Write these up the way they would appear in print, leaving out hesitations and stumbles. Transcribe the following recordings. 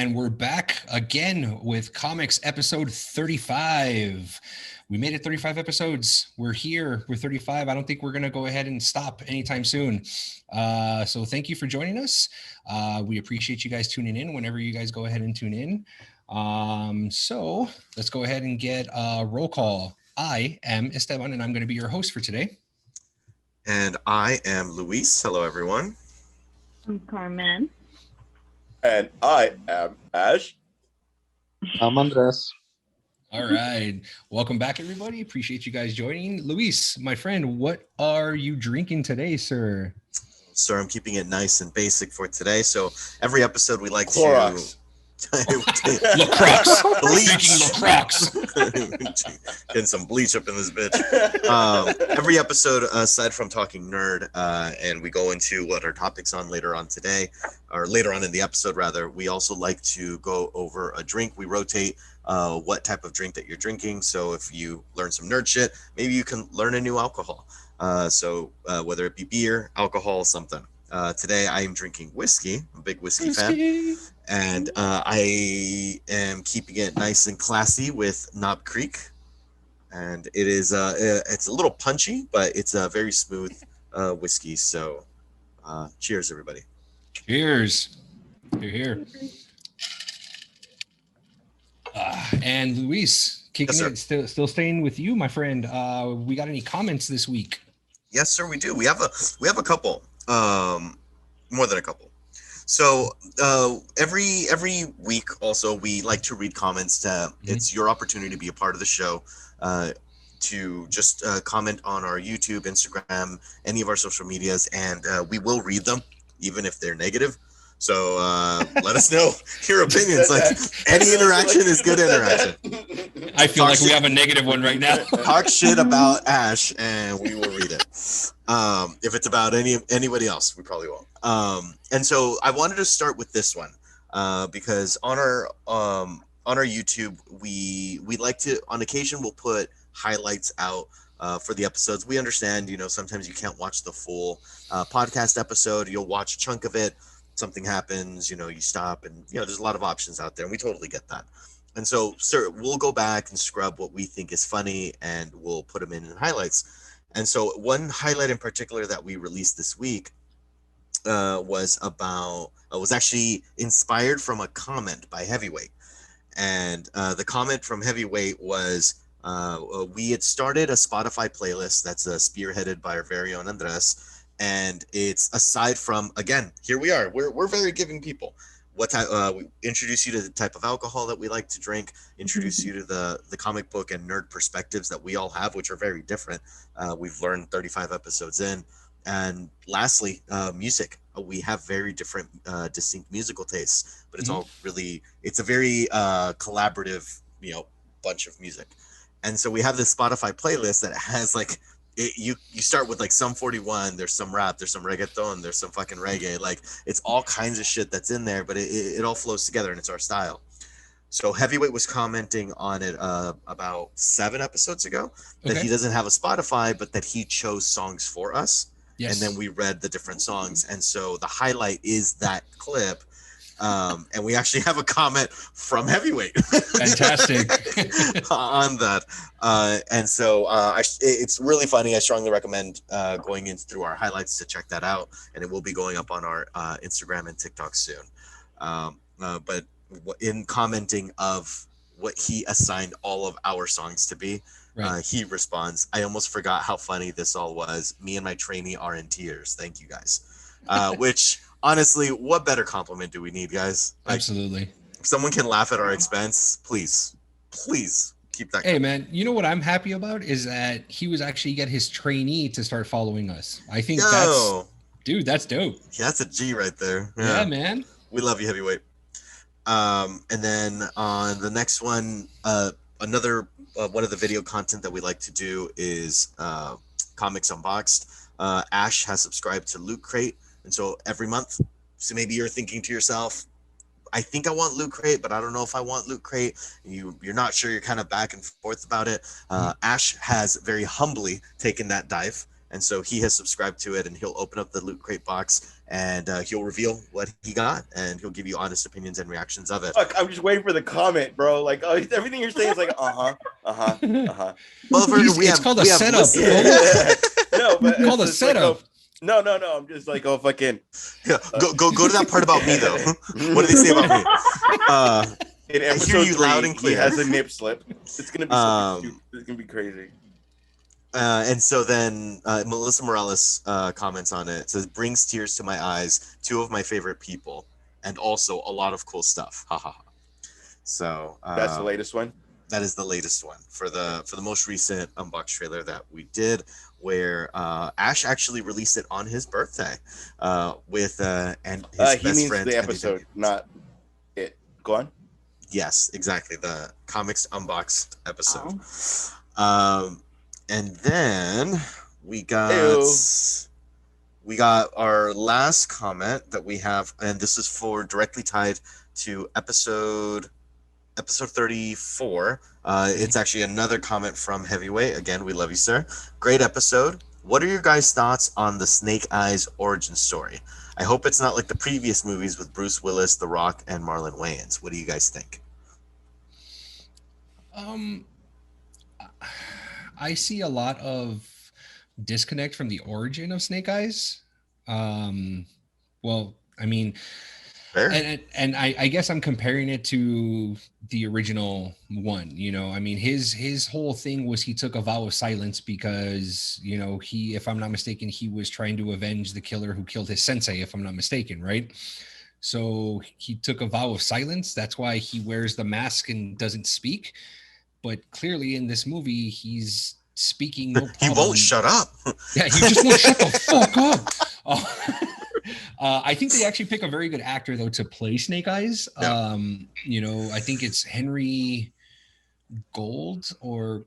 and we're back again with Comix episode 35. We made it 35 episodes. We're here. We're 35. I don't think we're going to go ahead and stop anytime soon. So thank you for joining us. We appreciate you guys tuning in whenever you guys go ahead and tune in. So let's go ahead and get a roll call. I am Esteban, and I'm going to be your host for today. And I am Luis. Hello, everyone. I'm Carmen. And I am Ash. I'm Andres. All right. Welcome back, everybody. Appreciate you guys joining. Luis, my friend, what are you drinking today, sir? Sir, I'm keeping it nice and basic for today. So every episode we like Clorox. to... LaCroix. Drinking LaCroix. Getting some bleach up in this bitch. Every episode, aside from talking nerd, and we go into what our topic's on later on today, or later on in the episode, rather, we also like to go over a drink. We rotate what type of drink that you're drinking. So if you learn some nerd shit, maybe you can learn a new alcohol. So whether it be beer, alcohol, something. Today I am drinking whiskey. I'm a big whiskey fan. And I am keeping it nice and classy with Knob Creek. And it is it's a little punchy, but it's a very smooth whiskey. So cheers, everybody. Cheers. You're here. And Luis, kicking Yes, it, still staying with you, my friend. We got any comments this week? Yes, sir, we do. We have a couple. More than a couple. So every week also we like to read comments. It's your opportunity to be a part of the show, to just comment on our YouTube, Instagram, any of our social medias, and we will read them even if they're negative. So let us know your opinions. Like any interaction is good interaction. I feel like we have a negative one right now. Talk shit about Ash and we will read it. If it's about anybody else, we probably won't. And so I wanted to start with this one because on our YouTube, we like to, on occasion, we'll put highlights out for the episodes. We understand, sometimes you can't watch the full podcast episode. You'll watch a chunk of it. Something happens, you stop, and there's a lot of options out there, and we totally get that. And so, sir, we'll go back and scrub what we think is funny, and we'll put them in highlights. And so, one highlight in particular that we released this week was actually inspired from a comment by Heavyweight, and the comment from Heavyweight was, we had started a Spotify playlist that's spearheaded by our very own Andres. And it's aside from, again, here we are. We're very giving people. We introduce you to the type of alcohol that we like to drink, introduce you to the comic book and nerd perspectives that we all have, which are very different. We've learned 35 episodes in. And lastly, music. We have very different, distinct musical tastes, but it's all really, it's a very collaborative, bunch of music. And so we have this Spotify playlist that has you start with Sum 41, there's some rap, there's some reggaeton, there's some fucking reggae, it's all kinds of shit that's in there, but it all flows together and it's our style. So Heavyweight was commenting on it about 7 episodes ago that he doesn't have a Spotify, but that he chose songs for us. Yes. And then we read the different songs. And so the highlight is that clip. And we actually have a comment from Heavyweight. Fantastic. On that. And so it's really funny. I strongly recommend going in through our highlights to check that out. And it will be going up on our Instagram and TikTok soon. But in commenting of what he assigned all of our songs to be, he responds, I almost forgot how funny this all was. Me and my trainee are in tears. Thank you guys. Which... honestly, what better compliment do we need, guys? Absolutely. If someone can laugh at our expense, please keep that. Hey, man, you know what I'm happy about is that he was actually get his trainee to start following us. I think that's dope. Yeah, that's a G right there. Yeah, man. We love you, Heavyweight. And then on the next one, another one of the video content that we like to do is Comics Unboxed. Ash has subscribed to Loot Crate. And so every month, so maybe you're thinking to yourself, I think I want Loot Crate, but I don't know if I want Loot Crate. You're not sure. You're kind of back and forth about it. Ash has very humbly taken that dive and so he has subscribed to it, and he'll open up the Loot Crate box, and he'll reveal what he got, and he'll give you honest opinions and reactions of it. Fuck, I'm just waiting for the comment, bro. Like, oh, everything you're saying is like, It's called a setup. No, but It's called a setup. No. I'm just like, oh, fucking. Yeah, go to that part about me though. What do they say about me? In episode I hear you 3, loud and clear. He has a nip slip. It's gonna be it's gonna be crazy. And so then Melissa Morales comments on it. It says, brings tears to my eyes, 2 of my favorite people, and also a lot of cool stuff. Ha ha ha. So That's the latest one. That is the latest one for the most recent unbox trailer that we did, where Ash actually released it on his birthday with and his he best means friend. the episode, not it. Go on. Yes, exactly. The Comix unboxed episode. And then we got our last comment that we have, and this is directly tied to episode 34. It's actually another comment from Heavyweight. Again, we love you, sir. Great episode. What are your guys' thoughts on the Snake Eyes origin story? I hope it's not like the previous movies with Bruce Willis, The Rock, and Marlon Wayans. What do you guys think? I see a lot of disconnect from the origin of Snake Eyes. Well, I mean, Fair. and I guess I'm comparing it to the original one. You know, I mean, his whole thing was he took a vow of silence because, you know, he, if I'm not mistaken, he was trying to avenge the killer who killed his sensei, if I'm not mistaken, right? So he took a vow of silence. That's why he wears the mask and doesn't speak. But clearly in this movie, he's speaking. No problem. He won't shut up. Yeah, he just won't shut the fuck up. I think they actually pick a very good actor though to play Snake Eyes. Yeah. You know, I think it's Henry Gold, or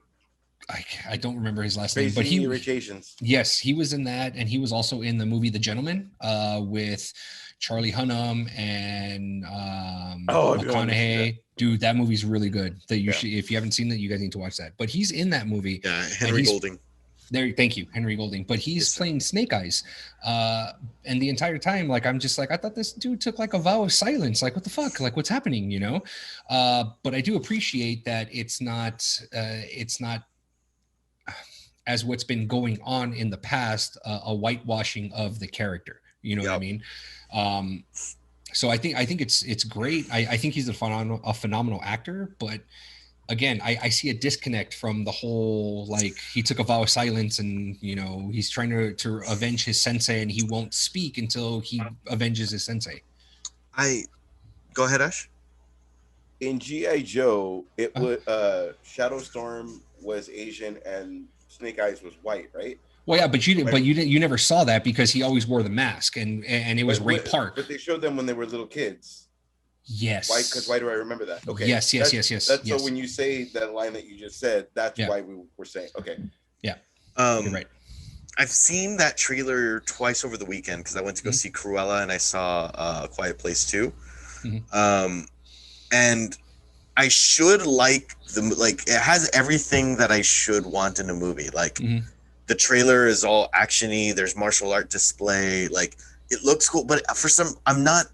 I don't remember his last name, but yes, he was in that, and he was also in the movie The Gentleman with Charlie Hunnam and McConaughey. Dude, that movie's really good. That you should, if you haven't seen that, you guys need to watch that. But he's in that movie. Yeah, Henry Golding. There, thank you, Henry Golding. But he's playing Snake Eyes, and the entire time, like, I'm just like, I thought this dude took like a vow of silence. Like, what the fuck? Like, what's happening? You know? But I do appreciate that it's not as what's been going on in the past, a whitewashing of the character. You know what I mean? So I think it's great. I think he's a phenomenal actor, but again, I see a disconnect from the whole, like, he took a vow of silence and, you know, he's trying to avenge his sensei and he won't speak until he avenges his sensei. Go ahead, Ash. In G.I. Joe, it was Shadowstorm was Asian and Snake Eyes was white, right? Well, yeah, but you never saw that because he always wore the mask, and it was Ray Park. But they showed them when they were little kids. Yes. Why? Because why do I remember that? Okay. Yes. So when you say that line that you just said, that's why we were saying. Okay. Yeah. You're right. I've seen that trailer twice over the weekend because I went to go see Cruella and I saw A Quiet Place 2. And I should it has everything that I should want in a movie. Like, the trailer is all actiony. There's martial art display. Like, it looks cool, but I'm not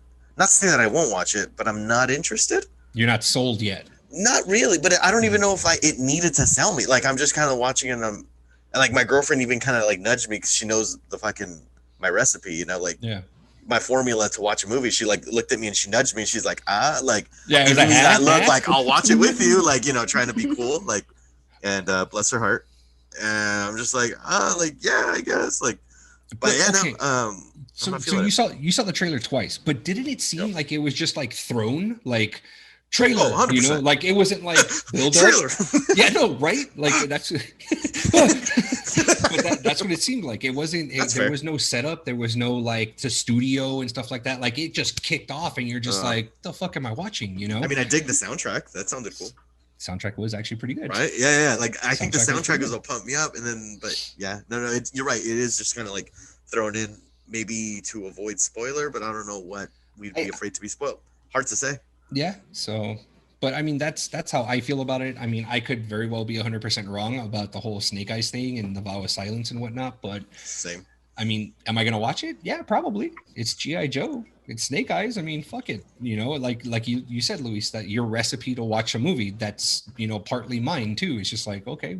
saying that I won't watch it, but I'm not interested. You're not sold yet. Not really, but I don't even know if it needed to sell me. Like, I'm just kind of watching it, and like, my girlfriend even kind of like nudged me because she knows my recipe, you know, like my formula to watch a movie. She like looked at me and she nudged me and she's like, give me that look, like, I'll watch it with you, like, you know, trying to be cool, like, and bless her heart. And I'm just like, yeah, I guess, like, but so you saw the trailer twice, but didn't it seem like it was just like thrown, like, trailer, 100%. You know, like, it wasn't like build up. Yeah, no, right? Like, that's but that's what it seemed like. It wasn't. There was no setup. There was no like the studio and stuff like that. Like, it just kicked off, and you're just like, the fuck am I watching? You know? I mean, I dig the soundtrack. That sounded cool. Soundtrack was actually pretty good, right? Yeah. Like, I think the soundtrack was pump me up, and then, but yeah, no, you're right. It is just kind of like thrown in, maybe to avoid spoiler, but I don't know what we'd be afraid to be spoiled. Hard to say. Yeah. So, But I mean, that's how I feel about it. I mean, I could very well be 100% wrong about the whole Snake Eyes thing and the vow of silence and whatnot. But Same. I mean, am I gonna watch it? Yeah, probably. It's G.I. Joe. It's Snake Eyes. I mean, fuck it. You know, like you said, Luis, that your recipe to watch a movie that's, you know, partly mine too. It's just like, okay,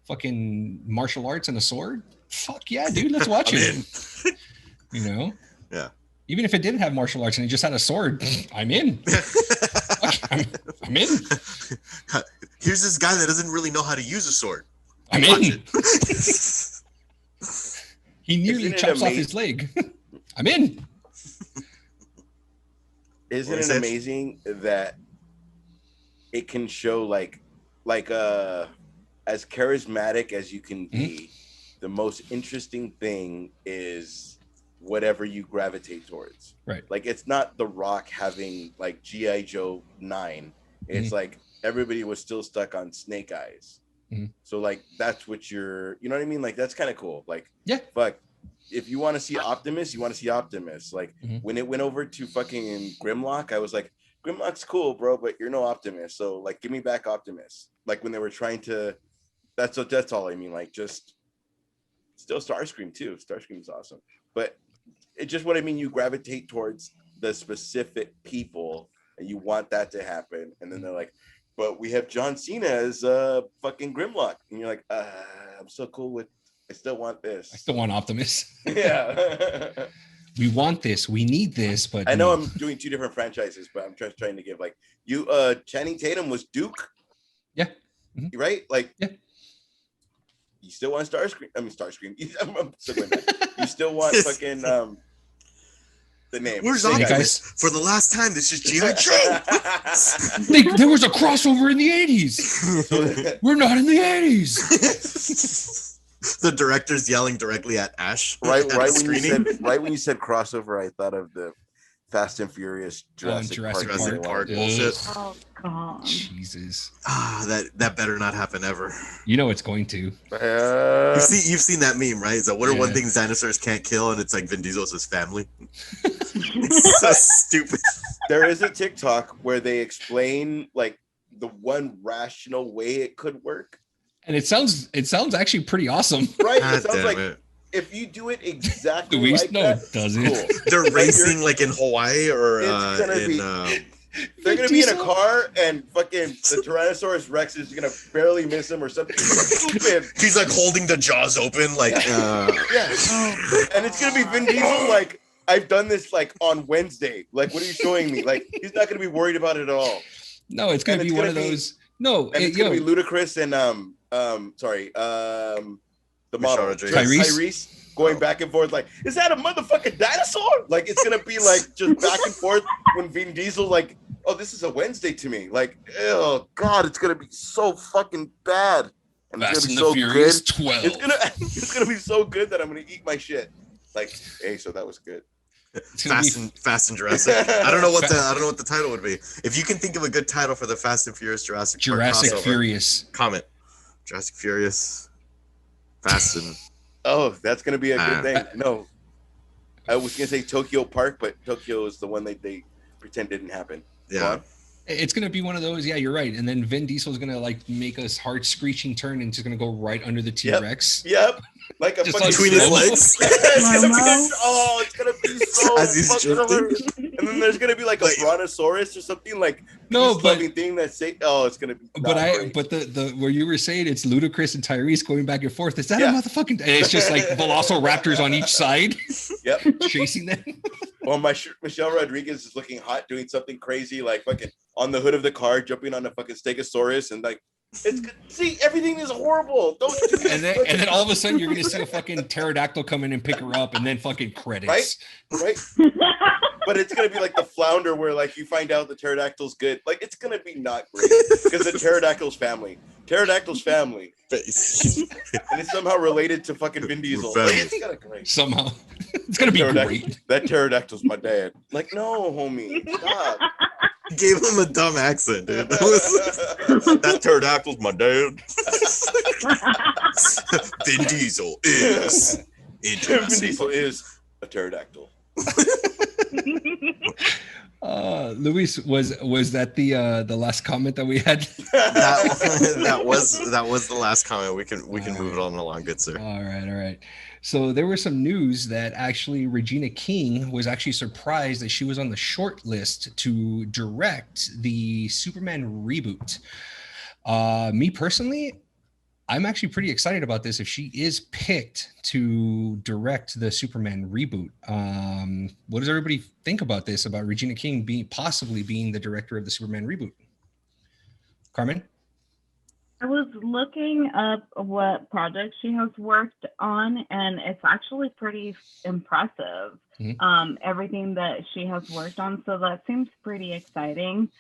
fucking martial arts and a sword. Fuck yeah, dude, let's watch it. You know? Yeah. Even if it didn't have martial arts and it just had a sword, I'm in. I'm in. Here's this guy that doesn't really know how to use a sword. I'm Watch in. He nearly chops off his leg. I'm in. Isn't it amazing that it can show like as charismatic as you can be, the most interesting thing is whatever you gravitate towards. Right. Like it's not The Rock having like G.I. Joe 9. It's like everybody was still stuck on Snake Eyes. So like that's what you know what I mean? Like that's kind of cool. Like fuck. If you want to see Optimus, you want to see Optimus. Like when it went over to fucking Grimlock, I was like, Grimlock's cool, bro, but you're no Optimus. So like, give me back Optimus. Like when they were trying to, that's all I mean. Like just still Starscream too. Starscream is awesome, but it's just what I mean. You gravitate towards the specific people and you want that to happen. And then they're like, but we have John Cena as fucking Grimlock. And you're like, I'm so cool with, I still want this. I still want Optimus. Yeah. We want this. We need this. But I know I'm doing two different franchises, but I'm just trying to give like you. Channing Tatum was Duke. Yeah. Right. Like. Yeah. You still want Starscream? I mean Starscream. I'm still going back. You still want fucking the name. Where's Optimus? For the last time, this is G.I. Joe. There was a crossover in the 80s. We're not in the 80s. The director's yelling directly at Ash. Right when you said crossover, I thought of the Fast and Furious Jurassic Park bullshit. Oh god. Jesus. That better not happen ever. You know it's going to. You've seen that meme, right? So what are one things dinosaurs can't kill? And it's like Vin Diesel's his family. It's so stupid. There is a TikTok where they explain like the one rational way it could work. And it sounds actually pretty awesome. Right? It sounds like if you do it exactly Luis, like no, that, it doesn't. cool. They're racing like in Hawaii or they're gonna be in a car and fucking the Tyrannosaurus Rex is gonna barely miss him or something stupid. He's like holding the jaws open, like and it's gonna be Vin Diesel like, I've done this like on Wednesday. Like, what are you showing me? Like, he's not gonna be worried about it at all. No, it's gonna be one of those. No, it's gonna be Ludacris and the model Tyrese going back and forth like, is that a motherfucking dinosaur? Like it's gonna be like just back and forth when Vin Diesel like, oh, this is a Wednesday to me. Like, oh god, it's gonna be so fucking bad. And Fast it's gonna be so good. 12. It's gonna be so good that I'm gonna eat my shit. Like, hey, so that was good. Fast and Jurassic. I don't know what the title would be. If you can think of a good title for the Fast and Furious Jurassic Furious. Comment. Jurassic Furious. Fast and. Oh, that's gonna be a good thing. No, I was gonna say Tokyo Park, but Tokyo is the one they pretend didn't happen. Yeah. It's gonna be one of those. Yeah, you're right. And then Vin Diesel's gonna like make a hard screeching turn and just gonna go right under the T-Rex. Yep. Like a just between his legs. It's gonna be so as he's fucking. And then there's gonna be like a brontosaurus or something like. No, but thing that say, oh, it's gonna be. But the where you were saying it's Ludacris and Tyrese going back and forth. Is that a motherfucking? And it's just like velociraptors on each side. Yep. Chasing them. Well, Michelle Rodriguez is looking hot, doing something crazy, like fucking on the hood of the car, jumping on a fucking Stegosaurus, and like, it's good. See, everything is horrible. Don't do this. And then all of a sudden, you're gonna see a fucking pterodactyl come in and pick her up, and then fucking credits. Right. But it's gonna be like the flounder, where like you find out the pterodactyl's good. Like it's gonna be not great because the pterodactyl's family, and it's somehow related to fucking Vin Diesel. Like, it's gonna great. Somehow, it's gonna be great. That pterodactyl's my dad. Like, no, homie, stop. Gave him a dumb accent, dude. That pterodactyl's my dad. Vin Diesel is Vin Diesel is a pterodactyl. Luis, was that the last comment that we had? that was the last comment. We can move it on along, good sir. All right. So there was some news that actually Regina King was actually surprised that she was on the short list to direct the Superman reboot. Me personally, I'm actually pretty excited about this if she is picked to direct the Superman reboot. What does everybody think about this, about Regina King possibly being the director of the Superman reboot? Carmen? I was looking up what projects she has worked on, and it's actually pretty impressive. Everything that she has worked on, so that seems pretty exciting.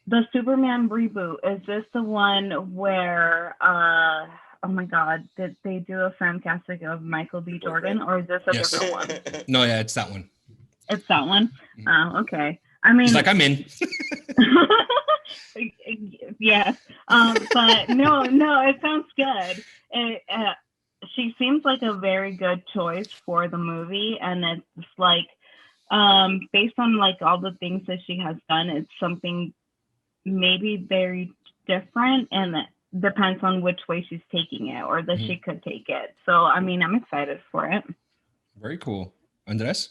The Superman reboot, is this the one where oh my god, did they do a fan casting of Michael B. Jordan, or is this a different one? No, yeah, it's that one. It's that one. Oh, okay. I mean, he's like, I'm in. Yes, but no, it sounds good. She seems like a very good choice for the movie, and it's like, based on like all the things that she has done, it's something maybe very different, and it depends on which way she's taking it, or that she could take it. So, I mean, I'm excited for it. Very cool. Andres?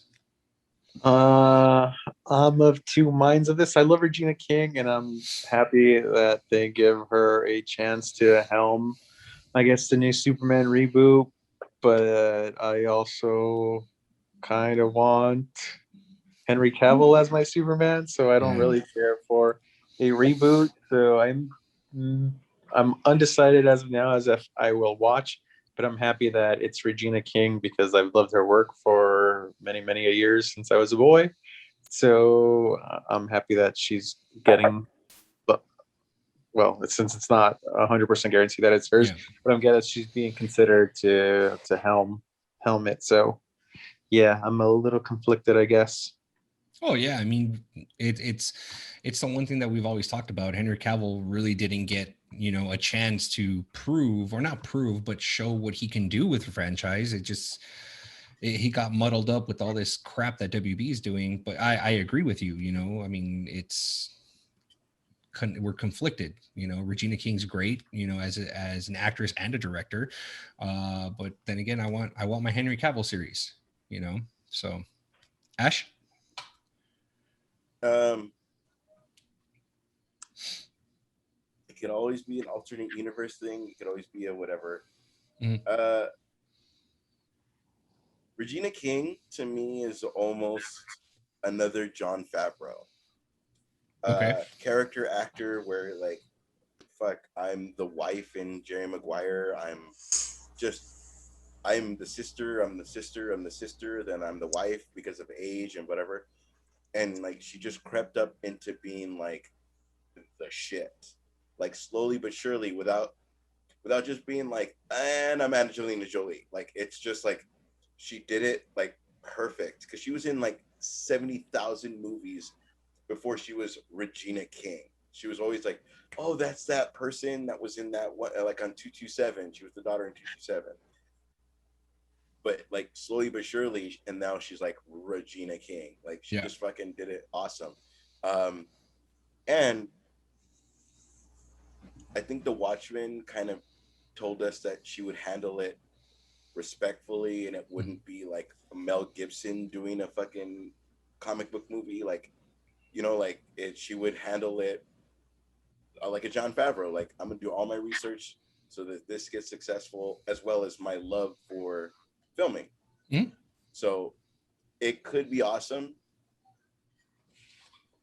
I'm of two minds of this. I love Regina King, and I'm happy that they give her a chance to helm, I guess, the new Superman reboot. But I also kind of want Henry Cavill as my Superman, so I don't really care for a reboot. So I'm undecided as of now as if I will watch, but I'm happy that it's Regina King because I've loved her work for many, many years since I was a boy. So I'm happy that she's getting, well, since it's not 100% guaranteed that it's hers, but I'm glad that she's being considered to helm it. So yeah, I'm a little conflicted, I guess. Oh yeah, I mean, it's the one thing that we've always talked about. Henry Cavill really didn't get, a chance to prove, or not prove, but show what he can do with the franchise. He got muddled up with all this crap that WB is doing. But I agree with you. I mean, we're conflicted. Regina King's great, as an actress and a director. But then again, I want my Henry Cavill series. So Ash. It could always be an alternate universe thing. It could always be a whatever. Regina King to me is almost another Jon Favreau. Character actor where like, fuck, I'm the wife in Jerry Maguire. I'm the sister. Then I'm the wife because of age and whatever. And like, she just crept up into being like the shit, like slowly but surely, without just being like, and I'm Angelina Jolie. Like, it's just like, she did it like perfect, because she was in like 70,000 movies before she was Regina King. She was always like, oh, that's that person that was in that one, like on 227. She was the daughter in 227. But like slowly but surely, and now she's like Regina King. Like, she just fucking did it awesome. And I think The Watchmen kind of told us that she would handle it respectfully, and it wouldn't be like Mel Gibson doing a fucking comic book movie. Like, she would handle it like a Jon Favreau. Like, I'm gonna do all my research so that this gets successful, as well as my love for filming. So it could be awesome.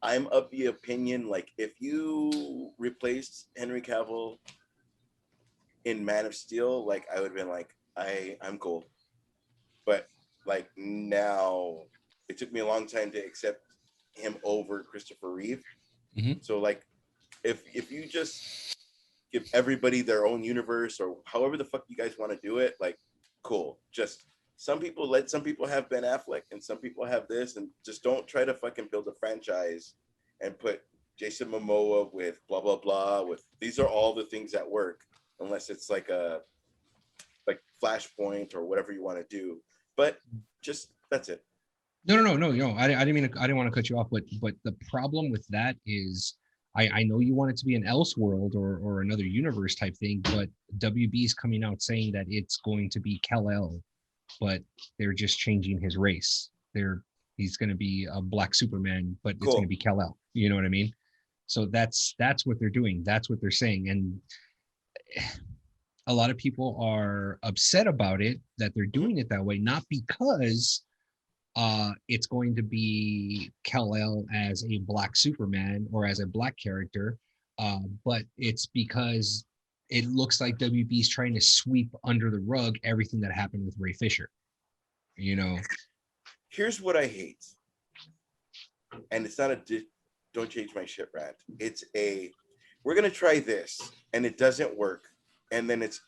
I'm of the opinion, like, if you replaced Henry Cavill in Man of Steel, like, I would have been like, I'm cool. But like, now it took me a long time to accept him over Christopher Reeve. So like, if you just give everybody their own universe, or however the fuck you guys want to do it, like, cool. Just some people have Ben Affleck, and some people have this, and just don't try to fucking build a franchise and put Jason Momoa with blah blah blah with, these are all the things that work, unless it's like a Flashpoint or whatever you want to do. But just, that's it. No. I didn't mean to, I didn't want to cut you off, but the problem with that is I know you want it to be an Elseworld or another universe type thing, but WB is coming out saying that it's going to be Kal-El, but they're just changing his race. He's going to be a black Superman, but it's going to be Kal-El. You know what I mean? So that's what they're doing. That's what they're saying, and a lot of people are upset about it that they're doing it that way, not because it's going to be Kal-El as a black Superman or as a black character, but it's because it looks like WB's trying to sweep under the rug everything that happened with Ray Fisher. You know, here's what I hate, and it's not a don't change my shit rant. It's we're gonna try this and it doesn't work, and then it's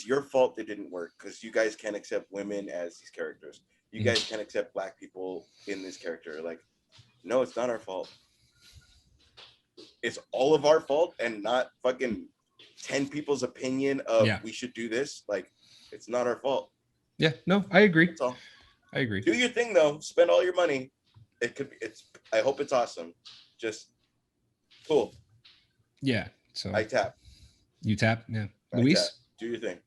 your fault it didn't work because you guys can't accept women as these characters. You guys can't accept black people in this character. Like, no, it's not our fault. It's all of our fault and not fucking 10 people's opinion of we should do this. Like, it's not our fault. Yeah, no, I agree. That's all. I agree. Do your thing though. Spend all your money. I hope it's awesome. Just cool. Yeah. So I tap. You tap? Yeah. Luis? Tap. Do your thing.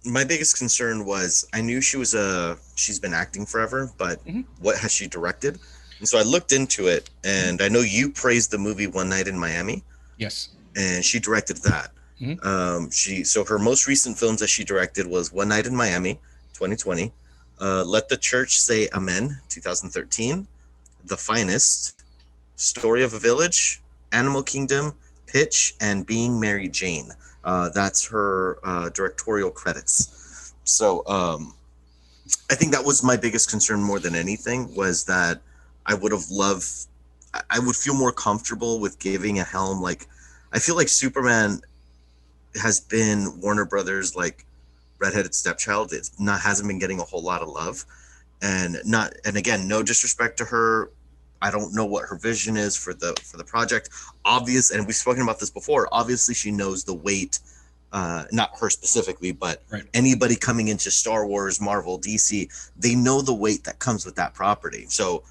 My biggest concern was I knew she's been acting forever, but what has she directed? And so I looked into it, and I know you praised the movie One Night in Miami. Yes. And she directed that. So her most recent films that she directed was One Night in Miami, 2020, Let the Church Say Amen, 2013, The Finest, Story of a Village, Animal Kingdom, Pitch, and Being Mary Jane. That's her directorial credits. So I think that was my biggest concern more than anything, was that I would feel more comfortable with giving a helm. Like, I feel like Superman has been Warner Brothers like redheaded stepchild. Hasn't been getting a whole lot of love, and again, no disrespect to her. I don't know what her vision is for the project. And we've spoken about this before. Obviously, she knows the weight. Not her specifically, but anybody coming into Star Wars, Marvel, DC, they know the weight that comes with that property. So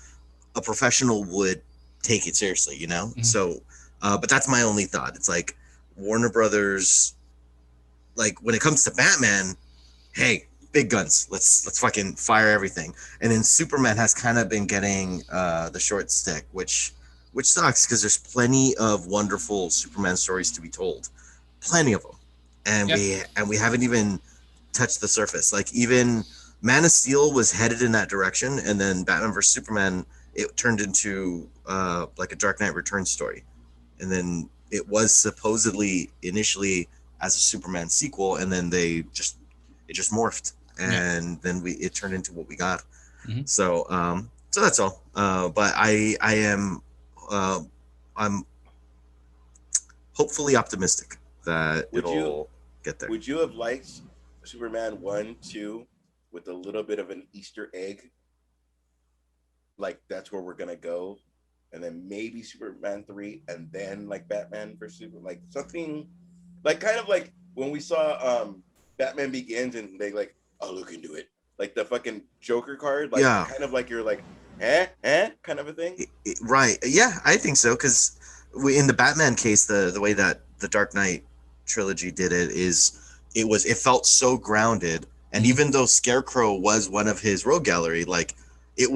a professional would take it seriously, you know? So, but that's my only thought. It's like Warner Brothers, like when it comes to Batman, hey, big guns, let's fucking fire everything. And then Superman has kind of been getting the short stick, which sucks because there's plenty of wonderful Superman stories to be told, plenty of them. And we haven't even touched the surface. Like, even Man of Steel was headed in that direction, and then Batman vs Superman, it turned into like a Dark Knight Returns story, and then it was supposedly initially as a Superman sequel, and then it just morphed, and then it turned into what we got. So that's all. But I'm hopefully optimistic that it'll get there. Would you have liked Superman 1, 2 with a little bit of an Easter egg? Like, that's where we're gonna go, and then maybe Superman 3, and then like Batman versus Superman, like something like kind of like when we saw Batman Begins, and they like, I'll look into it, like the fucking Joker card, like kind of like you're like, kind of a thing. Right? Yeah, I think so, because in the Batman case, the way that the Dark Knight trilogy did it is it felt so grounded, and even though Scarecrow was one of his rogue gallery, like it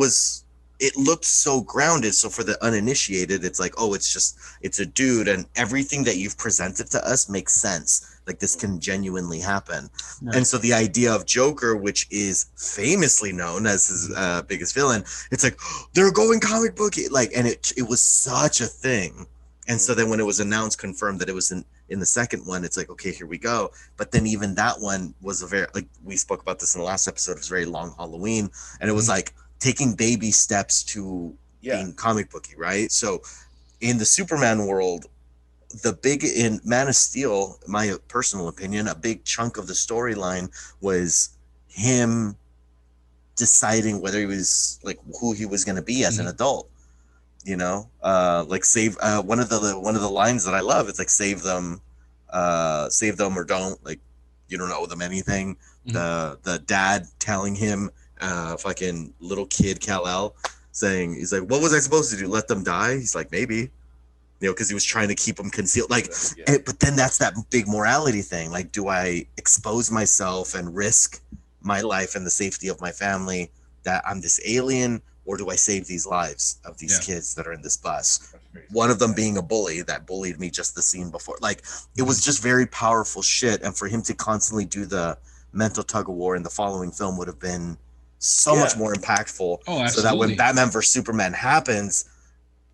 looked so grounded. So for the uninitiated, it's like, oh, it's a dude, and everything that you've presented to us makes sense. Like, this can genuinely happen. Nice. And so the idea of Joker, which is famously known as his biggest villain, it's like, they're going comic booky, like, and it was such a thing. And so then when it was announced, confirmed that it was in the second one, it's like, okay, here we go. But then even that one was a very, like we spoke about this in the last episode, it was very long Halloween, and it was like taking baby steps to being comic booky, right? So in the Superman world, in Man of Steel, my personal opinion, a big chunk of the storyline was him deciding whether he was like who he was going to be as an adult, you know, like save one of the lines that I love. It's like, save them or don't, like, you don't owe them anything. The dad telling him fucking little kid Kal-El saying, he's like, what was I supposed to do? Let them die? He's like, maybe. Because he was trying to keep them concealed. But then that's that big morality thing. Like, do I expose myself and risk my life and the safety of my family that I'm this alien, or do I save these lives of these kids that are in this bus? One of them being a bully that bullied me just the scene before. Like, it was just very powerful shit. And for him to constantly do the mental tug of war in the following film would have been so much more impactful. Oh, absolutely. So that when Batman vs Superman happens,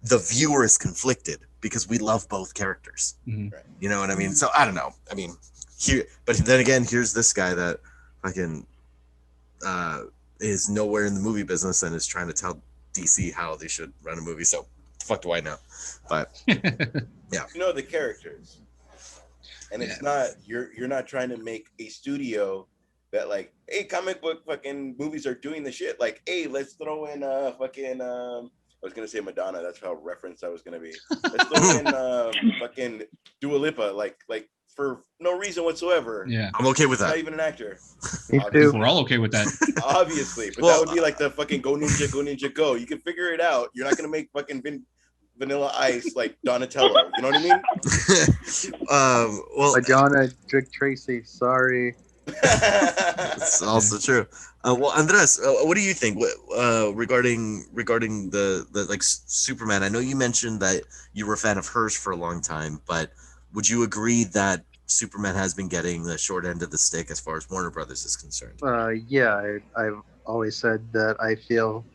the viewer is conflicted because we love both characters. Mm-hmm. You know what I mean? So I don't know. I mean, but then again, here's this guy that fucking is nowhere in the movie business and is trying to tell DC how they should run a movie. So the fuck do I know? But yeah, you know the characters, and it's not you're not trying to make a studio that like, hey, comic book fucking movies are doing the shit. Like, hey, let's throw in fucking I was gonna say Madonna. That's how referenced I was gonna be. Let's throw in fucking Dua Lipa, like for no reason whatsoever. Yeah, I'm okay with that. Not even an actor. We're all okay with that. Obviously, but that would be like the fucking Go Ninja Go. You can figure it out. You're not gonna make fucking Vanilla Ice like Donatello. You know what I mean? Well, Madonna, Dick Tracy. Sorry. It's also true. Well, Andres, what do you think regarding the like Superman? I know you mentioned that you were a fan of hers for a long time, but would you agree that Superman has been getting the short end of the stick as far as Warner Brothers is concerned? Yeah, I've always said that I feel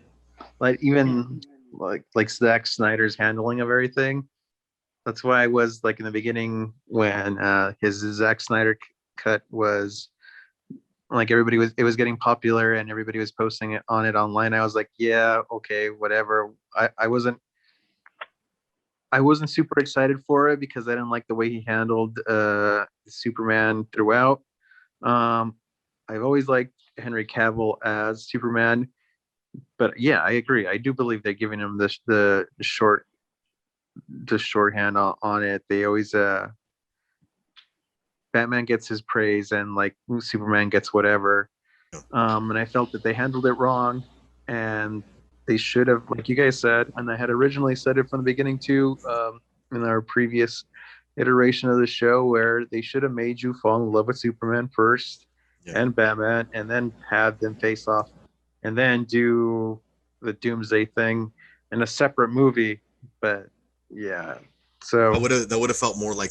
like even like Zack Snyder's handling of everything. That's why I was like in the beginning when his Zack Snyder cut was like it was getting popular and everybody was posting it online. I was like, yeah, okay, whatever. I wasn't super excited for it because I didn't like the way he handled Superman throughout. I've always liked Henry Cavill as Superman, but yeah, I agree. I do believe they're giving him the shorthand on it. They always Batman gets his praise and like Superman gets whatever. And I felt that they handled it wrong, and they should have, like you guys said, and I had originally said it from the beginning too, in our previous iteration of the show, where they should have made you fall in love with Superman first and Batman, and then have them face off, and then do the Doomsday thing in a separate movie. But yeah, so that would have felt more like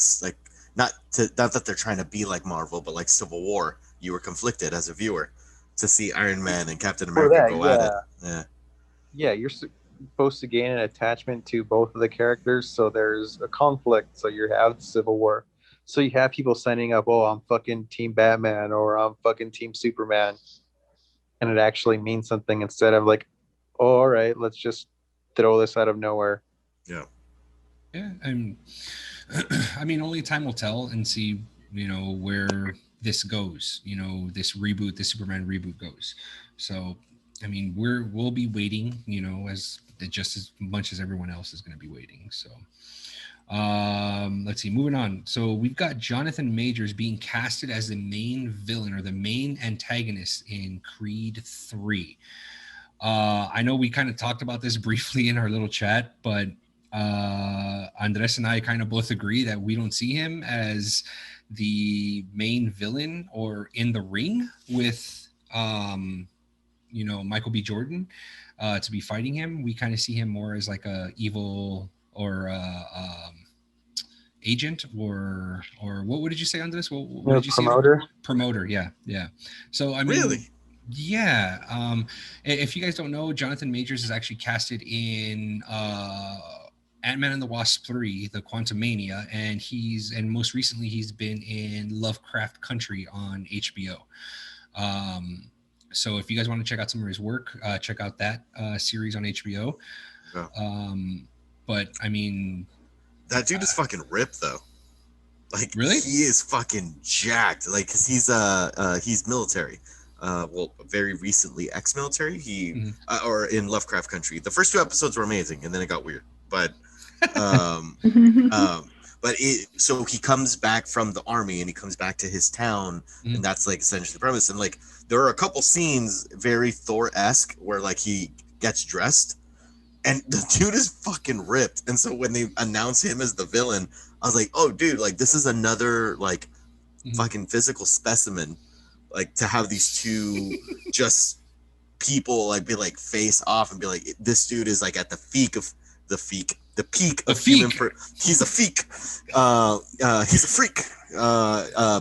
not that they're trying to be like Marvel, but like Civil War. You were conflicted as a viewer to see Iron Man and Captain America go at it. Yeah, you're supposed to gain an attachment to both of the characters, so there's a conflict. So you have Civil War. So you have people signing up, oh, I'm fucking Team Batman or I'm fucking Team Superman. And it actually means something instead of like, oh, all right, let's just throw this out of nowhere. Yeah. Yeah, I mean, only time will tell and see, where this goes, this Superman reboot goes. So, I mean, we'll be waiting, just as much as everyone else is going to be waiting. So, let's see, moving on. So we've got Jonathan Majors being casted as the main villain or the main antagonist in Creed 3. I know we kind of talked about this briefly in our little chat, but Andres and I kind of both agree that we don't see him as the main villain or in the ring with Michael B. Jordan to be fighting him. We kind of see him more as like a evil or agent or what did you say, Andres? What did you promoter? Say? Promoter, yeah. So I mean, really. Yeah. If you guys don't know, Jonathan Majors is actually casted in Ant-Man and the Wasp 3, The Quantumania, and most recently he's been in Lovecraft Country on HBO. So if you guys want to check out some of his work, check out that series on HBO. Yeah. But I mean, that dude is fucking ripped though. Like, really? He is fucking jacked. Like, cause he's military. Well, very recently ex-military. He or in Lovecraft Country. The first 2 episodes were amazing, and then it got weird. But but so he comes back from the army and he comes back to his town, and that's like essentially the premise. And like there are a couple scenes very Thor-esque where like he gets dressed and the dude is fucking ripped. And so when they announce him as the villain, I was like, oh dude, like this is another like fucking physical specimen. Like to have these two just people like be like face off and be like, this dude is like at the peak of human he's a freak. He's a freak.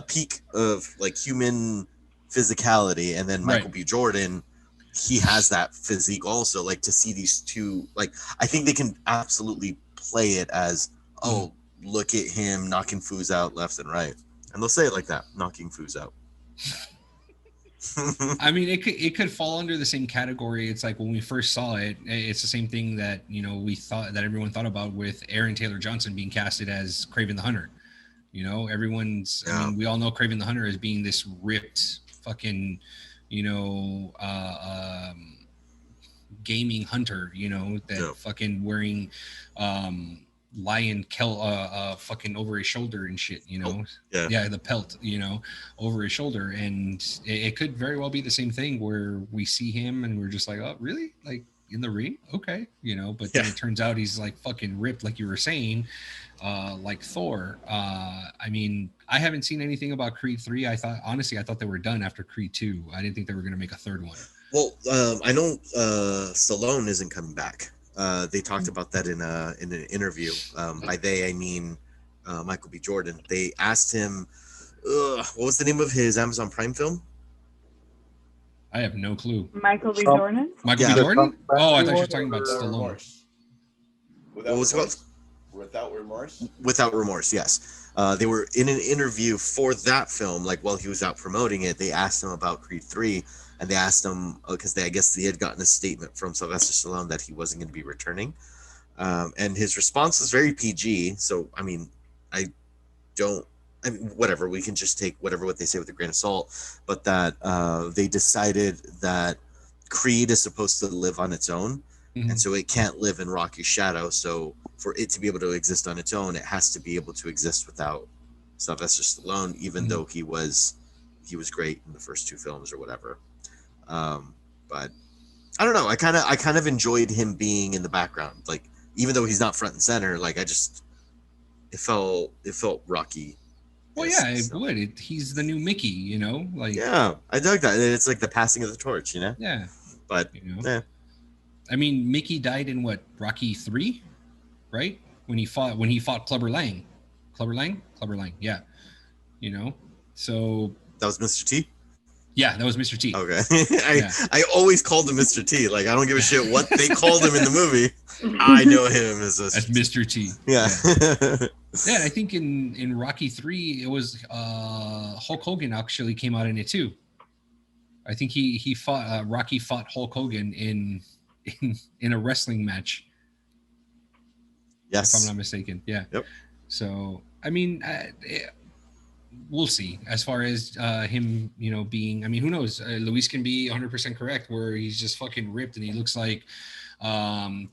Peak of like human physicality. And then Michael B. Jordan, he has that physique also. Like to see these two, like I think they can absolutely play it as, oh, look at him knocking foos out left and right. And they'll say it like that, knocking foos out. I mean, it could fall under the same category. It's like when we first saw it, it's the same thing that, you know, we thought that everyone thought about with Aaron Taylor Johnson being casted as Kraven the Hunter. You know, I mean, we all know Kraven the Hunter as being this ripped fucking, you know, gaming hunter, you know, that fucking wearing lion fucking over his shoulder and shit, you know. The pelt, you know, over his shoulder. And it could very well be the same thing where we see him and we're just like, oh really, like in the ring, okay, you know. But then it turns out he's like fucking ripped, like you were saying, like Thor. I mean, I haven't seen anything about Creed 3. I thought they were done after Creed 2. I didn't think they were going to make a third one. Well, I know Stallone isn't coming back. They talked about that in an interview. By they, I mean Michael B. Jordan. They asked him, what was the name of his Amazon Prime film? I have no clue. Michael B. Jordan? Michael B. Jordan? Oh, I thought you were talking about Stallone. What was it called? Without Remorse? Without Remorse, yes. They were in an interview for that film, like while he was out promoting it. They asked him about Creed 3. And they asked him, because I guess they had gotten a statement from Sylvester Stallone that he wasn't going to be returning. And his response was very PG. So, I mean, whatever. We can just take what they say with a grain of salt. But that they decided that Creed is supposed to live on its own. And so it can't live in Rocky's shadow. So for it to be able to exist on its own, it has to be able to exist without Sylvester Stallone, even though he was great in the first two films or whatever. But I don't know. I kind of enjoyed him being in the background, like even though he's not front and center. Like it felt Rocky. Well, yeah, it would. He's the new Mickey, you know. Like I dug that. It's like the passing of the torch, you know. Yeah, but you know, I mean, Mickey died in what, Rocky 3, right? When he fought Clubber Lang. Yeah, you know. So that was Mr. T. Yeah, that was Mr. T. Okay. I always called him Mr. T. Like, I don't give a shit what they called him in the movie. I know him as Mr. T. Yeah. Yeah, I think in Rocky 3, it was Hulk Hogan actually came out in it too. I think he fought Rocky fought Hulk Hogan in a wrestling match. Yes. If I'm not mistaken. Yeah. Yep. So, I mean, we'll see as far as him, you know, being, I mean, who knows? Luis can be 100% correct where he's just fucking ripped and he looks like,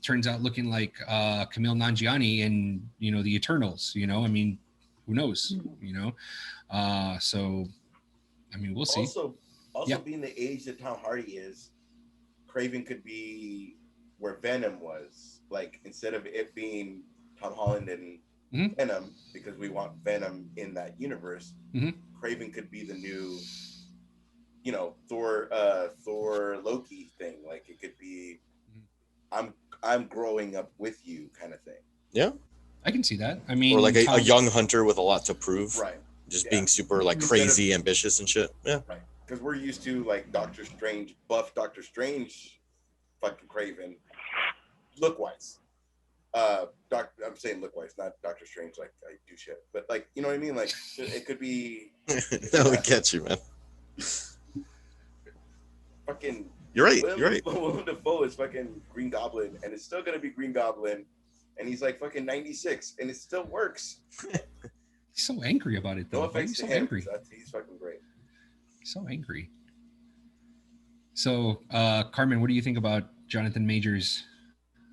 turns out looking like Kumail Nanjiani and, you know, the Eternals, you know, I mean, who knows, you know? So, I mean, we'll see. Also being the age that Tom Hardy is, Kraven could be where Venom was. Like, instead of it being Tom Holland and Venom, because we want Venom in that universe, Kraven could be the new, you know, Thor Loki thing. Like, it could be I'm growing up with you kind of thing. Yeah, I can see that. I mean, or like a young hunter with a lot to prove, right? Just being super like crazy ambitious and shit. Yeah, right. Because we're used to like Doctor Strange, buff Doctor Strange, fucking Kraven, look wise. I'm saying look wise, not Doctor Strange. Like I do shit, but like, you know what I mean? Like it could be. No, we catch you, man. Fucking. You're right. You're right. Willem Dafoe is fucking Green Goblin, and it's still gonna be Green Goblin, and he's like fucking 96, and it still works. He's so angry about it, though. No offense he's to so him. angry. He's fucking great. So angry. So, Carmen, what do you think about Jonathan Majors,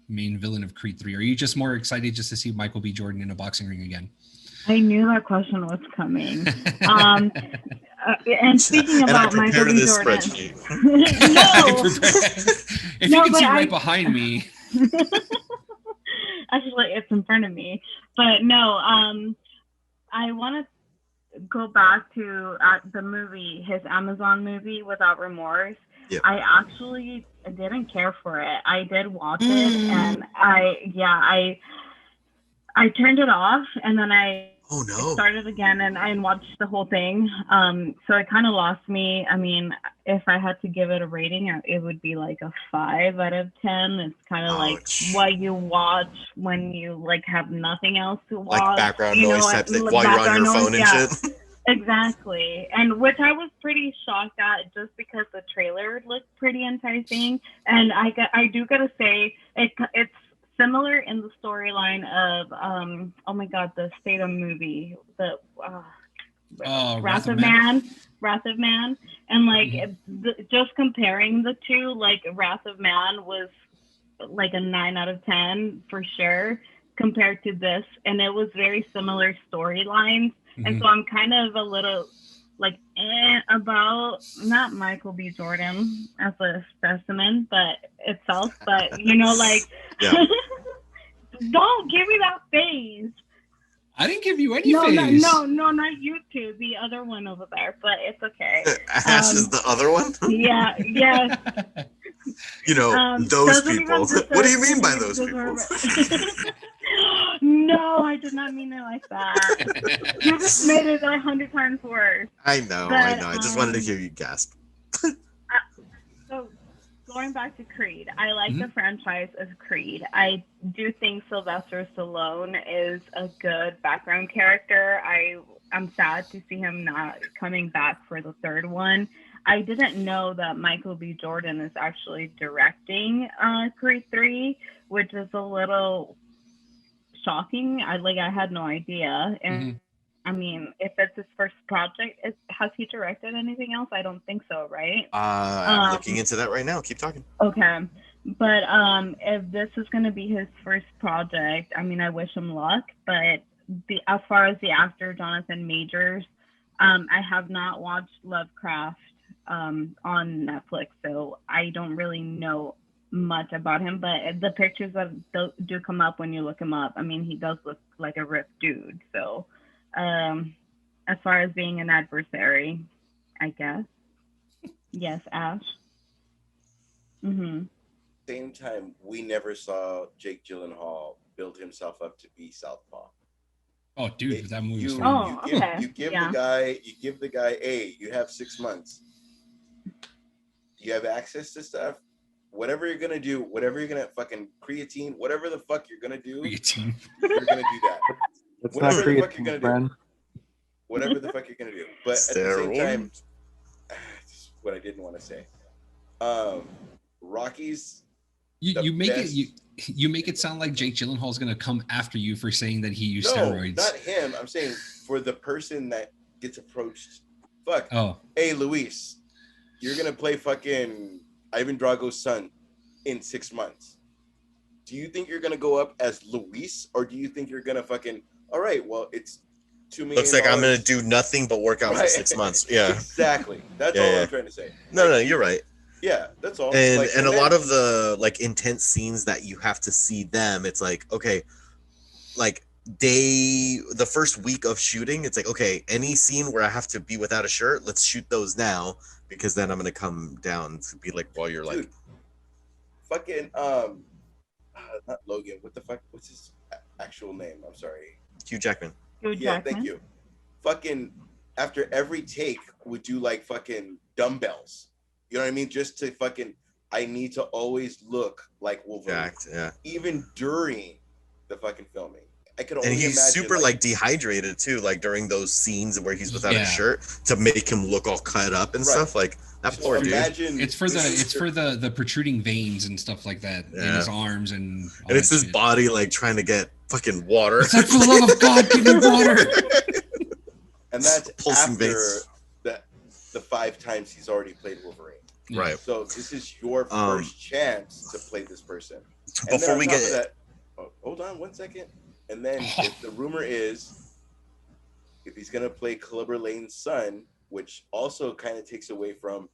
main villain of Creed 3? Are you just more excited just to see Michael B. Jordan in a boxing ring again? I knew that question was coming. And speaking about Michael B. Jordan, no, if you can see right behind me, actually, it's in front of me. But no, I want to go back to the movie, his Amazon movie, Without Remorse. Yep. I actually didn't care for it. I did watch it, and I turned it off, and then I started again, and I watched the whole thing. So it kind of lost me. I mean, if I had to give it a rating, it would be like a 5 out of 10. It's kind of like what you watch when you like have nothing else to watch, like background noise type thing while you're on your phone and shit. Exactly, and which I was pretty shocked at, just because the trailer looked pretty enticing, and I do gotta say it's similar in the storyline of oh my god, the Statham movie, the Wrath of Man, and like just comparing the two, like Wrath of Man was like a 9 out of 10 for sure compared to this, and it was very similar storylines. And so I'm kind of a little like about not Michael B. Jordan as a specimen, but itself. But you know, like, don't give me that face. I didn't give you any face. No, not you two. The other one over there, but it's okay. Ash is the other one? Yeah, yes. You know, those people. What do you mean by those people? No, I did not mean it like that. You just made it 100 times worse. I know. I just wanted to hear you gasp. So, going back to Creed, I like the franchise of Creed. I do think Sylvester Stallone is a good background character. I'm sad to see him not coming back for the third one. I didn't know that Michael B. Jordan is actually directing Creed 3, which is a little shocking. I had no idea. And I mean, if it's his first project, has he directed anything else? I don't think so, right? I'm looking into that right now. Keep talking. Okay. But if this is going to be his first project, I mean, I wish him luck. But as far as the actor, Jonathan Majors, I have not watched Lovecraft on Netflix, so I don't really know much about him, but the pictures that do come up when you look him up, I mean, he does look like a ripped dude. So as far as being an adversary, I guess. Yes, Ash. Same time, we never saw Jake Gyllenhaal build himself up to be Southpaw. Oh, dude, that movie was you give the guy, hey, you have 6 months. You have access to stuff. Whatever you're gonna do, whatever you're gonna fucking creatine, whatever the fuck you're gonna do, creatine. You're gonna do that. Whatever the fuck you're gonna do. Whatever the fuck you're gonna do. But at the same time, this is what I didn't want to say. Rocky's you make it sound like Jake Gyllenhaal's gonna come after you for saying that he used steroids. Not him. I'm saying for the person that gets approached. Fuck. Oh. Hey, Luis, you're gonna play fucking Ivan Drago's son in 6 months. Do you think you're gonna go up as Luis, or do you think you're gonna fucking all right? Well, it's $2 million. Looks like I'm gonna do nothing but work out for 6 months. Yeah, exactly. That's all I'm trying to say. No, you're right. Yeah, that's all. And a lot of the like intense scenes that you have to see them, it's like okay, like the first week of shooting, it's like okay, any scene where I have to be without a shirt, let's shoot those now. Because then I'm gonna come down to be like while you're like, fucking not Logan. What the fuck? What's his actual name? I'm sorry. Hugh Jackman. Thank you. Fucking after every take, would do like fucking dumbbells. You know what I mean? Just to fucking, I need to always look like Wolverine. Jacked, yeah. Even during the fucking filming. I could only and he's imagine, super like dehydrated too, like during those scenes where he's without a shirt to make him look all cut up and stuff. Like that poor dude. It's for the protruding veins and stuff like that in his arms and it's his body like trying to get fucking water. It's like, for the love of God, give me water. And that's after the 5 times he's already played Wolverine. Right. So this is your first chance to play this person. Before we get hold on 1 second. And then if the rumor is if he's gonna play Clubber Lane's son, which also kind of takes away from,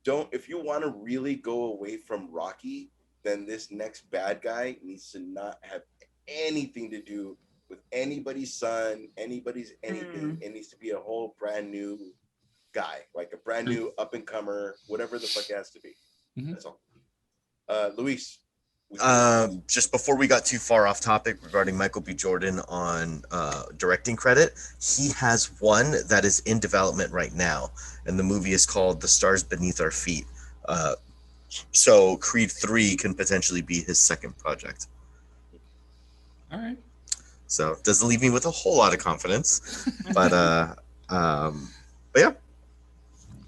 if you want to really go away from Rocky, then this next bad guy needs to not have anything to do with anybody's son, anybody's anything. It needs to be a whole brand new guy, like a brand new up and comer, whatever the fuck it has to be. That's all. Luis. Just before we got too far off topic regarding Michael B. Jordan on directing credit, he has one that is in development right now, and the movie is called The Stars Beneath Our Feet. So Creed 3 can potentially be his second project. All right. So doesn't leave me with a whole lot of confidence, but yeah.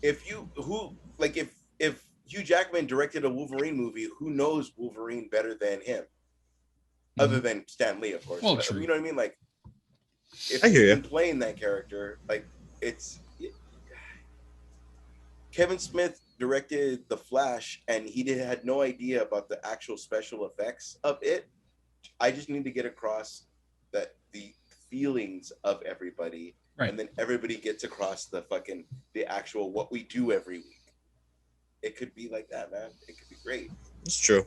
If Hugh Jackman directed a Wolverine movie, who knows Wolverine better than him? Other than Stan Lee, of course. Well, but, true. You know what I mean? Like, if I hear he's you. been playing that character, like, Kevin Smith directed The Flash, and he had no idea about the actual special effects of it. I just need to get across that the feelings of everybody, right. And then everybody gets across the actual what we do every week. It could be like that, man. It could be great. It's true.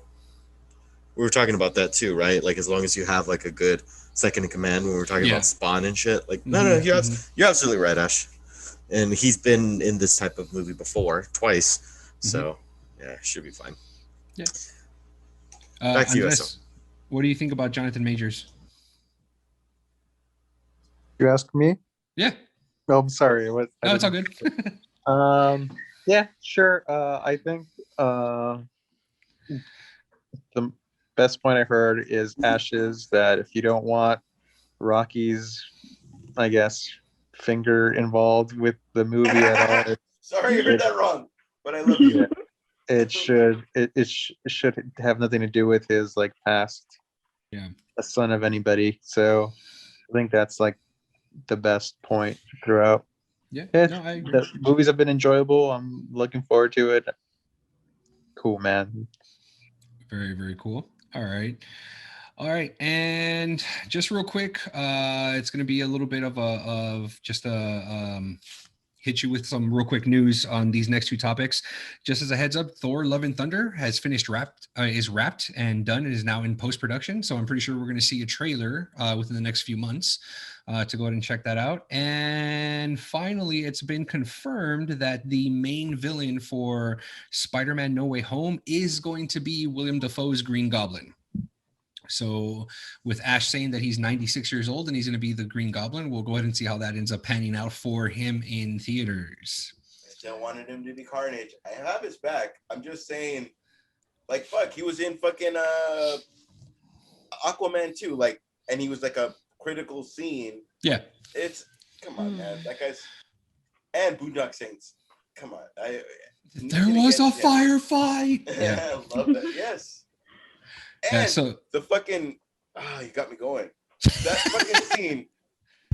We were talking about that too, right? Like, as long as you have like a good second in command, when we were talking about Spawn and shit. Like, no, you're absolutely right, Ash. And he's been in this type of movie before, twice. So, yeah, should be fine. Yeah. Back to you, Andres, what do you think about Jonathan Majors? You ask me? Yeah. Oh, I'm sorry. What? No, it's all good. Yeah, sure. I think the best point I heard is Ash's that if you don't want Rocky's, I guess, finger involved with the movie at all. Sorry, I heard that wrong, but I love you. It should have nothing to do with his like past. Yeah. A son of anybody. So I think that's like the best point throughout. Yeah, no, I agree. The movies have been enjoyable. I'm looking forward to it. Cool, man. Very, very cool. All right. And just real quick, it's going to be a little bit of hit you with some real quick news on these next two topics. Just as a heads up, Thor: Love and Thunder has finished is wrapped and done and is now in post-production. So I'm pretty sure we're going to see a trailer within the next few months to go ahead and check that out. And finally, it's been confirmed that the main villain for Spider-Man No Way Home is going to be William Dafoe's Green Goblin. So with Ash saying that he's 96 years old and he's going to be the Green Goblin, we'll go ahead and see how that ends up panning out for him in theaters. I still wanted him to be Carnage. I have his back. I'm just saying, like, fuck, he was in fucking Aquaman 2, like, and he was like a critical scene. Yeah. Come on, man. That guy's, and Boondock Saints. Come on. There was a firefight. Yeah. I love that. Yes. And the fucking, you got me going. That fucking scene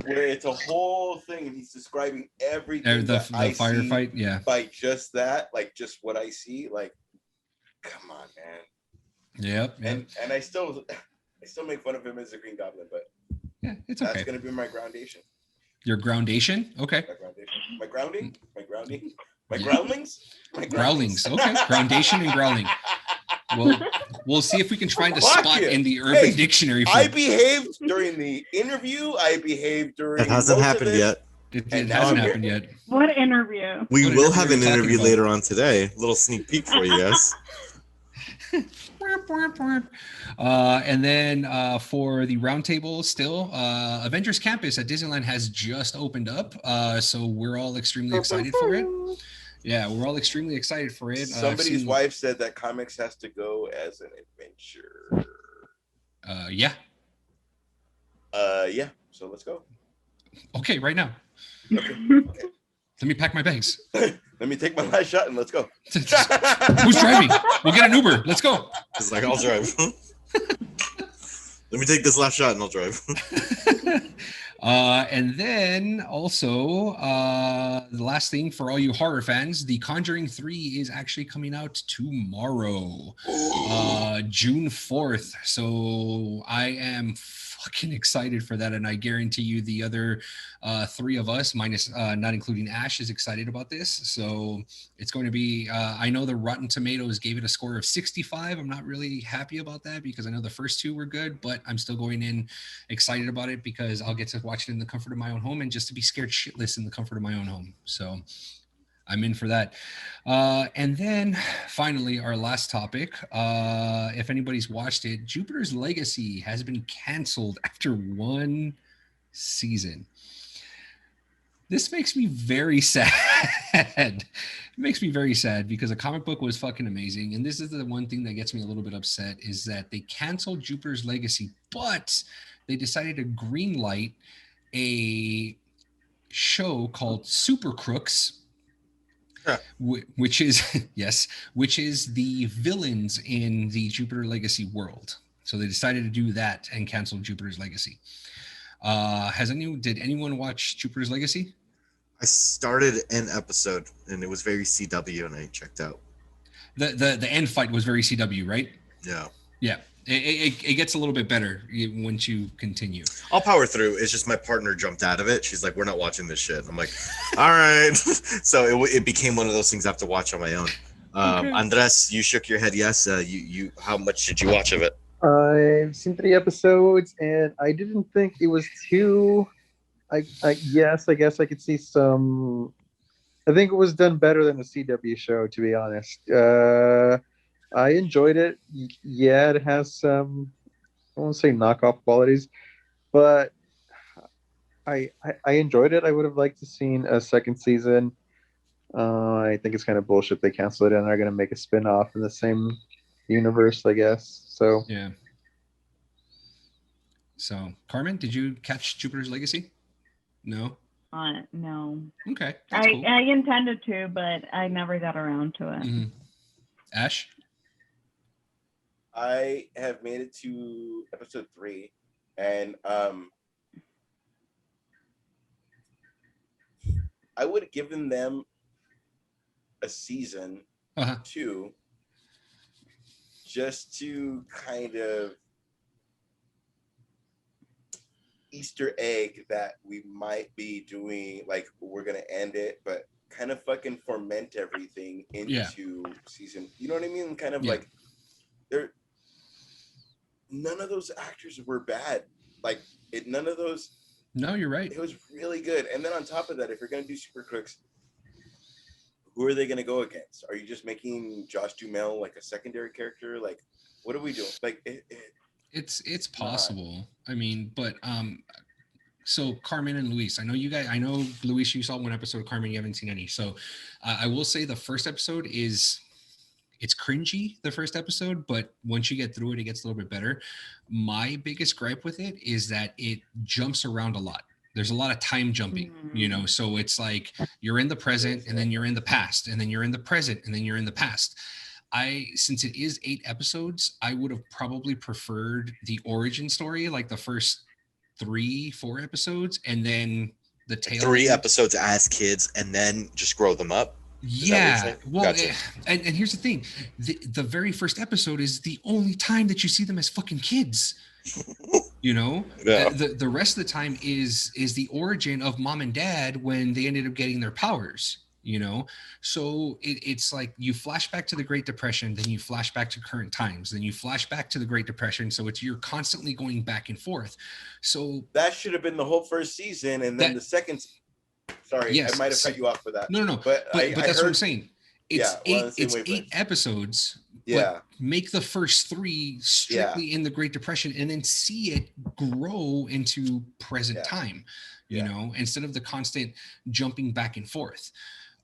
where it's a whole thing and he's describing everything the firefight, yeah. By just that, like just what I see, like, come on, man. Yep. And I still make fun of him as a Green Goblin, but yeah, it's okay. That's gonna be my groundation. Your groundation? Okay. My grounding? My grounding? My growlings? My growlings. Okay. Groundation and growling. Well, we'll see if we can find a spot in the Urban Dictionary. I behaved during the interview. I behaved during. It hasn't happened yet. It hasn't happened yet. What interview? We will have an interview later on today. A little sneak peek for you guys. And then for the roundtable, still, Avengers Campus at Disneyland has just opened up. So we're all extremely excited for it. Yeah, we're all extremely excited for it. Somebody's wife said that Comix has to go as an adventure. Yeah. Yeah. So let's go. Okay, right now. Okay. Let me pack my bags. Let me take my last shot and let's go. Who's driving? We'll get an Uber. Let's go. It's like, I'll drive. Let me take this last shot and I'll drive. And then also, the last thing for all you horror fans, The Conjuring 3 is actually coming out tomorrow, June 4th. So I am fucking excited for that, and I guarantee you the other three of us, minus not including Ash, is excited about this. So it's going to be. I know the Rotten Tomatoes gave it a score of 65. I'm not really happy about that because I know the first two were good, but I'm still going in excited about it because I'll get to watch it in the comfort of my own home and just to be scared shitless in the comfort of my own home. So I'm in for that. And then finally, our last topic. If anybody's watched it, Jupiter's Legacy has been canceled after one season. This makes me very sad. It makes me very sad because a comic book was fucking amazing. And this is the one thing that gets me a little bit upset is that they canceled Jupiter's Legacy, but they decided to greenlight a show called Super Crooks, which is which is the villains in the Jupiter Legacy world. So they decided to do that and cancel Jupiter's Legacy. Did anyone watch Jupiter's Legacy? I started an episode and it was very CW and I checked out. The end fight was very CW, right? Yeah. Yeah. It gets a little bit better once you continue. I'll power through. It's just my partner jumped out of it. She's like, "We're not watching this shit." I'm like, "All right." So it became one of those things I have to watch on my own. Okay. Andres, you shook your head. Yes. You. How much did you watch of it? I've seen 3 episodes, and I didn't think it was too. Yes, I guess I could see some. I think it was done better than the CW show, to be honest. I enjoyed it. Yeah, it has some, I won't say knockoff qualities, but I enjoyed it. I would have liked to seen a second season. I think it's kind of bullshit they canceled it and they're going to make a spin-off in the same universe, I guess. So yeah. So Carmen, did you catch Jupiter's Legacy? No. No. Okay. Cool. I intended to, but I never got around to it. Mm-hmm. Ash? I have made it to episode 3, and I would have given them a season 2 just to kind of Easter egg that we might be doing, like we're gonna end it, but kind of fucking ferment everything into season. You know what I mean? Kind of like none of those actors were bad. Like none of those. No, you're right. It was really good. And then on top of that, if you're gonna do Super Crooks, who are they gonna go against? Are you just making Josh Duhamel like a secondary character? Like, what are we doing? Like, it's possible. I mean, but so Carmen and Luis, I know Luis, you saw one episode of Carmen, you haven't seen any. So I will say the first episode it's cringy, the first episode, but once you get through it, it gets a little bit better. My biggest gripe with it is that it jumps around a lot. There's a lot of time jumping, so it's like you're in the present and then you're in the past and then you're in the present and then you're in the past. Since it is 8 episodes, I would have probably preferred the origin story, like the first 3-4 episodes, and then the tail 3 episodes as kids and then just grow them up. Yeah, well, gotcha. and here's the thing: the very first episode is the only time that you see them as fucking kids. The rest of the time is the origin of mom and dad when they ended up getting their powers. So it's like you flash back to the Great Depression, then you flash back to current times, then you flash back to the Great Depression. So you're constantly going back and forth. So that should have been the whole first season, and then the second. Sorry, I might have cut you off for that. No. But that's what I'm saying. It's 8 episodes. Yeah. Make the first 3 strictly in the Great Depression, and then see it grow into present time. Instead of the constant jumping back and forth.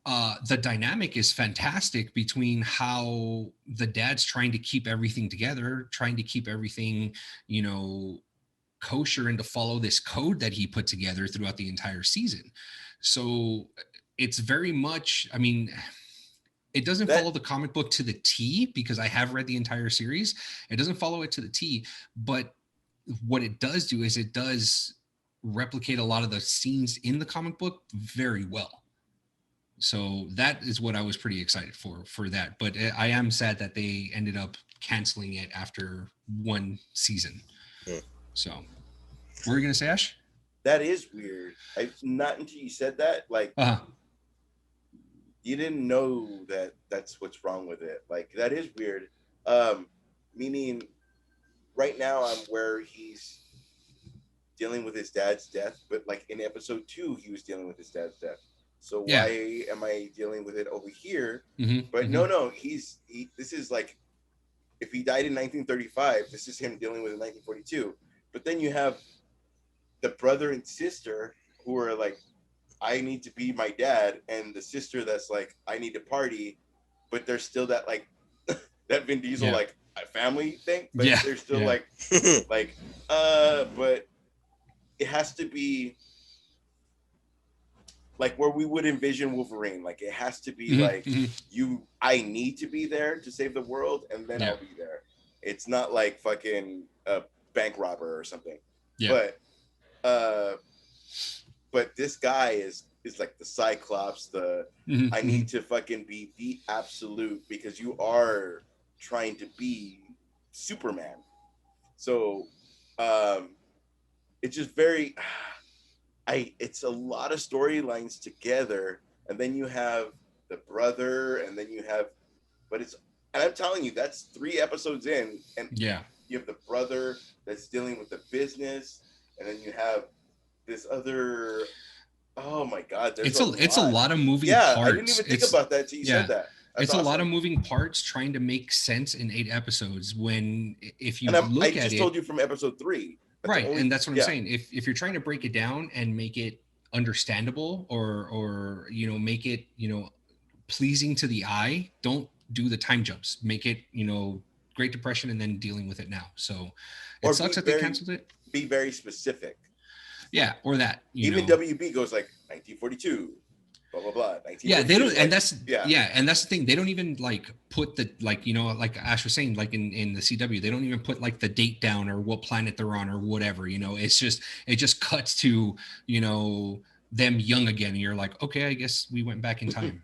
The dynamic is fantastic between how the dad's trying to keep everything together, trying to keep everything, kosher and to follow this code that he put together throughout the entire season. So it's very much, it doesn't follow the comic book to the T because I have read the entire series. It doesn't follow it to the T, but what it does do is it does replicate a lot of the scenes in the comic book very well. So that is what I was pretty excited for that. But I am sad that they ended up canceling it after 1 season. So What were you gonna say, Ash? That is weird. Not until you said that, like, you didn't know that that's what's wrong with it. Like, that is weird. Meaning, right now I'm where he's dealing with his dad's death, but like in episode 2, he was dealing with his dad's death. So why am I dealing with it over here? But no, this is like, if he died in 1935, this is him dealing with it in 1942. But then you have the brother and sister who are like, I need to be my dad, and the sister that's like, I need to party, but there's still that like that Vin Diesel like a family thing, but they're still like but it has to be like where we would envision Wolverine. Like, it has to be like I need to be there to save the world, and then I'll be there. It's not like fucking a bank robber or something. But this guy is like the Cyclops, I need to fucking be the absolute, because you are trying to be Superman. So it's just very it's a lot of storylines together, and then you have the brother, and then you have, and I'm telling you, that's 3 episodes in, and you have the brother that's dealing with the business, and then you have this other, oh my god, it's a lot of moving parts. I didn't even think about that till you said that. That's awesome. A lot of moving parts trying to make sense in 8 episodes, when if you look at it, I just told you from episode 3. And that's what I'm saying. If you're trying to break it down and make it understandable, or make it pleasing to the eye, don't do the time jumps. Make it Great Depression and then dealing with it now. So it sucks that they canceled it. Be very specific. Yeah, or that. Even WB goes like 1942, blah blah blah. Yeah, they don't, and that's and that's the thing. They don't even like put the like Ash was saying, like in the CW, they don't even put like the date down or what planet they're on or whatever. It just cuts to them young again, and you're like, okay, I guess we went back in time.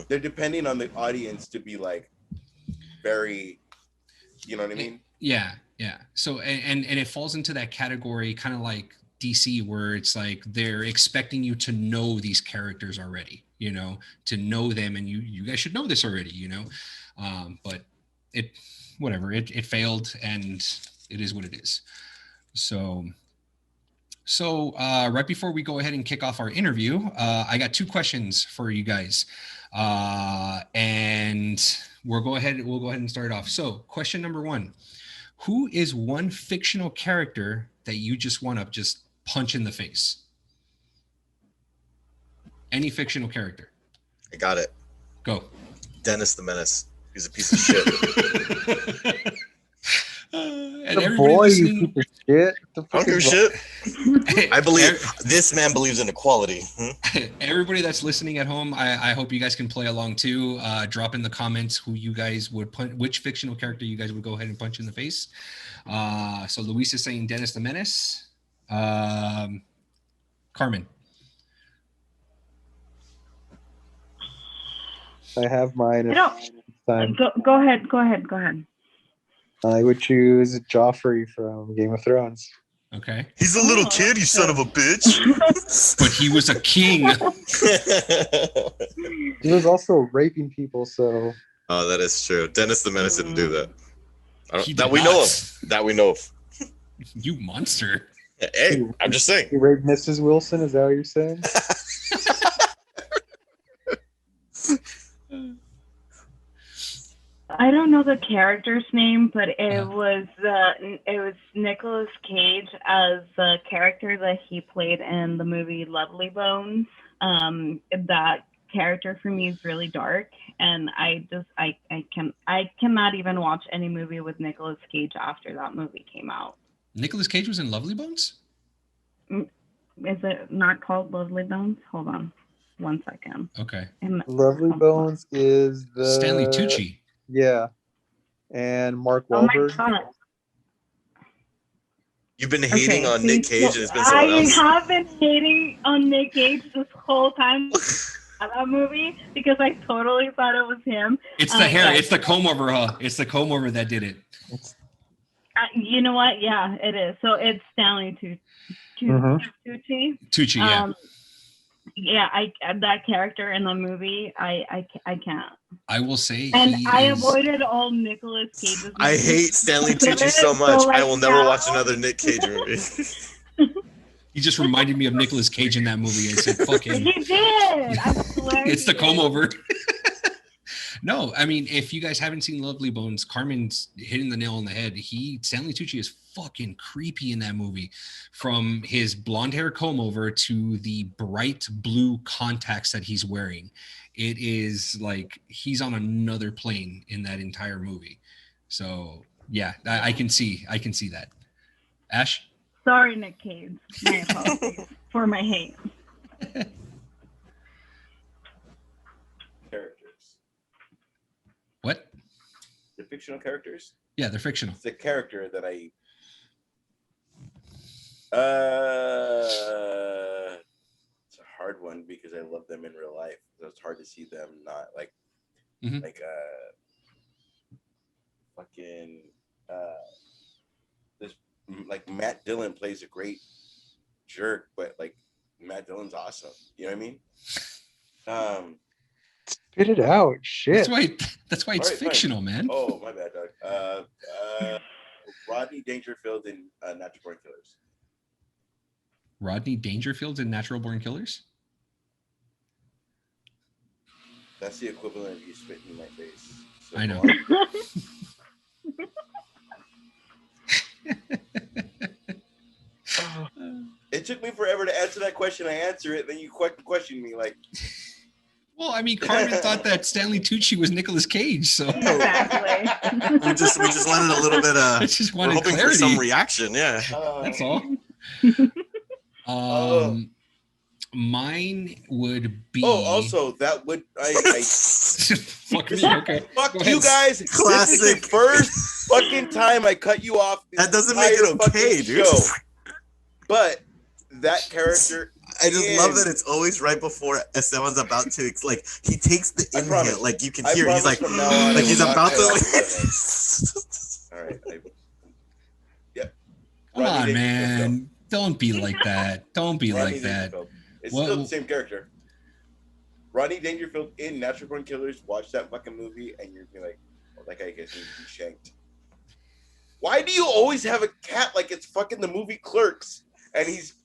They're depending on the audience to be like very, you know what I mean? Yeah. So and it falls into that category, kind of like DC, where it's like they're expecting you to know these characters already, to know them, and you guys should know this already, but it failed, and it is what it is. So right before we go ahead and kick off our interview, I got 2 questions for you guys, and we'll go ahead and start off. So question number 1. Who is one fictional character that you just want to just punch in the face? Any fictional character. I got it. Go. Dennis the Menace. He's a piece of shit. And the boy, you piece of shit. I don't give a shit. I believe this man believes in equality. Everybody that's listening at home, I hope you guys can play along too. Drop in the comments who you guys would punch, which fictional character you guys would go ahead and punch in the face. So Luis is saying Dennis the Menace. Carmen. I have mine. Go ahead. I would choose Joffrey from Game of Thrones. Okay. He's a little kid, you son of a bitch. But he was a king. He was also raping people, so. Oh, that is true. Dennis the Menace didn't do that. That we know of. You monster. Hey, I'm just saying. He raped Mrs. Wilson, is that what you're saying? I don't know the character's name, but it was Nicolas Cage as the character that he played in the movie Lovely Bones. That character for me is really dark, and I cannot even watch any movie with Nicolas Cage after that movie came out. Nicolas Cage was in Lovely Bones? Is it not called Lovely Bones? Hold on 1 second. Okay. Lovely Bones is the Stanley Tucci. Yeah. And Mark Wahlberg. Oh my God. You've been hating on Nick Cage, and it's been someone else. I have been hating on Nick Cage this whole time. That movie, because I totally thought it was him. It's the hair. It's the comb over, huh? It's the comb over that did it. You know what? Yeah, it is. So it's Stanley Tucci. Tucci, yeah. Yeah, that character in the movie, I can't. I will say, and I avoided all Nicolas Cage's movies. I hate Stanley Tucci so much. I will never watch another Nick Cage movie. He just reminded me of Nicolas Cage in that movie. I said, "Fuck him." He did. I swear. It's the comb over. No, I mean, if you guys haven't seen Lovely Bones, Carmen's hitting the nail on the head. Stanley Tucci is fucking creepy in that movie, from his blonde hair comb over to the bright blue contacts that he's wearing. It is like he's on another plane in that entire movie. So yeah, I can see that. Ash? Sorry, Nick Cage. My apologies for my hate. What? The fictional characters? Yeah, they're fictional. It's a character that I it's a hard one because I love them in real life. So it's hard to see them not like fucking this like Matt Dillon plays a great jerk, but like Matt Dillon's awesome. You know what I mean? Spit it out. Shit. That's why it's fictional, man. Oh, my bad, dog. Rodney Dangerfield in Natural Born Killers. Rodney Dangerfield in Natural Born Killers? That's the equivalent of you spitting in my face. So I know. It took me forever to answer that question. I answer it, then you question me like. Well, I mean, Carmen thought that Stanley Tucci was Nicolas Cage, so Exactly. we just wanted a little bit. I just wanted hoping clarity. for some reaction. Yeah, that's all. Mine would be. Oh, also that would I Fuck me. Okay. Fuck you guys. Classic. This is the first fucking time I cut you off. That doesn't make it okay, dude. Show. But that character. I just love that it's always right before Esteban's about to, like, he takes the inhale, like you can hear it. He's like he's about to. All right. Yeah. Come on, man. Don't be like that. Don't be like that. It's still the same character. Rodney Dangerfield in Natural Born Killers. Watch that fucking movie, and you're gonna be like, "Oh, that guy gets to be shanked." Why do you always have a cat like it's fucking the movie Clerks? And he's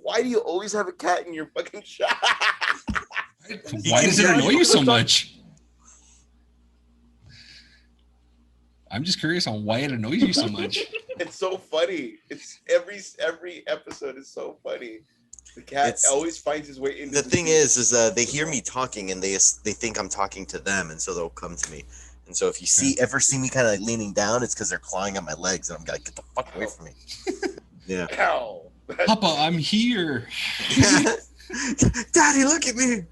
why do you always have a cat in your fucking shot? Why does it annoy you so much? I'm just curious on why it annoys you so much. It's so funny. It's every episode is so funny. The cat always finds his way into the thing is they hear me talking and they think I'm talking to them, and so they'll come to me. And so if you ever see me kind of like leaning down, it's because they're clawing at my legs, and I'm like, get the fuck away from me. Yeah. Ow. Papa, I'm here. Yeah. Daddy, look at me.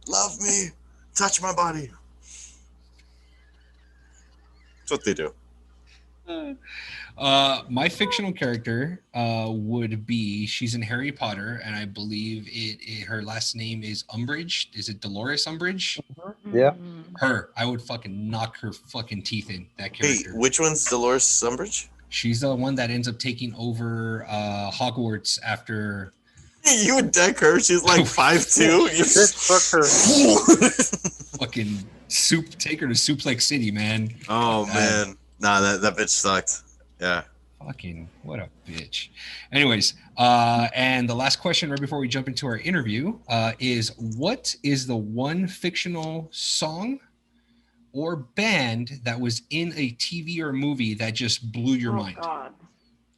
Love me. Touch my body. That's what they do. My fictional character would be, she's in Harry Potter, and I believe her last name is Umbridge. Is it Dolores Umbridge? Yeah. Her. I would fucking knock her fucking teeth in, that character. Hey, which one's Dolores Umbridge? She's the one that ends up taking over Hogwarts after. You would deck her. She's like 5'2". You just fuck her. Fucking take her to Suplex City, man. Oh man, nah, that bitch sucked. Yeah. Fucking what a bitch. Anyways, and the last question right before we jump into our interview is, what is the one fictional song or band that was in a TV or movie that just blew your mind? God.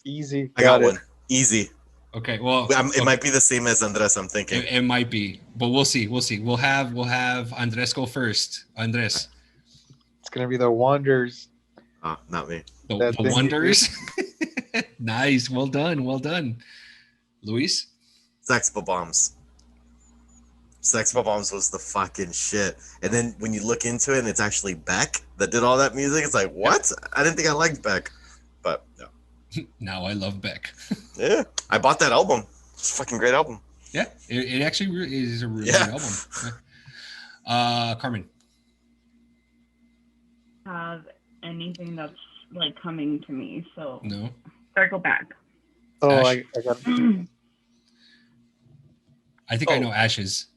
Easy. I got one. Easy. Okay, well, it might be the same as Andres. I'm thinking it might be, but we'll see. We'll have Andres go first. Andres. It's gonna be the Wonders. Oh, not me. The Wonders. Nice. Well done. Luis. Sex Bombs. Sex Bombs was the fucking shit. And then when you look into it, and it's actually Beck that did all that music, it's like, what? Yep. I didn't think I liked Beck, but yeah. Now I love Beck. Yeah, I bought that album. It's a fucking great album. Yeah, it actually is a really good album. Yeah. Carmen. Have anything that's like coming to me. So No. circle back. Oh, Ash? I got. I think I know Ash's.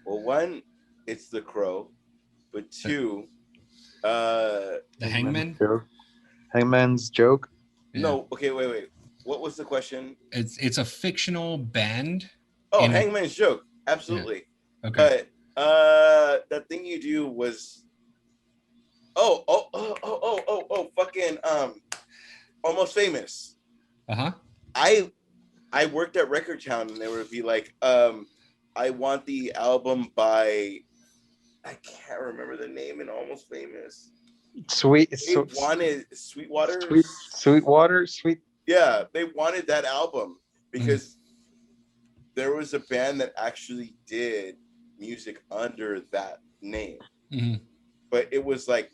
Well, one, it's The Crow, but two, The Hangman? Joke. Hangman's joke. Yeah. no, okay, wait. What was the question? It's a fictional band. Oh, in a- Hangman's Joke, absolutely. Okay. But that thing you do was, fucking Almost Famous. Uh-huh. I worked at Record Town, and they would be like, I want the album by, I can't remember the name in Almost Famous. They wanted Sweetwater. Sweetwater. Yeah, they wanted that album because there was a band that actually did music under that name. Mm-hmm. But it was like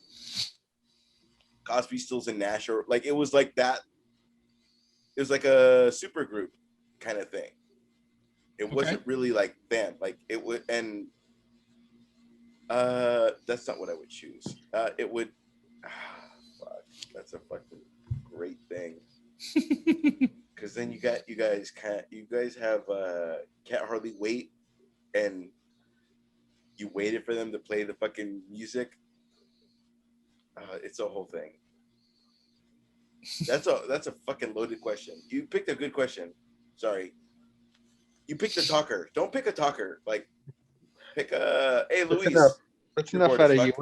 Cosby, Stills, and Nash, or like it was like that. It was like a super group kind of thing. It wasn't really like them. Like it would, and that's not what I would choose. It would. Fuck, that's a fucking great thing. Because then you guys have Can't Hardly Wait, and you waited for them to play the fucking music. It's a whole thing. That's a fucking loaded question. You picked a good question. Sorry. You picked a talker. Don't pick a talker. Like, pick a. Hey, Luis. That's enough out of you.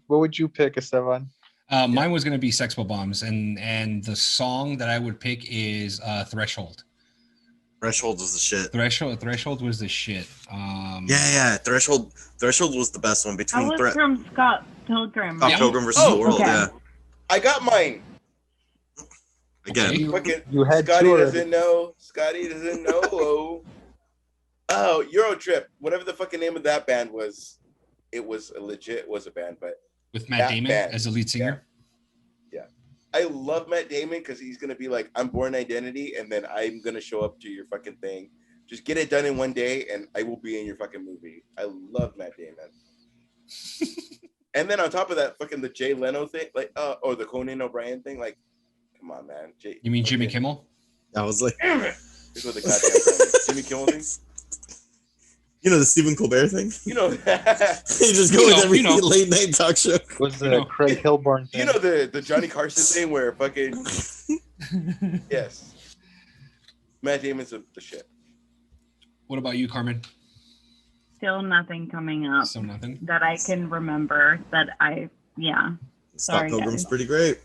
What would you pick, Esteban? Mine was going to be Sexpo Bombs, and the song that I would pick is Threshold. Threshold was the shit. Threshold was the shit. Yeah. Threshold was the best one between. That was from Scott Pilgrim. Scott Pilgrim versus the World. Okay. Yeah. I got mine. Again, you had Scotty two doesn't know. Oh, Euro Trip. Whatever the fucking name of that band was, it was a band, but with Matt Damon as the lead singer. Yeah. I love Matt Damon because he's gonna be like, I'm Born Identity, and then I'm gonna show up to your fucking thing. Just get it done in one day, and I will be in your fucking movie. I love Matt Damon. And then on top of that, fucking the Jay Leno thing, like, or the Conan O'Brien thing, like, come on, man. You mean Jimmy Kimmel? I was like, this was the goddamn Jimmy Kimmel thing. You know the Stephen Colbert thing? You know that. You just go with every late night talk show. Was the Craig Kilborn thing? You know the Johnny Carson thing where fucking yes. Matt Damon's the shit. What about you, Carmen? Still nothing coming up. Still nothing that I can remember. Scott Pilgrim's pretty great.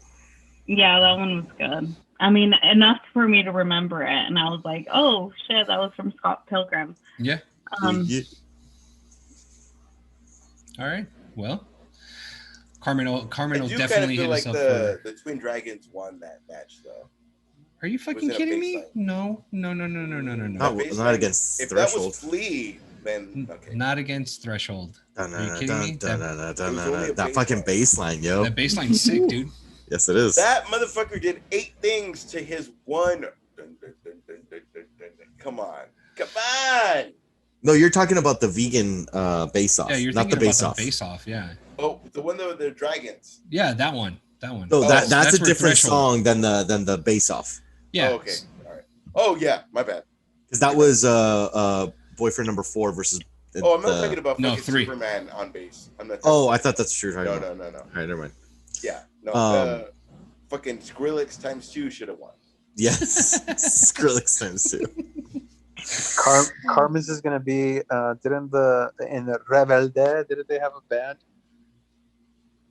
Yeah, that one was good. I mean, enough for me to remember it, and I was like, "Oh shit, that was from Scott Pilgrim." Yeah. Yeah. All right. Well, Carmen will definitely hit us up. The Twin Dragons won that match, though. Are you fucking kidding me? No. Not against if Threshold. If that was Flea, then okay. Not against Threshold. Are you kidding me? That fucking bass line, yo. That bass line's sick, dude. Yes, it is. That motherfucker did 8 things to his one. Come on. No, you're talking about the vegan bass off. Yeah, you're not the bass off. Bass off, yeah. Oh, the one that the dragons. Yeah, that one. No, that's a different song than the bass off. Yeah. Oh, okay. All right. Oh yeah, my bad. Because that was boyfriend number 4 versus. I'm not talking about fucking 3. Superman on bass. I'm not. I thought that's true. No. All right, never mind. Yeah, no. Fucking Skrillex times 2 should have won. Yes, Skrillex times 2. Carmen's is gonna be. In the Rebelde, didn't they have a band?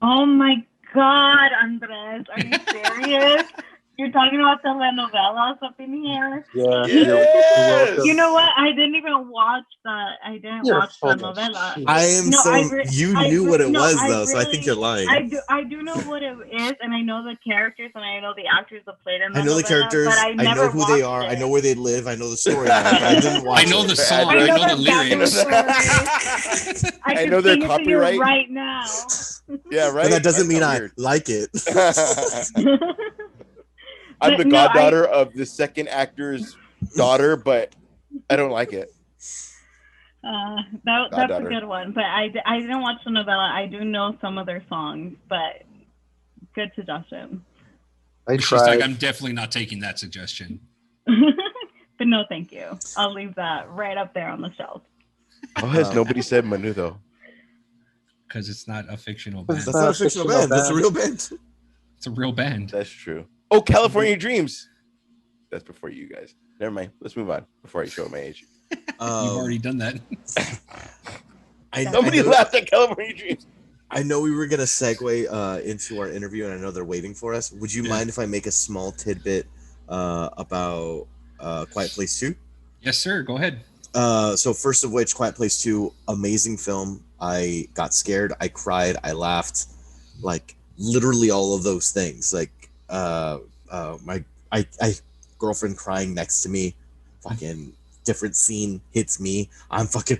Oh my God, Andres, are you serious? You're talking about the telenovelas up in here? Yeah. Yes! You know what? I didn't even watch that. I didn't watch the novela. You knew what it was, though, so I think you're lying. I do know what it is, and I know the characters, and I know the actors that played in the I know novela, the characters. but I know who they are. It. I know where they live. I know the story. I didn't watch I know the song. I know the lyrics. I know their copyright right now. Yeah, right. But that doesn't mean I like it. I'm the goddaughter of the second actor's daughter, but I don't like it. That's a good one, but I didn't watch the novella. I do know some of their songs, but Good suggestion. I She's tried. like, I'm definitely not taking that suggestion. But no, thank you. I'll leave that right up there on the shelf. How has nobody said Menudo? Because it's not a fictional band. That's not a fictional band. That's a real band. It's a real band. That's true. Oh, California Dreams. That's before you guys. Never mind. Let's move on before I show my age. You've already done that. Nobody laughed at California Dreams. I know we were gonna segue into our interview, and I know they're waiting for us. Would you mind if I make a small tidbit about Quiet Place 2? Yes, sir. Go ahead. So first of which, Quiet Place 2, amazing film. I got scared. I cried. I laughed. Like literally all of those things. Like my girlfriend crying next to me. Fucking different scene hits me. I'm fucking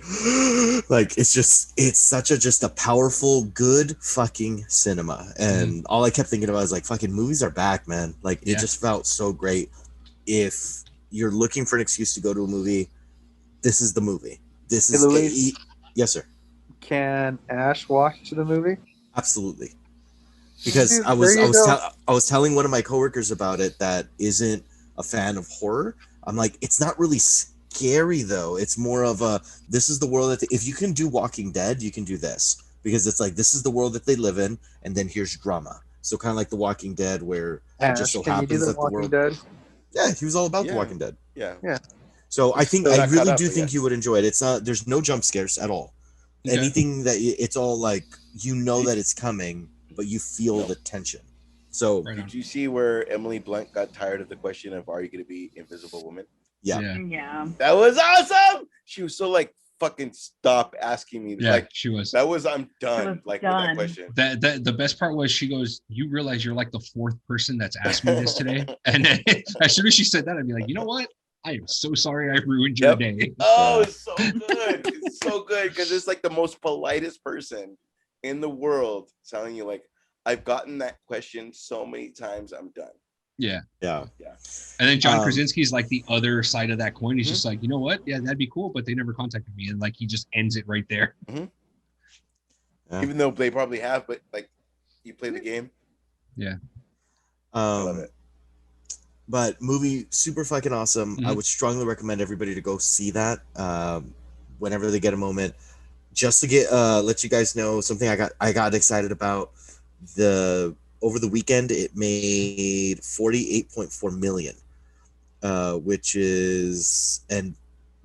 like it's such a powerful, good fucking cinema. And all I kept thinking about is like fucking movies are back, man. Like it just felt so great. If you're looking for an excuse to go to a movie, this is the movie. This is yes, sir. Can Ash watch the movie? Absolutely. Because Dude, I was telling one of my coworkers about it that isn't a fan of horror. I'm like, it's not really scary though. It's more of a, this is the world that if you can do Walking Dead, you can do this, because it's like, this is the world that they live in, and then here's drama. So kind of like The Walking Dead, where Ash, it just so can happens you do that the world. Dead? Yeah, he was all about The Walking Dead. Yeah. So I think Still I not really caught up, do but think you would enjoy it. It's not, there's no jump scares at all. Okay. Anything that it's all like, you know that it's coming, but you feel the tension. So Did you see where Emily Blunt got tired of the question of, are you going to be Invisible Woman? Yeah. That was awesome. She was so like, fucking stop asking me. Yeah, like she was. That was, I'm done. Like with that question. That the best part was she goes, you realize you're like the fourth person that's asked me this today. And then, as soon as she said that, I'd be like, you know what? I am so sorry I ruined your day. Oh, it's so good. It's so good because it's like the most politest person in the world telling you like, I've gotten that question so many times, I'm done. Yeah. And then John Krasinski's like the other side of that coin. He's just like, you know what? Yeah, that'd be cool, but they never contacted me, and like he just ends it right there. Even though they probably have, but like you play the game. Yeah. I love it. But movie super fucking awesome. I would strongly recommend everybody to go see that whenever they get a moment. Just to get let you guys know something I got excited about. Over the weekend it made 48.4 million, which is, and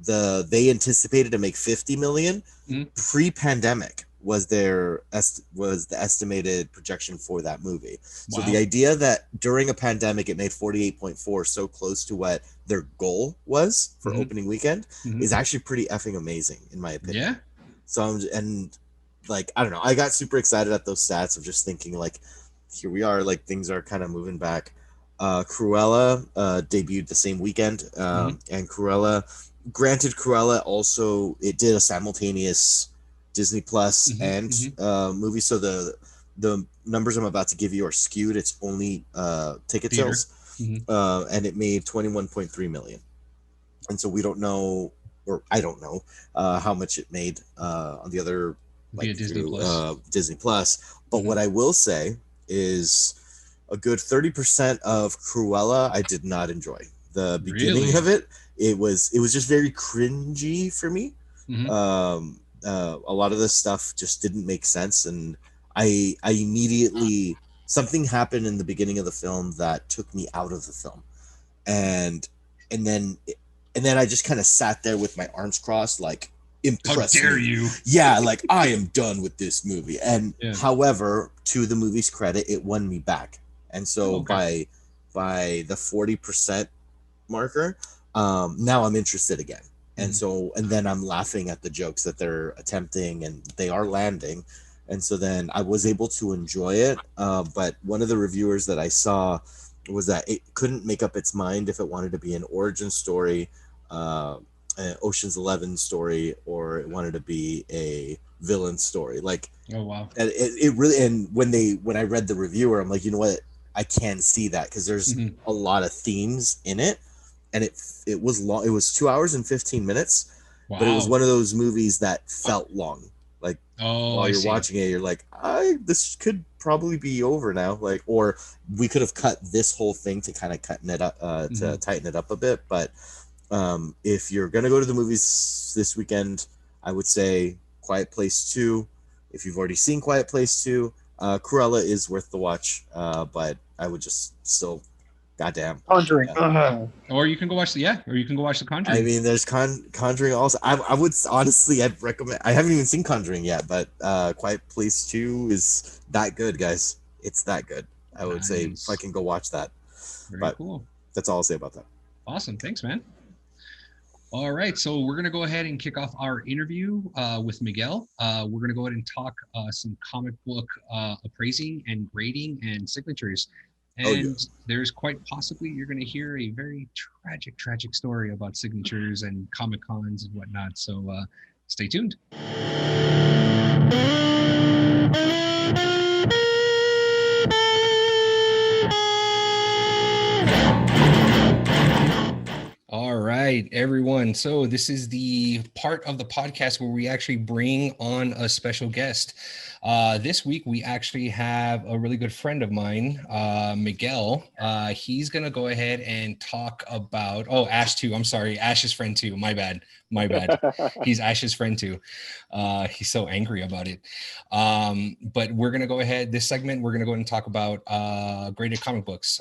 they anticipated to make 50 million. Pre-pandemic was the estimated projection for that movie. So the idea that during a pandemic it made 48.4, so close to what their goal was for opening weekend, is actually pretty effing amazing in my opinion. Yeah. So I don't know, I got super excited at those stats of just thinking like, here we are, like things are kind of moving back. Cruella debuted the same weekend, and Cruella also, it did a simultaneous Disney Plus and movie. So the numbers I'm about to give you are skewed. It's only ticket sales, and it made 21.3 million. And so we don't know, or I don't know, how much it made on the other, like Disney Plus. But what I will say is a good 30% of Cruella I did not enjoy. The beginning of it, it was just very cringy for me. A lot of this stuff just didn't make sense, and I immediately, something happened in the beginning of the film that took me out of the film, and then I just kind of sat there with my arms crossed, like, impress me. How dare you? Yeah, like I am done with this movie. And however, to the movie's credit, it won me back. And so by the 40% marker, now I'm interested again. And so, and then I'm laughing at the jokes that they're attempting, and they are landing. And so then I was able to enjoy it. But one of the reviewers that I saw was that it couldn't make up its mind if it wanted to be an origin story, an Ocean's 11 story, or it wanted to be a villain story. Like, oh wow, it really. And when I read the reviewer, I'm like, you know what, I can see that, because there's a lot of themes in it, and it was long. It was 2 hours and 15 minutes, but it was one of those movies that felt long. Like Oh, while I you're see. watching it, you're like, this could probably be over now. Like, or we could have cut this whole thing to kind of tighten it up a bit. But if you're gonna go to the movies this weekend, I would say Quiet Place 2. If you've already seen Quiet Place 2, Cruella is worth the watch. But I would just still, goddamn. Conjuring. Yeah. Or you can go watch The Conjuring. I mean, there's Conjuring also. I would honestly, I'd recommend. I haven't even seen Conjuring yet, but Quiet Place 2 is that good, guys. It's that good. I would say if I can go watch that. Very cool. That's all I'll say about that. Awesome. Thanks, man. All right, so we're going to go ahead and kick off our interview with Miguel. We're going to go ahead and talk some comic book appraising and grading and signatures. And there's quite possibly, you're going to hear a very tragic story about signatures and Comic Cons and whatnot. So stay tuned. All right, everyone. So this is the part of the podcast where we actually bring on a special guest. This week, we actually have a really good friend of mine, Miguel. He's going to go ahead and talk about, Ash too. I'm sorry. Ash's friend too. My bad. He's Ash's friend too. He's so angry about it. But we're going to go ahead, this segment, we're going to go ahead and talk about graded comic books.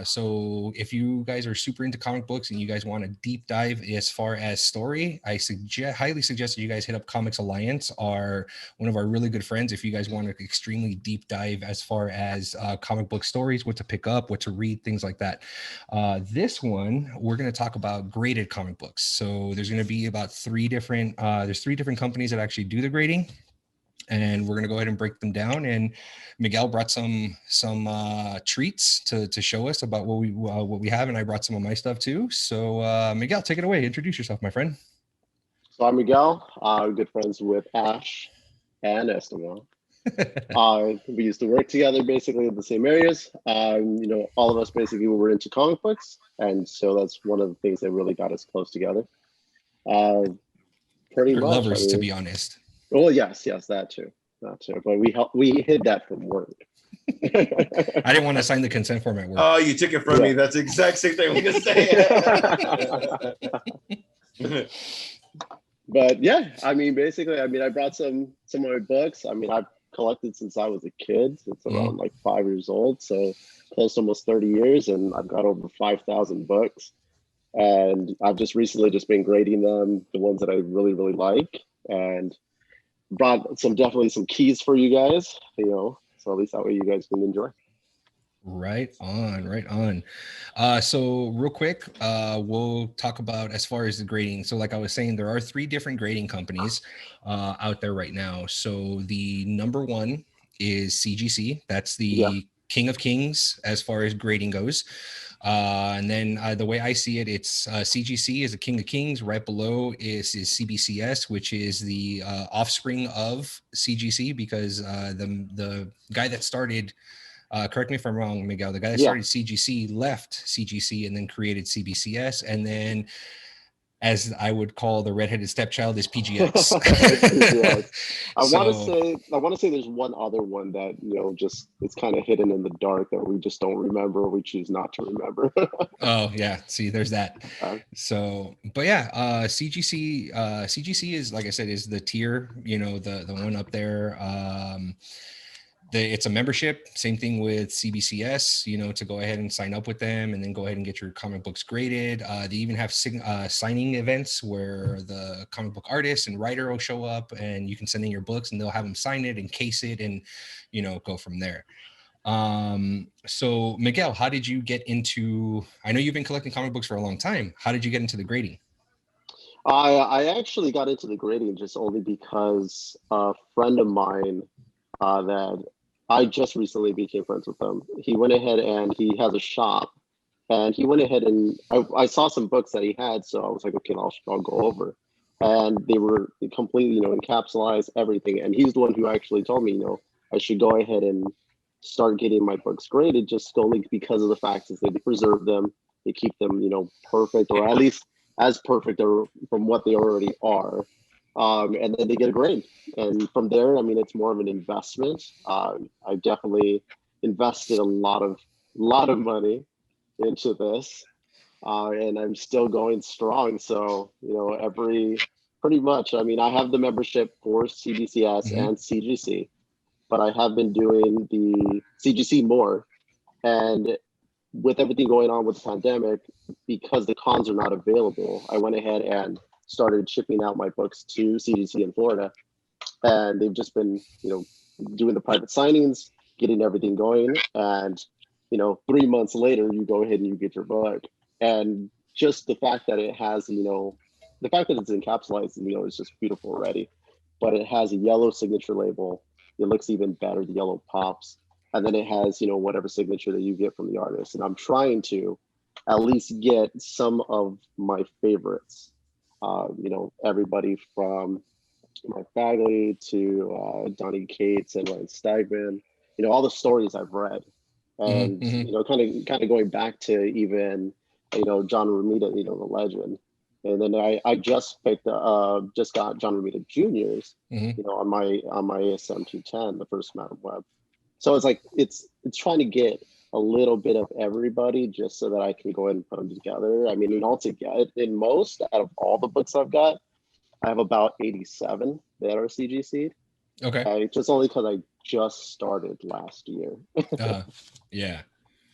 So if you guys are super into comic books and you guys want a deep dive as far as story, I highly suggest that you guys hit up Comics Alliance, one of our really good friends. If you guys want an extremely deep dive as far as comic book stories, what to pick up, what to read, things like that. This one, we're going to talk about graded comic books. So there's going to be about three different companies that actually do the grading, and we're going to go ahead and break them down. And Miguel brought some treats to show us about what we have, and I brought some of my stuff too. So Miguel, take it away. Introduce yourself, my friend. So I'm Miguel. I'm good friends with Ash and Esteban. We used to work together basically in the same areas. All of us basically were into comic books, and so that's one of the things that really got us close together. Pretty much lovers, to be honest. Well, yes, that too. But we hid that from work. I didn't want to sign the consent form at work. Oh, you took it from me. That's the exact same thing I'm gonna say. But yeah, basically, I brought some of my books. I've collected since I was a kid. It's around like 5 years old, so close to almost 30 years, and I've got over 5,000 books. And I've just recently been grading them, the ones that I really, really like, and brought definitely some keys for you guys, so at least that way you guys can enjoy. Right on. So real quick, we'll talk about as far as the grading. So like I was saying, there are 3 different grading companies out there right now. So the number one is CGC. That's the King of Kings as far as grading goes. And then the way I see it, it's CGC is the King of Kings. Right below is CBCS, which is the offspring of CGC, because the guy that started, correct me if I'm wrong, Miguel, the guy that started CGC left CGC and then created CBCS. And then, as I would call the redheaded stepchild, is PGX. I want to say there's one other one that it's kind of hidden in the dark that we just don't remember, or we choose not to remember. Oh yeah, see, there's that. So, but yeah, CGC is, like I said, is the tier, the one up there. It's a membership. Same thing with CBCS, to go ahead and sign up with them and then go ahead and get your comic books graded. They even have signing events where the comic book artist and writer will show up, and you can send in your books and they'll have them sign it and case it and, go from there. So Miguel, how did you get into, I know you've been collecting comic books for a long time. How did you get into the grading? I actually got into the grading just only because a friend of mine that I just recently became friends with him. He went ahead and he has a shop, and he went ahead and I saw some books that he had, so I was like, okay, I'll go over. And they were completely, encapsulated everything. And he's the one who actually told me, I should go ahead and start getting my books graded, just only because of the fact that they preserve them, they keep them, perfect, or at least as perfect from what they already are. and then they get a grade. And from there, I mean, it's more of an investment. I definitely invested a lot of money into this, and I'm still going strong. So, you know, pretty much, I mean, I have the membership for CGCS and CGC, but I have been doing the CGC more. And with everything going on with the pandemic, because the cons are not available, I went ahead and started shipping out my books to CGC in Florida. And they've just been, you know, doing the private signings, getting everything going. And, you know, 3 months later, you go ahead and you get your book. And just the fact that it has, you know, the fact that it's encapsulated, you know, is just beautiful already. But it has a yellow signature label. It looks even better. The yellow pops. And then it has, you know, whatever signature that you get from the artist. And I'm trying to at least get some of my favorites. You know, everybody from Mark Bagley to Donnie Cates and Ryan Stegman, you know, all the stories I've read. And, you know, kind of going back to even, you know, John Romita, you know, the legend. And then I just got John Romita Jr.'s, you know, on my ASM 210, the first Madam Web. So it's like, it's trying to get a little bit of everybody just so that I can go ahead and put them together. I mean, in most out of all the books I've got, I have about 87 that are CGC'd. Okay. Just only because I just started last year. Yeah.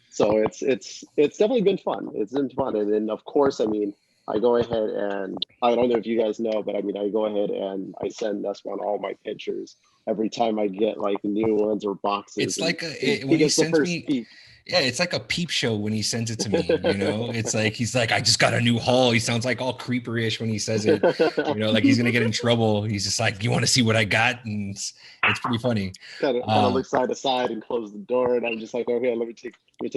So it's definitely been fun. It's been fun. And then of course, I mean, I go ahead and I don't know if you guys know, but I mean, I go ahead and I send Esteban all my pictures every time I get like new ones or boxes. It's like when he sends me, yeah, it's like a peep show when he sends it to me, you know. It's like he's like, I just got a new haul. He sounds like all creeperish when he says it, you know, like he's gonna get in trouble. He's just like, you want to see what I got? And it's pretty funny. Kind of look side to side and close the door, and I'm just like, okay, let me take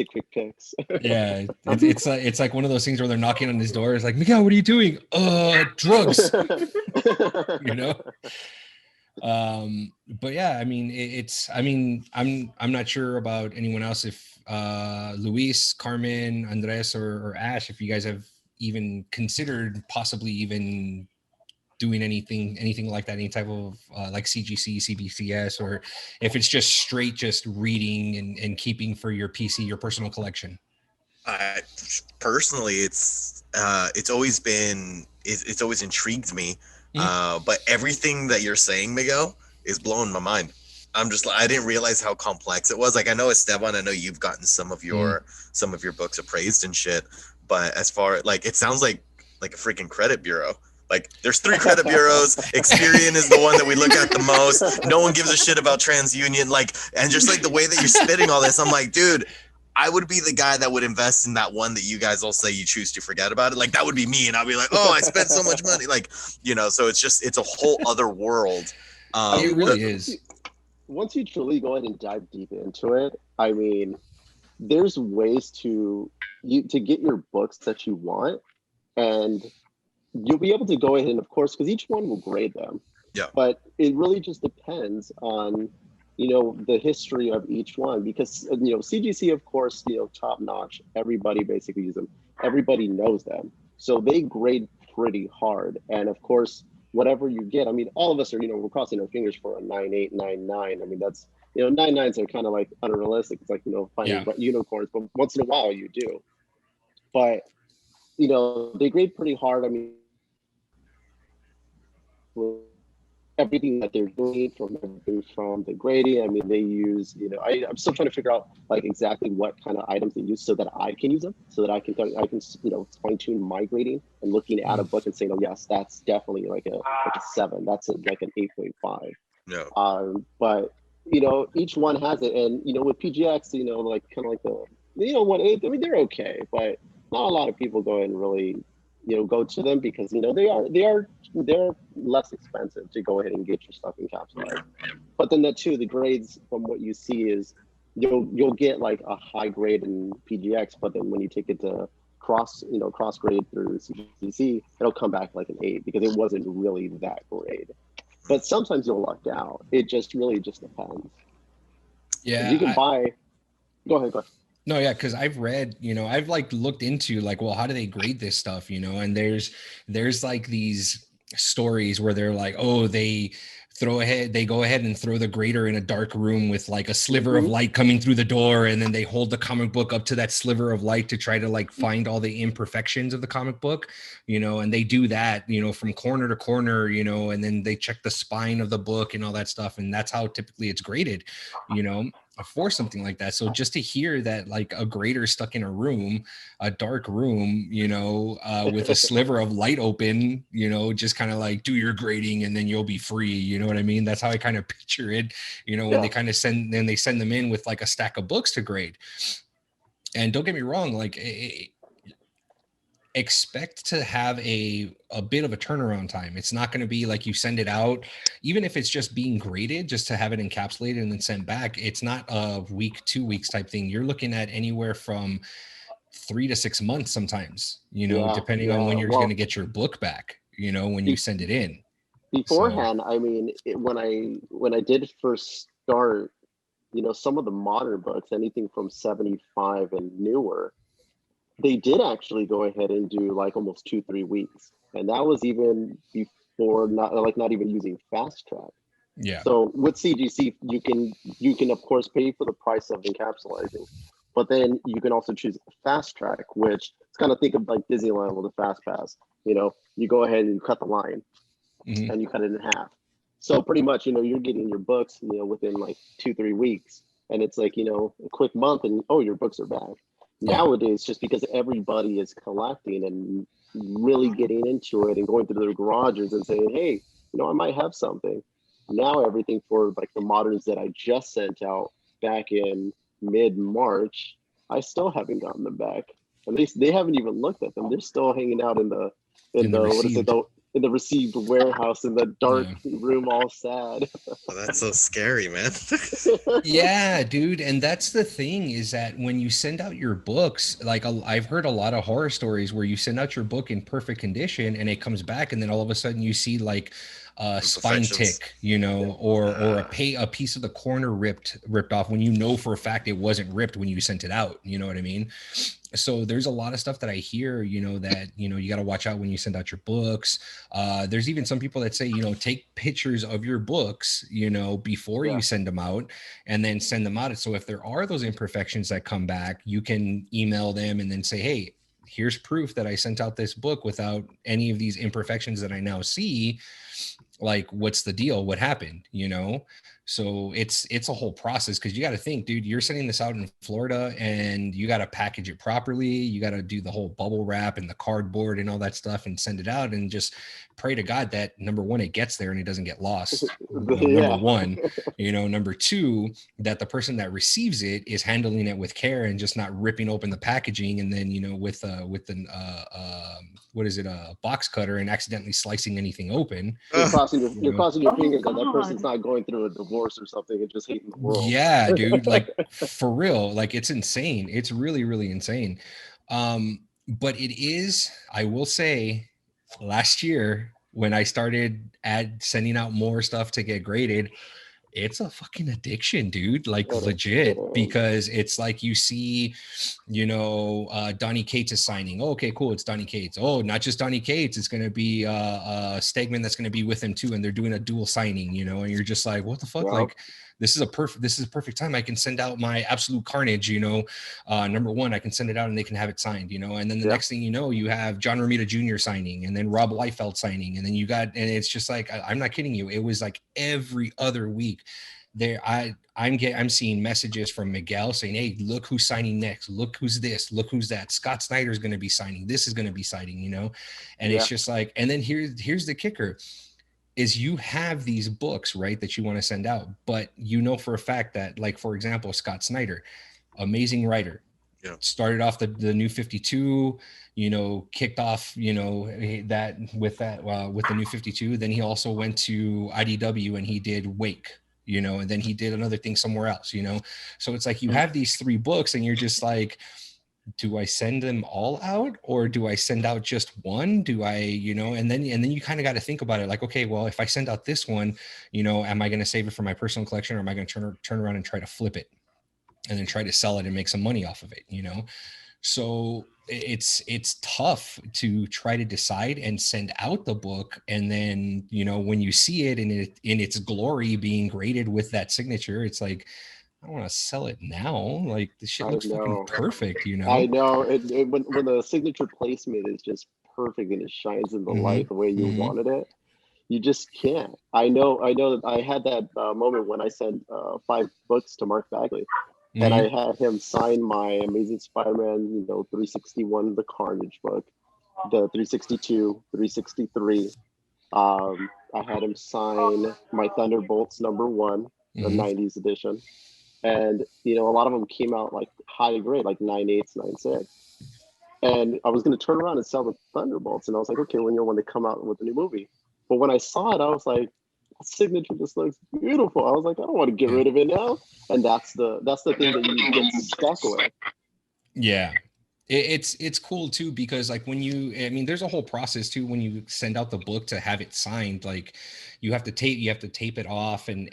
quick pics. Yeah, it's like one of those things where they're knocking on his door. It's like, Miguel, what are you doing? Drugs. You know. But yeah, I mean, I'm not sure about anyone else, if Luis, Carmen, Andres, or Ash, if you guys have even considered possibly even doing anything like that, any type of like CGC, CBCS, or if it's just straight just reading and keeping for your PC, your personal collection. Personally, it's always intrigued me. But everything that you're saying, Miguel, is blowing my mind. I'm just like, I didn't realize how complex it was. Like, I know Esteban, I know you've gotten some of your books appraised and shit, but as far like, it sounds like a freaking credit bureau. Like, there's 3 credit bureaus. Experian is the one that we look at the most. No one gives a shit about TransUnion. Like, and just like the way that you're spitting all this, I'm like, dude, I would be the guy that would invest in that one that you guys all say you choose to forget about it. Like, that would be me. And I'll be like, oh, I spent so much money. Like, you know, so it's a whole other world. It really is. Once you truly go ahead and dive deep into it, I mean, there's ways to get your books that you want, and you'll be able to go ahead and, of course, because each one will grade them. Yeah. But it really just depends on, you know, the history of each one, because, you know, CGC, of course, you know, top notch. Everybody basically uses them. Everybody knows them. So they grade pretty hard. And of course, whatever you get, I mean, all of us are, you know, we're crossing our fingers for a 9.8, 9.9. I mean, that's, you know, 9.9s are kind of like unrealistic. It's like, you know, finding unicorns, but once in a while you do. But, you know, they grade pretty hard. I mean, everything that they're doing, from the grading. I mean, they use, you know, I'm still trying to figure out like exactly what kind of items they use so that I can use them, so that I can, you know, fine tune my grading and looking at a book and saying, oh yes, that's definitely like a 7. That's like an 8.5. Yeah. But you know, each one has it, and you know, with PGX, you know, like kind of like the, you know, 1.8. I mean, they're okay, but not a lot of people go and really, you know, go to them because, you know, they're less expensive to go ahead and get your stuff encapsulated. But then the grades from what you see is you'll get like a high grade in PGX, but then when you take it to cross grade through CGC, it'll come back like an 8 because it wasn't really that grade. But sometimes you'll luck out. It just really just depends. Yeah. You can buy. Go ahead. No, yeah, because I've read, you know, I've like looked into like, well, how do they grade this stuff, you know? And there's like these stories where they're like, oh, they go ahead and throw the grader in a dark room with like a sliver of light coming through the door, and then they hold the comic book up to that sliver of light to try to like find all the imperfections of the comic book, and they do that, from corner to corner, and then they check the spine of the book and all that stuff, and that's how typically it's graded, for something like that. So just to hear that like a grader stuck in a dark room, with a sliver of light open, just kind of like do your grading and then you'll be free. You know what I mean? That's how I kind of picture it, when they kind of send them in with like a stack of books to grade. And don't get me wrong, like expect to have a bit of a turnaround time. It's not going to be like you send it out, even if it's just being graded, just to have it encapsulated and then sent back. It's not a week, 2 weeks type thing. You're looking at anywhere from 3 to 6 months sometimes, depending on when you're going to get your book back, when you send it in. Beforehand, I mean, when I did first start, some of the modern books, anything from 75 and newer, they did actually go ahead and do like almost 2-3 weeks, and that was even before not even using fast track. Yeah. So with CGC, you can of course pay for the price of encapsulating, but then you can also choose fast track, which it's kind of think of like Disneyland with a fast pass. You go ahead and you cut the line, and you cut it in half. So pretty much, you're getting your books, within like 2-3 weeks, and it's like a quick month, and your books are back. Nowadays, just because everybody is collecting and really getting into it and going through their garages and saying, hey, I might have something. Now everything for like the moderns that I just sent out back in mid-March, I still haven't gotten them back. At least they haven't even looked at them. They're still hanging out in the in the received warehouse in the dark room, all sad. Oh, that's so scary, man. Yeah, dude. And that's the thing, is that when you send out your books, like I've heard a lot of horror stories where you send out your book in perfect condition and it comes back, and then all of a sudden you see like a spine tick, or a piece of the corner ripped off, when for a fact it wasn't ripped when you sent it out. You know what I mean? So there's a lot of stuff that I hear, that, you got to watch out when you send out your books. There's even some people that say, take pictures of your books, before you send them out, and then send them out. So if there are those imperfections that come back, you can email them and then say, hey, here's proof that I sent out this book without any of these imperfections that I now see. Like, what's the deal? What happened? So it's a whole process, because you got to think, dude, you're sending this out in Florida and you got to package it properly. You got to do the whole bubble wrap and the cardboard and all that stuff and send it out, and just pray to God that, number one, it gets there and it doesn't get lost. Number one, number two, that the person that receives it is handling it with care and just not ripping open the packaging and then, with a box cutter and accidentally slicing anything open. You're crossing your fingers that person's not going through a divorce or something and just hating the world. Yeah, dude, like for real, like it's insane. It's really, really insane. But it is, I will say, last year when I started sending out more stuff to get graded, it's a fucking addiction, dude, like legit, because it's like you see, Donnie Cates is signing. Oh, okay, cool. It's Donnie Cates. Oh, not just Donnie Cates. It's going to be Stegman that's going to be with him too. And they're doing a dual signing, and you're just like, what the fuck? Wow. Like, this is a perfect time. I can send out my Absolute Carnage, number one, I can send it out and they can have it signed, and then the next thing you have John Romita Jr. signing, and then Rob Liefeld signing. And then and it's just like, I'm not kidding you. It was like every other week there. I'm seeing messages from Miguel saying, hey, look who's signing next. Look who's this, look who's that. Scott Snyder's going to be signing. This is going to be signing, and it's just like, and then here's the kicker. Is you have these books, right, that you want to send out, but for a fact that, like, for example, Scott Snyder, amazing writer, started off the New 52, kicked off, that with the New 52. Then he also went to IDW and he did Wake, and then he did another thing somewhere else, So it's like you have these 3 books and you're just like, do I send them all out, or do I send out just one? Do I, and then you kind of got to think about it, like, okay, well, if I send out this one, am I going to save it for my personal collection, or am I going to turn around and try to flip it and then try to sell it and make some money off of it, So it's tough to try to decide and send out the book, and then when you see it in its glory being graded with that signature, it's like, I don't want to sell it now. Like, this shit looks fucking perfect, I know. When the signature placement is just perfect and it shines in the light the way you wanted it, you just can't. I know that I had that moment when I sent 5 books to Mark Bagley. And I had him sign my Amazing Spider-Man, 361, the Carnage book, the 362, 363. I had him sign my Thunderbolts #1, the 90s edition. And, a lot of them came out like high grade, like 9.8s, 9.6. And I was going to turn around and sell the Thunderbolts. And I was like, okay, when they come out with a new movie. But when I saw it, I was like, signature just looks beautiful. I was like, I don't want to get rid of it now. And that's the thing that you get stuck with. Yeah. It's cool too, because like there's a whole process too when you send out the book to have it signed. Like you have to tape it off and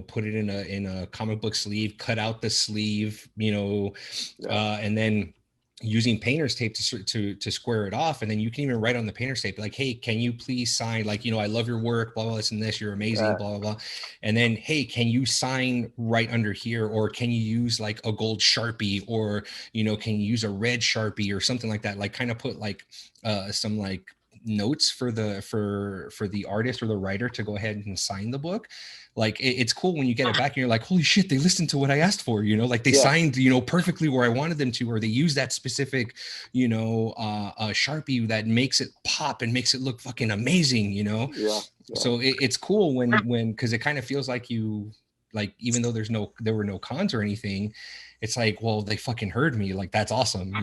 put it in a comic book sleeve, cut out the sleeve, and then using painter's tape to square it off. And then you can even write on the painter's tape, like, hey, can you please sign, like, I love your work, blah, blah, this and this, you're amazing, blah, blah, blah. And then, hey, can you sign right under here? Or can you use like a gold Sharpie, or, can you use a red Sharpie or something like that? Like kind of put like some like notes for the artist or the writer to go ahead and sign the book. Like it's cool when you get it back and you're like, holy shit, they listened to what I asked for, like they signed, perfectly where I wanted them to, or they use that specific, Sharpie that makes it pop and makes it look fucking amazing, So it's cool when, cause it kind of feels like even though there were no cons or anything, it's like, well, they fucking heard me. Like, that's awesome.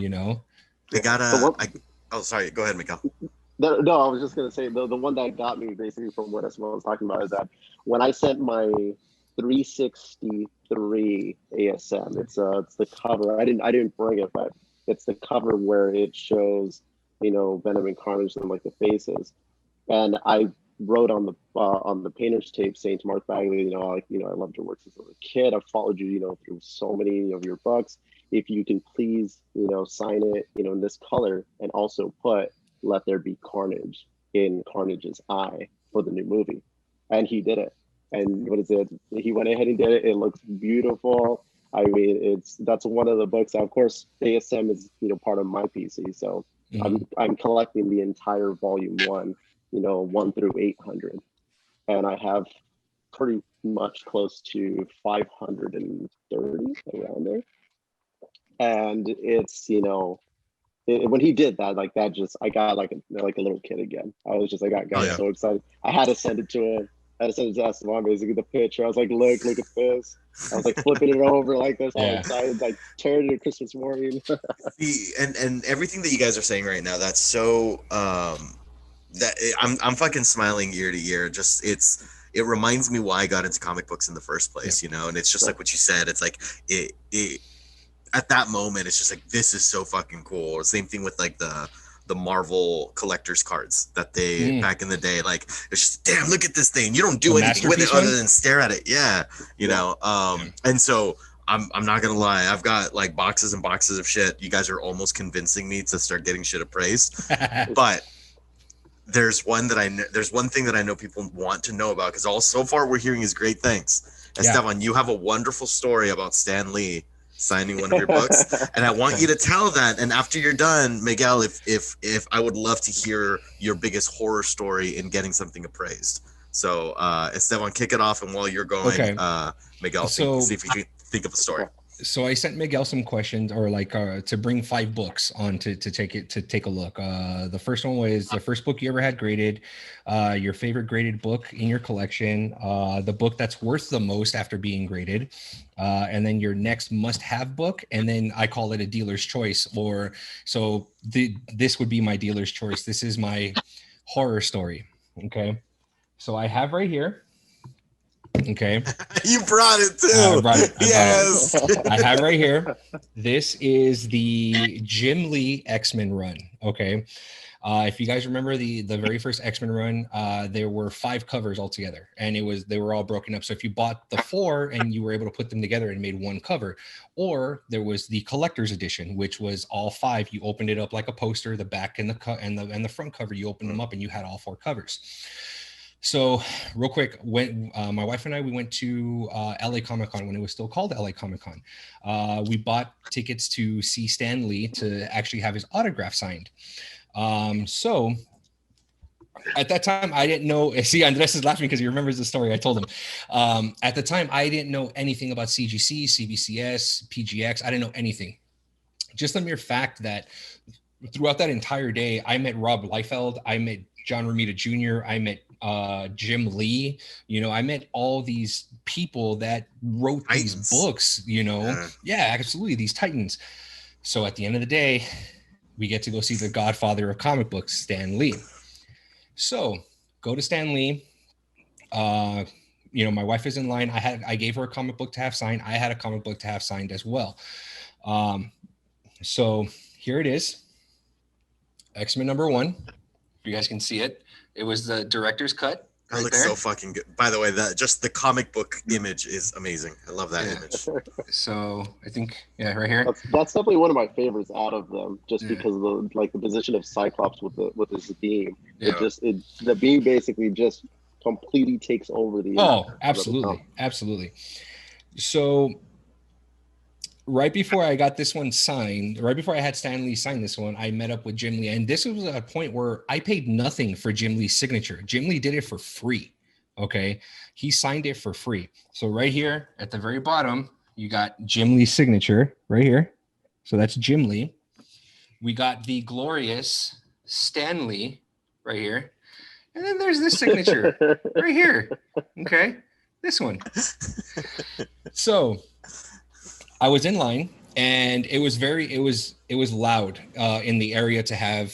They sorry, go ahead, Miguel. No, I was just gonna say the one that got me basically from what Esteban was talking about is that when I sent my 363 ASM, it's the cover. I didn't bring it, but it's the cover where it shows Venom and Carnage and like the faces, and I wrote on the painter's tape saying to Mark Bagley, I loved your work since I was a kid. I've followed you, through so many of your books. If you can please, sign it, in this color, and also put "Let There Be Carnage" in Carnage's eye for the new movie. And he did it. And what is it? He went ahead and did it. It looks beautiful. I mean, that's one of the books. Of course, ASM is, part of my PC. So I'm collecting the entire volume 1, 1 through 800. And I have pretty much close to 530 around there. And it's, when he did that, like that, just I got like a little kid again. I was just I got so excited. I had to send it to him. I had to send it to Esteban, basically the picture. I was like, look at this. I was like flipping it over like this, all excited, like tearing it Christmas morning. See, and everything that you guys are saying right now, that's so that I'm fucking smiling ear to ear. Just it reminds me why I got into comic books in the first place, and it's just like what you said. It's like it at that moment, it's just like, this is so fucking cool. Or same thing with like the Marvel collector's cards that they back in the day, like it's just, damn, look at this thing. You don't do anything with it other than stare at it. And so I'm not gonna lie, I've got like boxes and boxes of shit. You guys are almost convincing me to start getting shit appraised. But there's one thing that I know people want to know about, because so far we're hearing is great things. Esteban, you have a wonderful story about Stan Lee signing one of your books, and I want you to tell that. And after you're done, Miguel, if I would love to hear your biggest horror story in getting something appraised. So Esteban, kick it off, and while you're going, Miguel, see if you can think of a story. So I sent Miguel some questions, or like to bring 5 books on to take a look. The first one was the first book you ever had graded, your favorite graded book in your collection, the book that's worth the most after being graded, and then your next must-have book, and then I call it a dealer's choice. This would be my dealer's choice. This is my horror story. Okay, so I have right here. Okay. You brought it too. I brought it. Yes. I have right here. This is the Jim Lee X-Men run. Okay. If you guys remember the very first X-Men run, there were 5 covers altogether, and they were all broken up. So if you bought the 4 and you were able to put them together and made one cover, or there was the collector's edition, which was all 5. You opened it up like a poster, the back and the front cover, you opened them up and you had all 4 covers. So real quick, when my wife and I, we went to LA Comic Con when it was still called LA Comic Con. We bought tickets to see Stan Lee to actually have his autograph signed. So at that time, I didn't know. See, Andres is laughing because he remembers the story. I told him. At the time, I didn't know anything about CGC, CBCS, PGX. I didn't know anything. Just the mere fact that throughout that entire day, I met Rob Liefeld, I met John Romita Jr., I met Jim Lee. You know, I met all these people that wrote these books. You know, yeah, absolutely, these titans. So at the end of the day, we get to go see the godfather of comic books, Stan Lee. So go to Stan Lee. You know, my wife is in line. I gave her a comic book to have signed. I had a comic book to have signed as well. So here it is. X-Men #1. You guys can see it. It was the director's cut. That looks so fucking good. By the way, that just the comic book image is amazing. I love that image. So I think, right here. That's definitely one of my favorites out of them, just because of the position of Cyclops with his beam. Yeah. The beam basically just completely takes over the. Oh, absolutely, absolutely. So right before I got this one signed, right before I had Stan Lee sign this one, I met up with Jim Lee. And this was a point where I paid nothing for Jim Lee's signature. Jim Lee did it for free. Okay. He signed it for free. So right here at the very bottom, you got Jim Lee's signature right here. So that's Jim Lee. We got the glorious Stan Lee right here. And then there's this signature right here. Okay. This one. So I was in line, and it was loud in the area to have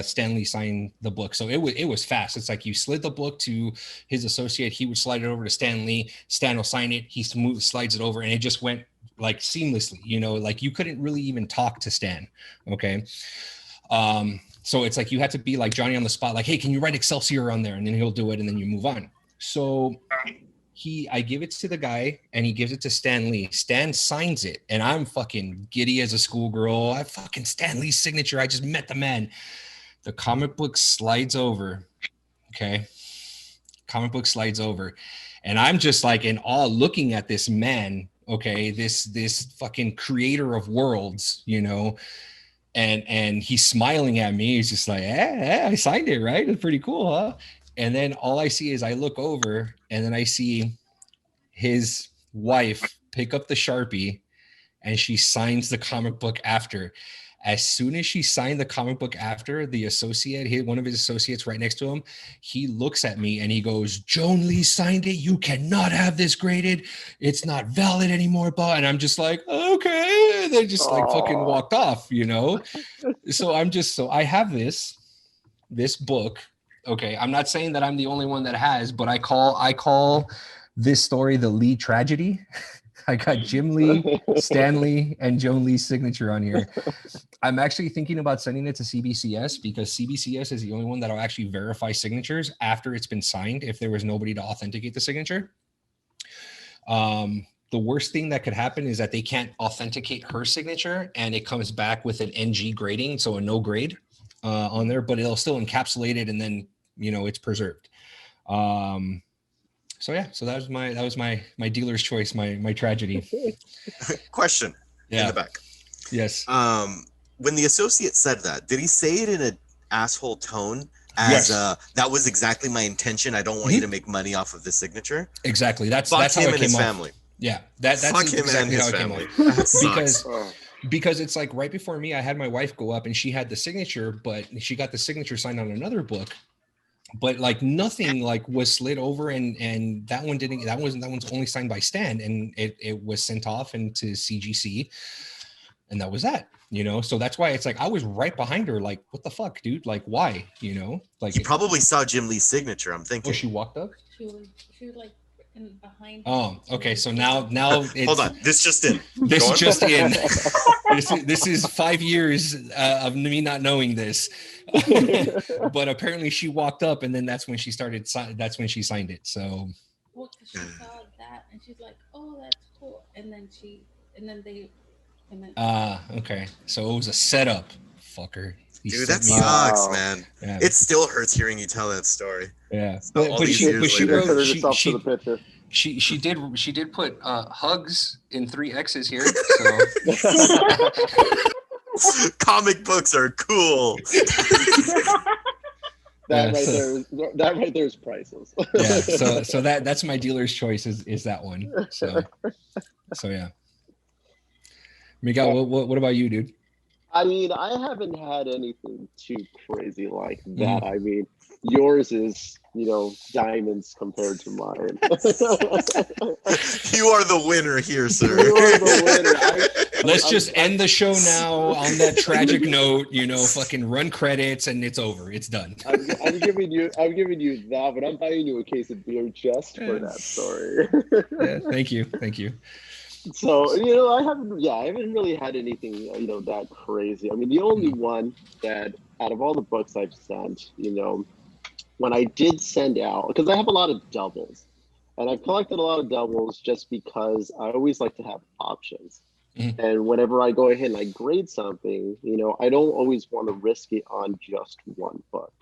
Stan Lee sign the book. So it was fast. It's like you slid the book to his associate, he would slide it over to Stan Lee, Stan will sign it, he slides it over, and it just went like seamlessly, you know, like you couldn't really even talk to Stan. Okay. So it's like you had to be like Johnny on the spot, like, hey, can you write Excelsior on there? And then he'll do it, and then you move on. So I give it to the guy, and he gives it to Stan Lee. Stan signs it, and I'm fucking giddy as a schoolgirl. I fucking Stan Lee's signature. I just met the man. The comic book slides over. Okay. Comic book slides over. And I'm just like in awe looking at this man. Okay. This fucking creator of worlds, you know, and he's smiling at me. He's just like, I signed it, right? It's pretty cool, huh? And then all I see is I look over, and then I see his wife pick up the Sharpie, and she signs the comic book after. As soon as she signed the comic book after, the associate, one of his associates right next to him, he looks at me and he goes, Joan Lee signed it. You cannot have this graded. It's not valid anymore. And I'm just like, okay. And they just like fucking walked off, you know? So I have this book. Okay, I'm not saying that I'm the only one that has, but I call this story the Lee tragedy. I got Jim Lee, Stan Lee, and Joan Lee's signature on here. I'm actually thinking about sending it to CBCS because CBCS is the only one that'll actually verify signatures after it's been signed if there was nobody to authenticate the signature. The worst thing that could happen is that they can't authenticate her signature and it comes back with an NG grading, so a no grade on there, but it'll still encapsulate it and then, you know, it's preserved. So that was my dealer's choice, my tragedy. Question in the back. Yes. When the associate said that, did he say it in an asshole tone? As that was exactly my intention. I don't want you to make money off of this signature. Exactly. That's him how it and came his off. family. Yeah. That's exactly how it came off. Because it's like right before me, I had my wife go up and she had the signature, but she got the signature signed on another book. But like nothing like was slid over and that one's only signed by Stan, and it was sent off into CGC, and that was that, you know. So that's why it's like I was right behind her, like, what the fuck, dude? Like, why? You know, like you probably saw Jim Lee's signature. I'm thinking. Oh, she walked up. She was like and behind. Oh, okay. So now it's, hold on. This just in. This Go on. just in. This is 5 years of me not knowing this, but apparently she walked up, and then that's when she started. That's when she signed it. So. Well, 'cause she saw that, and she's like, "Oh, that's cool," and then they. Okay. So it was a setup, fucker. Dude, that sucks, man. Yeah. It still hurts hearing you tell that story. Yeah, But she wrote. She did put hugs in 3 X's here. So comic books are cool. That right there is priceless. Yeah. So that's my dealer's choice is that one. So yeah. Miguel, what about you, dude? I mean, I haven't had anything too crazy like that. I mean, yours is, diamonds compared to mine. You are the winner here, sir. You are the winner. Let's just end the show now on that tragic note. Fucking run credits and it's over. It's done. I'm giving you that, but I'm buying you a case of beer just for that story. Yeah, thank you. So, I haven't really had anything, that crazy. I mean, the only one that out of all the books I've sent, when I did send out, because I have a lot of doubles, and I've collected a lot of doubles just because I always like to have options. Mm-hmm. And whenever I go ahead and I grade something, I don't always want to risk it on just one book.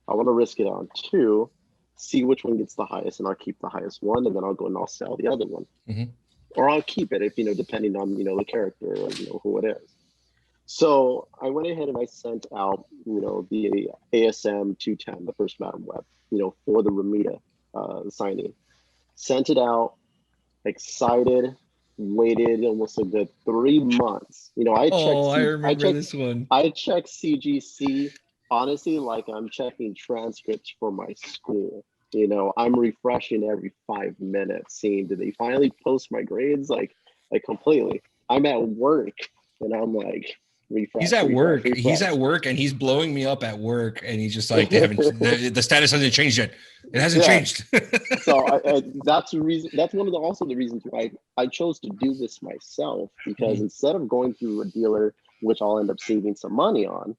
I want to risk it on 2, see which one gets the highest, and I'll keep the highest one, and then I'll go and I'll sell the other one. Mm-hmm. Or I'll keep it if, depending on, the character or, who it is. So I went ahead and I sent out, the ASM 210, the first Madam Web, for the Ramita signing. Sent it out, excited, waited almost a good 3 months. I remember this one. I checked CGC, honestly, like I'm checking transcripts for my school. I'm refreshing every 5 minutes, seeing did they finally post my grades, like completely. I'm at work and I'm like, refresh. He's at work. He's at work and he's blowing me up at work, and he's just like, the status hasn't changed yet. It hasn't changed. So that's the reason. That's also the reasons why I chose to do this myself, because instead of going through a dealer, which I'll end up saving some money on,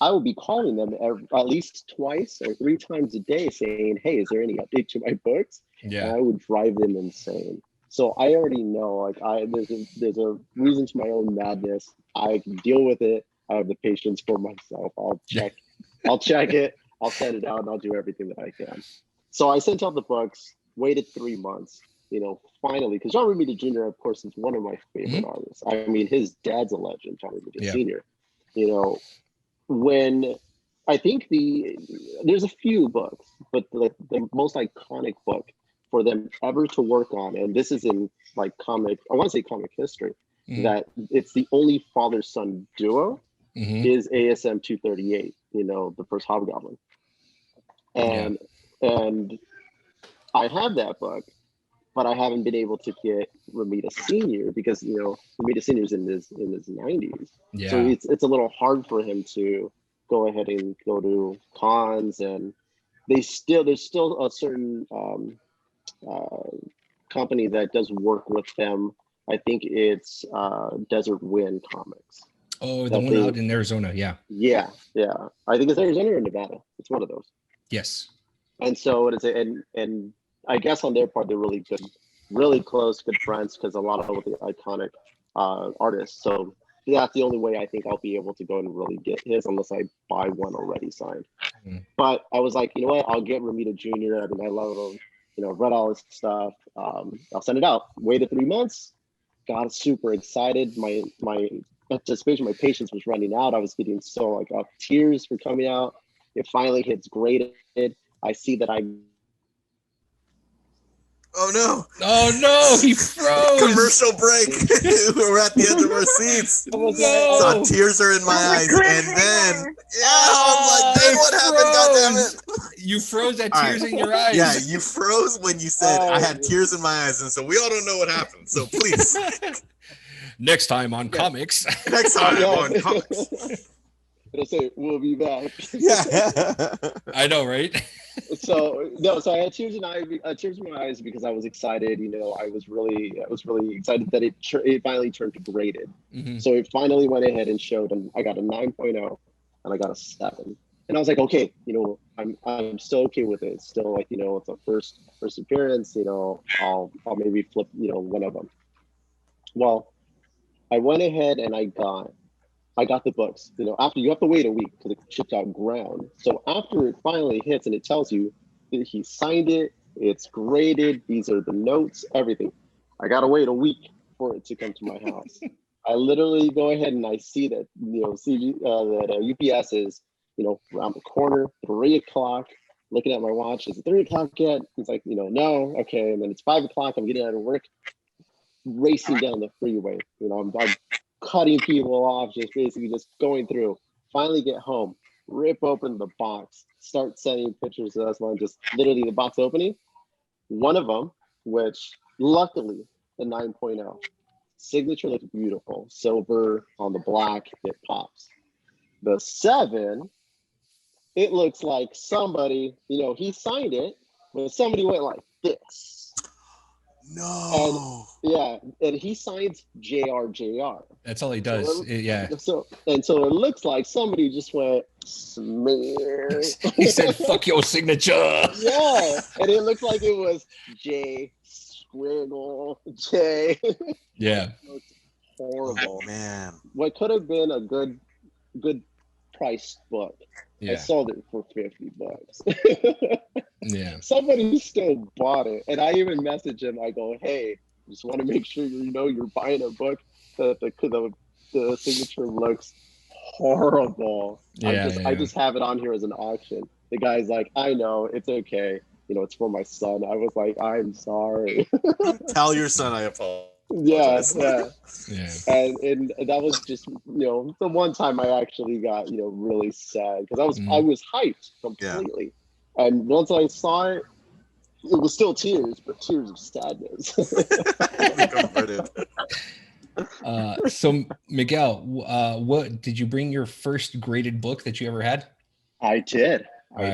I will be calling them at least 2 or 3 times a day saying, hey, is there any update to my books? Yeah. And I would drive them insane. So I already know, there's a reason to my own madness. I can deal with it. I have the patience for myself. I'll check it. I'll send it out and I'll do everything that I can. So I sent out the books, waited 3 months, finally, because John Romita Jr., of course, is one of my favorite artists. I mean, his dad's a legend, John Romita Sr. When I think there's a few books, but the most iconic book for them ever to work on, and this is in I want to say comic history, that it's the only father-son duo, is ASM 238, the first Hobgoblin. And I have that book, but I haven't been able to get Romita Sr. because Romita Sr. is in his 90s. Yeah. So it's a little hard for him to go ahead and go to cons, and there's still a certain company that does work with them. I think it's Desert Wind Comics. Oh, the one out in Arizona, yeah. Yeah. I think it's Arizona or Nevada. It's one of those. Yes. And so it is, and I guess on their part they're really good, really close, good friends, because a lot of the iconic artists. So that's the only way I think I'll be able to go and really get his, unless I buy one already signed. But I was like, you know what? I'll get Romita Jr. I mean, I love him. Read all his stuff. I'll send it out. Waited 3 months. Got super excited. My anticipation, my patience was running out. I was getting so tears were coming out. It finally hits graded. I see that Oh no, he froze. Commercial break. We're at the end of our seats. No. So tears are in my eyes. And then, I'm like, then what happened? God damn it. You froze at tears in your eyes. Yeah, you froze when you said I had tears in my eyes. And so we all don't know what happened. So please. Next time on Comix. Next time on Comix. It'll say, we'll be back. Yeah. I know, right? So I had tears in my eyes because I was excited. I was really excited that it finally turned graded. Mm-hmm. So it finally went ahead and showed, and I got a 9.0 and I got a 7. And I was like, okay, I'm still okay with it. It's still like, it's a first appearance. I'll maybe flip, one of them. Well, I went ahead and I got the books. After, you have to wait a week because it shipped out ground. So after it finally hits and it tells you that he signed it, it's graded, these are the notes, everything. I gotta wait a week for it to come to my house. I literally go ahead and I see that, that UPS is, around the corner, 3 o'clock, looking at my watch. Is it 3 o'clock yet? It's like, no, okay. And then it's 5 o'clock, I'm getting out of work, racing down the freeway. I'm cutting people off, just basically just going through. Finally get home, rip open the box, start sending pictures to us, just literally the box opening. One of them, which luckily the 9.0 signature looks beautiful, silver on the black, it pops. The 7, it looks like somebody, he signed it, but somebody went like this. No. And he signs JRJR. That's all he does. So it looks like somebody just went smear. He said, "Fuck your signature." Yeah, and it looked like it was J squiggle J. Yeah. Horrible. Oh, man. What could have been a good priced book, Yeah. I sold it for $50. Yeah. Somebody still bought it, and I even messaged him. I go, "Hey, just want to make sure you're buying a book that the signature looks horrible. I just have it on here as an auction." The guy's like, "I know, it's okay. It's for my son." I was like, "I'm sorry." Tell your son I apologize. Yeah. And that was just the one time I actually got really sad because I was hyped completely, and once I saw it, it was still tears, but tears of sadness. So Miguel, what did you bring your first graded book that you ever had? I did. All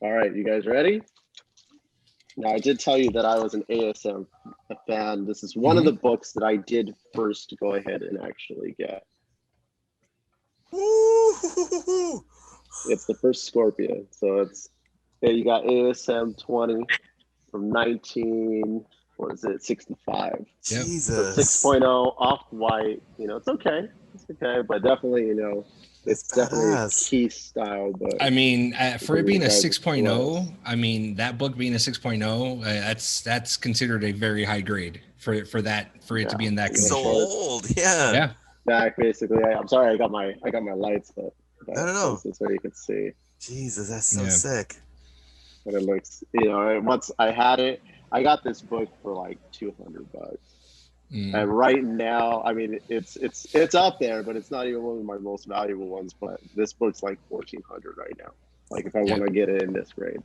right, you guys ready? Now, I did tell you that I was an ASM fan. This is one of the books that I did first go ahead and actually get. Ooh. It's the first Scorpion. So you got ASM 20 from 65. Jesus. So 6.0 off-white. It's okay. But definitely, it's definitely a key style book. I mean, for it being a 6.0, I mean, that book being a 6.0, that's considered a very high grade for it to be in that condition. So old, yeah. Back basically. I'm sorry, I got my lights up. I don't know. So you can see. Jesus, that's so sick. But it looks, once I had it, I got this book for like $200. And right now, I mean, it's up there, but it's not even one of my most valuable ones. But this book's like $1,400 right now. Like if I want to get it in this grade,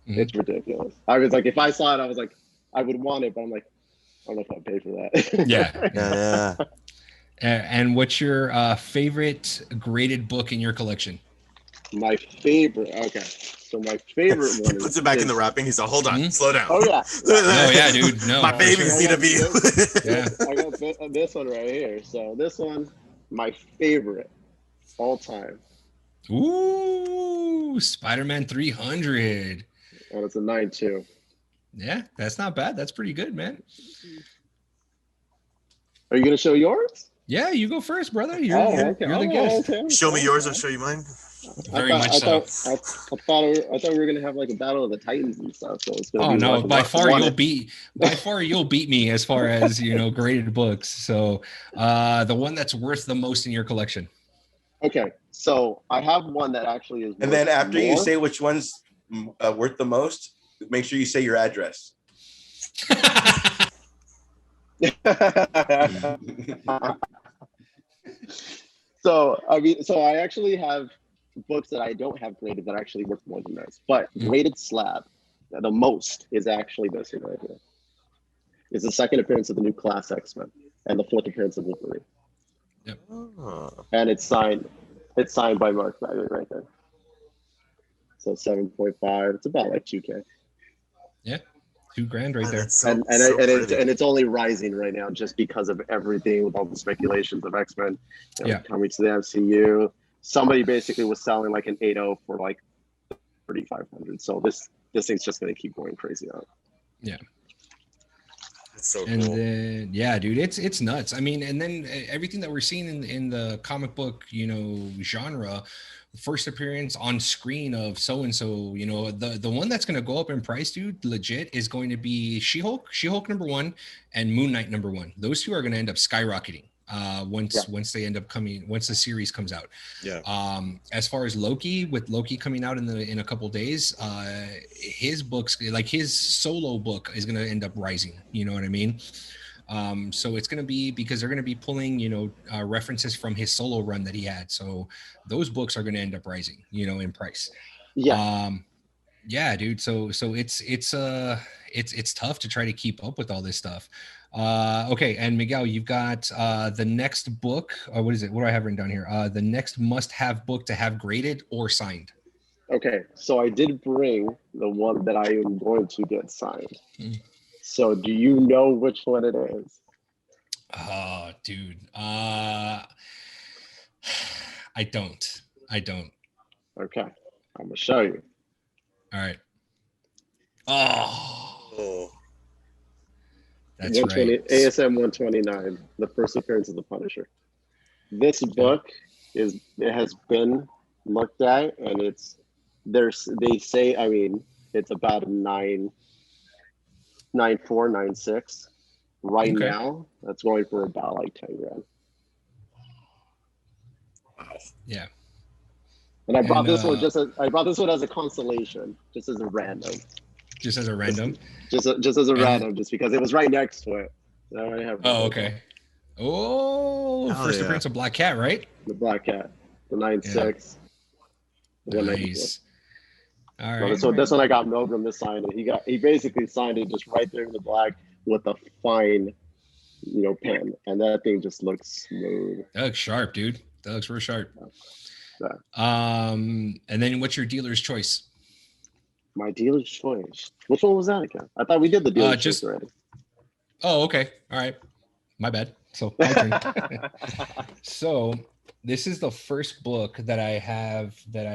it's ridiculous. I was like, if I saw it, I was like, I would want it, but I'm like, I don't know if I'd pay for that. Yeah. And what's your favorite graded book in your collection? My favorite. Okay. So my favorite one. He puts it back in the wrapping. He's like, "Hold on, slow down." Oh yeah. Oh yeah, dude. No, my babies need to be. Yeah. I got this one right here. So this one, my favorite all time. Ooh, Spider-Man 300. And it's a 9.2. Yeah, that's not bad. That's pretty good, man. Are you gonna show yours? Yeah, you go first, brother. You're the guest. Okay. Show me yours, I'll show you mine. Very much so. I thought we were gonna have like a battle of the Titans and stuff. So it's gonna be no! By far you'll beat me as far as graded books. So the one that's worth the most in your collection. Okay, so I have one that actually is. And then after you say which one's worth the most, make sure you say your address. So I actually have books that I don't have graded that are actually worth more than this, but graded slab, the most is actually this one right here. It's the second appearance of the new Class X-Men and the fourth appearance of Wolverine. Yep. And it's signed by Mark Bagley right there. So 7.5. It's about like 2K. Yeah, $2,000 right there. And it's only rising right now just because of everything with all the speculations of X-Men coming to the MCU. Somebody basically was selling like an 8.0 for like 3,500. So this thing's just going to keep going crazy out. Yeah. It's so and cool. then dude, it's nuts. I mean, and then everything that we're seeing in the comic book, genre, first appearance on screen of so and so, the one that's going to go up in price, dude, legit, is going to be She-Hulk #1 and Moon Knight #1. Those two are going to end up skyrocketing once they end up coming, once the series comes out. As far as Loki, with Loki coming out in a couple days, his books, like his solo book, is going to end up rising, you know what I mean? So it's going to be, because they're going to be pulling references from his solo run that he had, so those books are going to end up rising in price. Dude, so it's tough to try to keep up with all this stuff. Okay, and Miguel, you've got the next book. What is it? What do I have written down here? The next must-have book to have graded or signed. Okay, so I did bring the one that I am going to get signed. So do you know which one it is? Oh, dude. I don't. Okay, I'm gonna show you. All right. Oh. That's 120, right. ASM 129, the first appearance of the Punisher. This book has been looked at, and they say, I mean, it's about a 9.4, 9.6. Right now, that's going for about like 10 grand. Wow. Yeah. And I brought this one as a consolation, just as a random. Just as a random. Just as a random, just because it was right next to it. Okay. First appearance of Black Cat, right? The Black Cat, the 9.6. Nice. All right. So this one I got Milgram to sign it. He basically signed it just right there in the black with a fine, pen, and that thing just looks smooth. That looks sharp, dude. That looks real sharp. Yeah. And then what's your dealer's choice? My dealer's choice. Which one was that again? I thought we did the dealer's choice already. Oh, okay. All right. My bad. So my turn. So this is the first book that I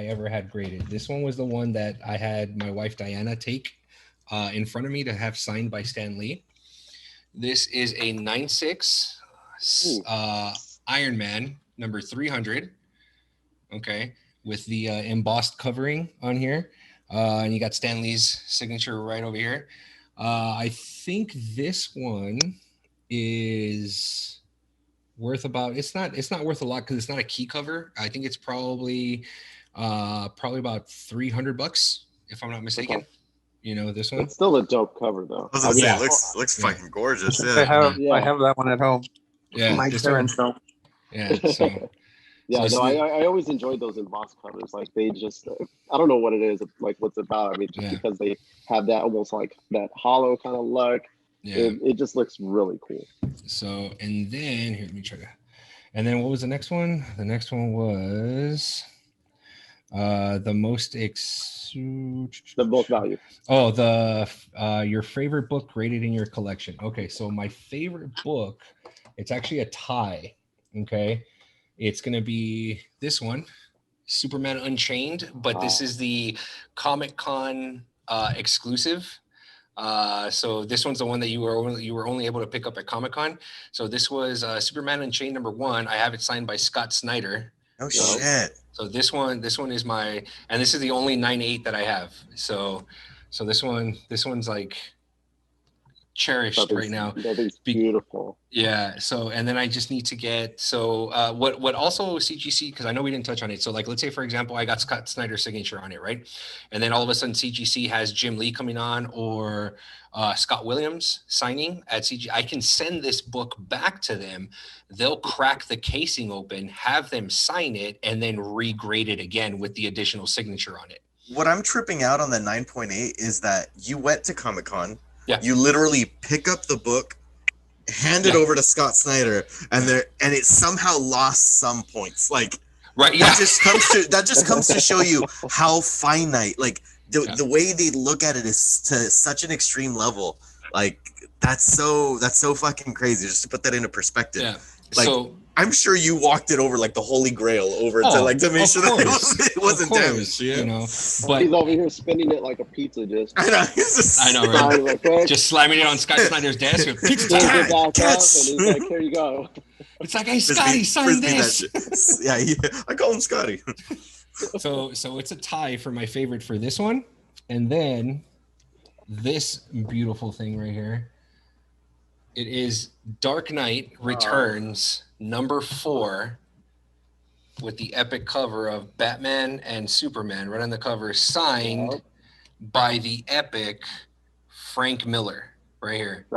ever had graded. This one was the one that I had my wife Diana take in front of me to have signed by Stan Lee. This is a 9.6 Iron Man number 300. Okay, with the embossed covering on here. And you got Stan Lee's signature right over here. I think this one is worth about, it's not worth a lot because it's not a key cover. I think it's probably about $300 if I'm not mistaken. This one. It's still a dope cover though. I was gonna say, it looks fucking gorgeous. I have that one at home. Yeah, my parents don't. Yeah. So. I always enjoyed those embossed covers. Like they just, I don't know what it is, like what's about. I mean, just because they have that almost like that hollow kind of look. Yeah. It just looks really cool. So, and then here, let me try to. And then what was the next one? The next one was the most the most value. Oh, your favorite book graded in your collection. Okay, so my favorite book, it's actually a tie. Okay. It's going to be this one, Superman Unchained, but this is the Comic-Con exclusive. So this one's the one that you were only able to pick up at Comic-Con. So this was Superman Unchained #1. I have it signed by Scott Snyder. Oh shit! So this one is my, and this is the only 9.8 that I have. So this one's like cherished right now. That is beautiful. Yeah. So, and then I just need to get, what also CGC, because I know we didn't touch on it. So like, let's say for example, I got Scott Snyder's signature on it, right? And then all of a sudden CGC has Jim Lee coming on or Scott Williams signing at CG. I can send this book back to them. They'll crack the casing open, have them sign it, and then regrade it again with the additional signature on it. What I'm tripping out on the 9.8 is that you went to Comic-Con. Yeah. You literally pick up the book, hand it over to Scott Snyder, and it somehow lost some points. Like Right. Yeah. That just comes to show you how finite, like the way they look at it is to such an extreme level. Like that's so fucking crazy. Just to put that into perspective. Yeah. Like, so I'm sure you walked it over like the holy grail over to make sure that it wasn't damaged. You know, but he's over here spinning it like a pizza. Just I know, right? Just slamming it on Scott Snyder's desk. Pizza time. And he's like, here you go. It's like, hey, Scotty, sign this. Yeah, I call him Scotty. So it's a tie for my favorite for this one, and then this beautiful thing right here. It is Dark Knight Returns #4 with the epic cover of Batman and Superman right on the cover, signed by the epic Frank Miller right here.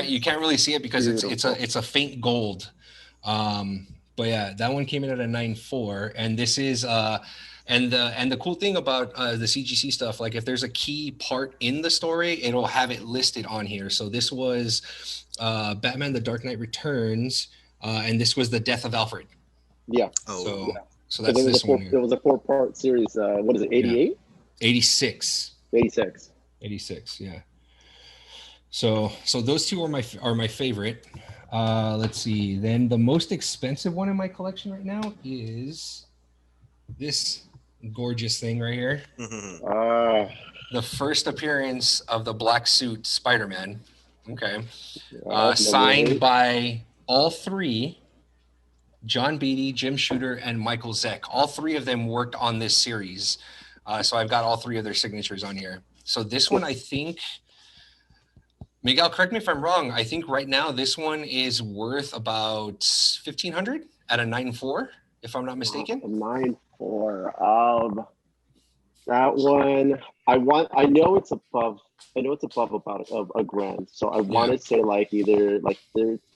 You can't really see it because it's a faint gold. But yeah, that one came in at a 9.4, and this is and the cool thing about the CGC stuff, like if there's a key part in the story, it'll have it listed on here. So this was Batman: The Dark Knight Returns, and this was the death of Alfred. Yeah. So that's this one here. It was a 4-part series. What is it? 88? 86. 86. 86. Yeah. So those two are my favorite. Let's see. Then the most expensive one in my collection right now is this gorgeous thing right here. The first appearance of the black suit Spider-Man. Okay. Signed by all three, John Beatty, Jim Shooter, and Michael Zeck. All three of them worked on this series. So I've got all three of their signatures on here. So this one, I think, Miguel, correct me if I'm wrong. I think right now this one is worth about $1,500 at a 9.4, if I'm not mistaken. 9.4. That one, I know it's above about a grand. So I want to say like either like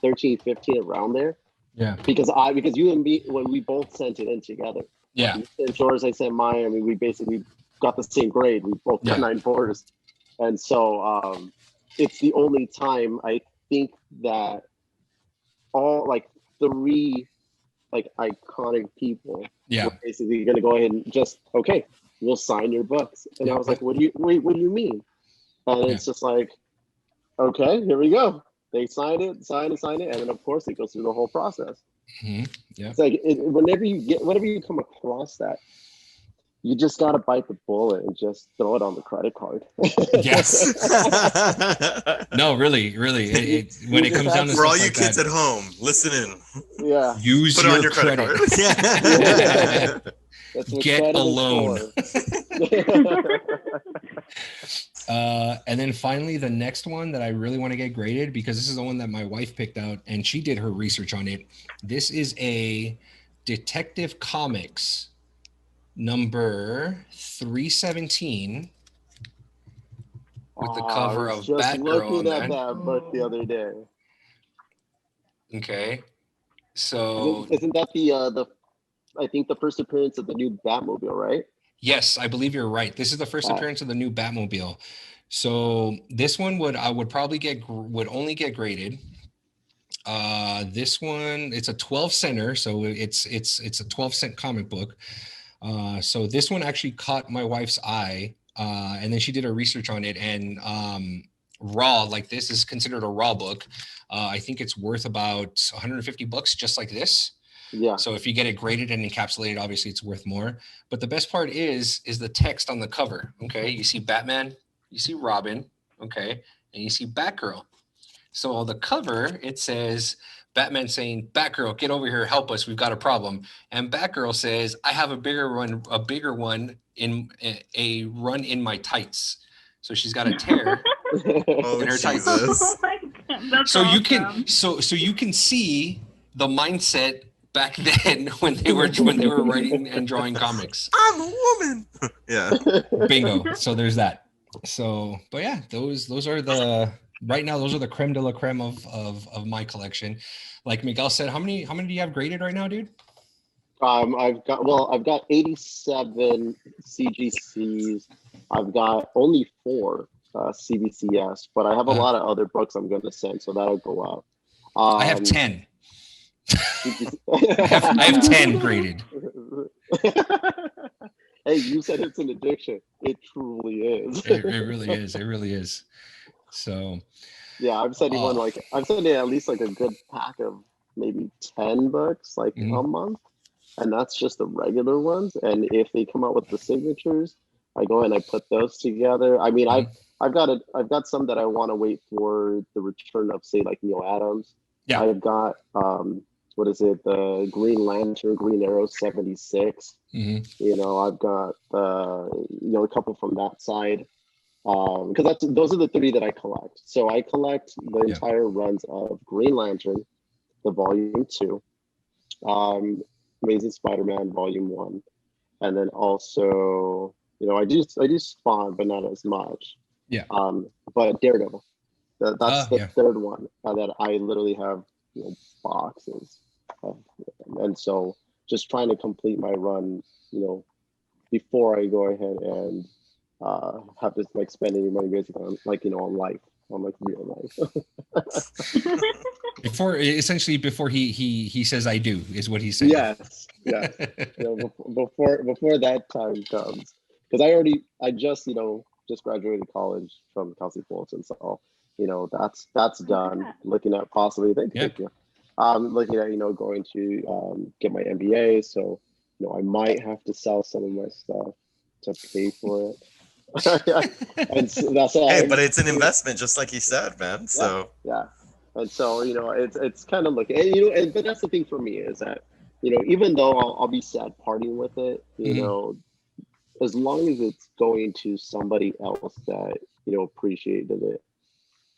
13, 15 around there. Yeah. Because you and me, when we both sent it in together. Yeah. You sent yours, I sent mine. I mean, we basically got the same grade. We both got 9.4s. And so it's the only time I think that all like three like iconic people were basically going to go ahead and just, okay, we'll sign your books. And I was like, what do you mean? And it's just like, okay, here we go. They sign it, and then of course it goes through the whole process. Mm-hmm. Yeah. It's like whenever you come across that, you just gotta bite the bullet and just throw it on the credit card. Yes. No, really. When it comes down to for all you like kids that, at home, listen in. Yeah. Use Put your it on your credit card. Yeah. Get a loan. And then finally, the next one that I really want to get graded, because this is the one that my wife picked out and she did her research on it. This is a Detective Comics number 317 with the cover of Batgirl. Just looking at that book the other day. Okay, so isn't that the I think the first appearance of the new Batmobile, right? Yes, I believe you're right. This is the first appearance of the new Batmobile. So this one would only get graded. This one, it's a 12 center, so it's a 12-cent comic book. So this one actually caught my wife's eye, and then she did her research on it. And raw, like this is considered a raw book. I think it's worth about $150, just like this. Yeah. So if you get it graded and encapsulated, obviously it's worth more. But the best part is the text on the cover. Okay, you see Batman, you see Robin, okay, and you see Batgirl. So on the cover it says Batman saying, "Batgirl, get over here, help us, we've got a problem." And Batgirl says, "I have a bigger one in a run in my tights." So she's got a tear in her tights. Oh my God, that's so awesome. you can so you can see the mindset back then when they were writing and drawing comics. I'm a woman. Yeah. Bingo. So there's that. So, but yeah, those are the right now. Those are the creme de la creme of my collection. Like Miguel said, how many do you have graded right now, dude? I've got 87 CGCs. I've got only 4 CBCS, but I have a lot of other books I'm going to send, so that'll go out. I have 10. I have 10 graded. Hey, you said it's an addiction. It truly is. It really is. It really is. So yeah, I'm sending one I'm sending at least like a good pack of maybe 10 books like a month. And that's just the regular ones. And if they come out with the signatures, I go and I put those together. I mean, I've got some that I want to wait for the return of, say, like Neil Adams. Yeah. I've got what is it, the Green Lantern, Green Arrow 76. You know, I've got a couple from that side. Because those are the 3 that I collect. So I collect the entire runs of Green Lantern, the volume 2, Amazing Spider-Man volume 1, and then also, you know, I do Spawn, but not as much. Yeah. But Daredevil, that's the 3rd one that I literally have, you know, boxes of, and so just trying to complete my run, you know, before I go ahead and have to like spend any money basically on, like, you know, on life, on like real life. before he says I do is what he's saying. Yes. You know, before that time comes, because I just graduated college from Cal State Fullerton, so you know that's done. Looking at possibly thank you. Looking at, you know, going to get my MBA, so you know I might have to sell some of my stuff to pay for it. And so that's hey, but it's an investment, just like you said, man. So yeah. And so, you know, it's kind of looking, and, you know, but that's the thing for me is that, you know, even though I'll be sad partying with it, you know, as long as it's going to somebody else that, you know, appreciated it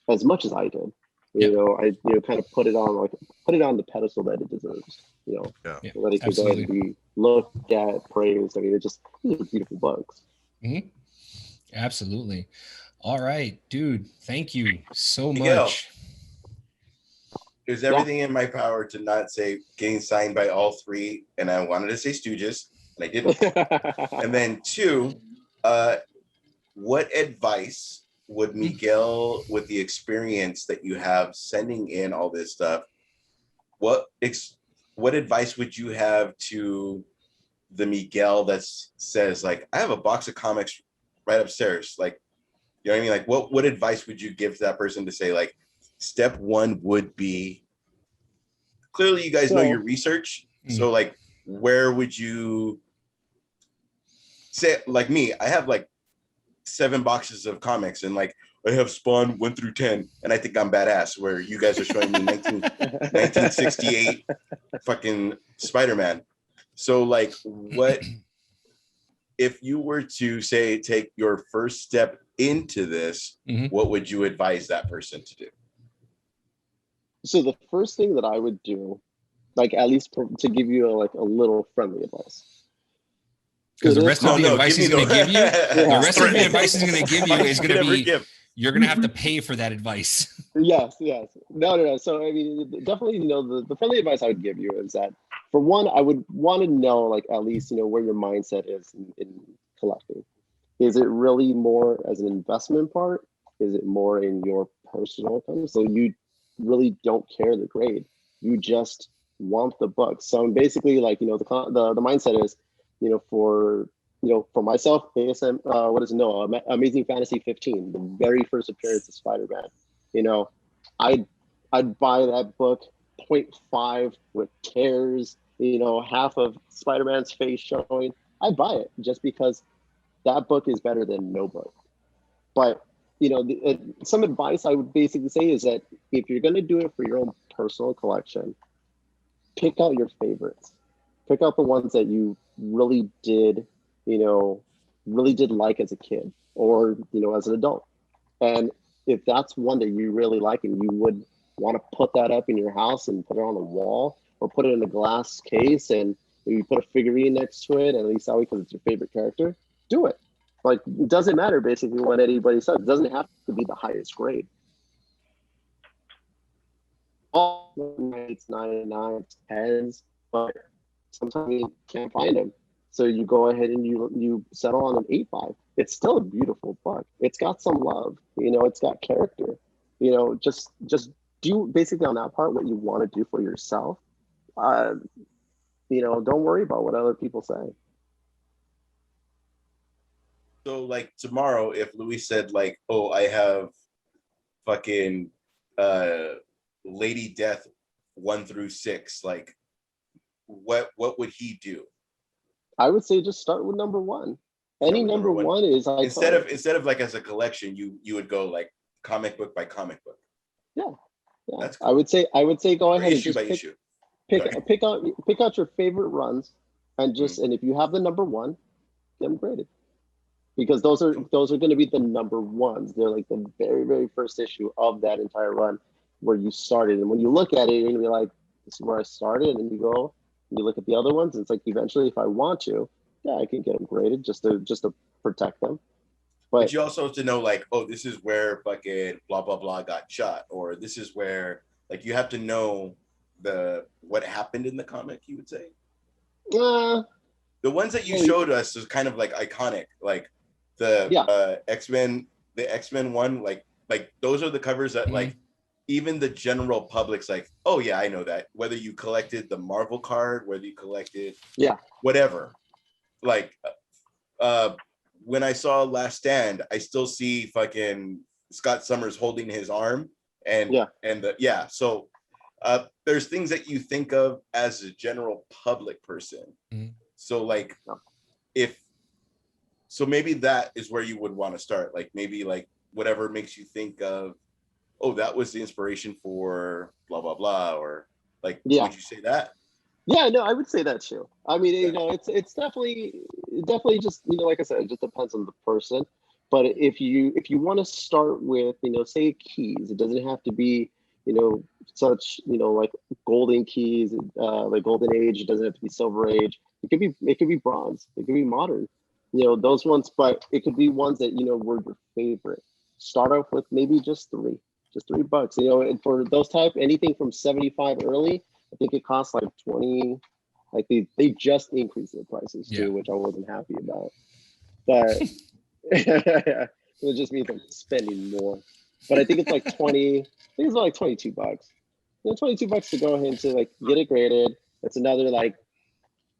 as much as I did, you know, I, you know, kind of put it on the pedestal that it deserves, you know, that it could go and be looked at, praised. I mean, these are beautiful books. Absolutely. All right, dude. Thank you so Miguel, much. It was everything in my power to not say getting signed by all 3, and I wanted to say Stooges, and I didn't. And then 2, what advice would Miguel, with the experience that you have sending in all this stuff, what advice would you have to the Miguel that says, like, I have a box of comics right upstairs, like, you know what I mean? Like, what advice would you give to that person to say, like, step 1 would be, clearly you guys know your research. So like, where would you say, like me, I have like 7 boxes of comics and like, I have Spawn 1 through 10 and I think I'm badass, where you guys are showing me 1968 fucking Spider-Man. So like, what, if you were to say, take your first step into this, what would you advise that person to do? So the first thing that I would do, like, at least to give you a little friendly advice. Because the rest of the advice he's going to give you, the rest of the advice he's going to give you is going to be, you're going to have to pay for that advice. Yes. No. So, I mean, definitely, you know, the friendly advice I would give you is that, for one, I would want to know, like, at least, you know, where your mindset is in collecting. Is it really more as an investment part? Is it more in your personal thing? So you really don't care the grade. You just want the book. So basically, like, you know, the mindset is, you know, for myself, ASM, Amazing Fantasy 15, the very first appearance of Spider-Man. You know, I'd buy that book 0.5 with tears, you know, half of Spider-Man's face showing. I'd buy it just because that book is better than no book. But, you know, some advice I would basically say is that if you're going to do it for your own personal collection, pick out your favorites. Pick out the ones that you really did like as a kid or, you know, as an adult. And if that's one that you really like and you would want to put that up in your house and put it on the wall or put it in a glass case and you put a figurine next to it, and at least that way, because it's your favorite character, do it. Like, it doesn't matter basically what anybody says. It doesn't have to be the highest grade. All 8s, 9s, 10s, but sometimes you can't find them. So you go ahead and you settle on an 8.5. It's still a beautiful book. It's got some love, you know, it's got character. You know, just do basically on that part what you want to do for yourself. Don't worry about what other people say. So like tomorrow, if Luis said like, "Oh, I have fucking Lady Death 1 through 6," like, what would he do? I would say just start with number 1. Any number one is iconic. Instead of like as a collection, you would go like comic book by comic book. Yeah. That's cool. I would say go ahead and issue just by issue. pick out your favorite runs, and just and if you have the number 1, get them graded, because those are going to be the number 1s. They're like the very, very first issue of that entire run where you started. And when you look at it, you're gonna be like, "This is where I started." And you go and you look at the other ones, and it's like eventually, if I want to, yeah, I can get them graded just to protect them. But you also have to know, like, oh, this is where fucking blah blah blah got shot, or this is where, like, you have to know what happened in the comic. You would say. The ones that you showed us is kind of like iconic, like the X-Men one, like those are the covers that like even the general public's like, oh yeah, I know that. Whether you collected the Marvel card, whether you collected whatever, like when I saw Last Stand, I still see fucking Scott Summers holding his arm so there's things that you think of as a general public person. So like maybe that is where you would want to start, like maybe like whatever makes you think of, oh, that was the inspiration for blah blah blah, or like would you say that? Yeah, no, I would say that too. I mean, it's definitely just, like I said, it just depends on the person. But if you want to start with, say keys, it doesn't have to be, such, like golden keys, like golden age. It doesn't have to be silver age. It could be bronze. It could be modern, those ones. But it could be ones that, were your favorite. Start off with maybe just $3 and for those type, anything from 75 early, I think it costs like 20. Like they just increased their prices too, which I wasn't happy about. But it just means I'm spending more. But I think it's like 20. I think it's like $22. $22 to go ahead and to like get it graded. It's another like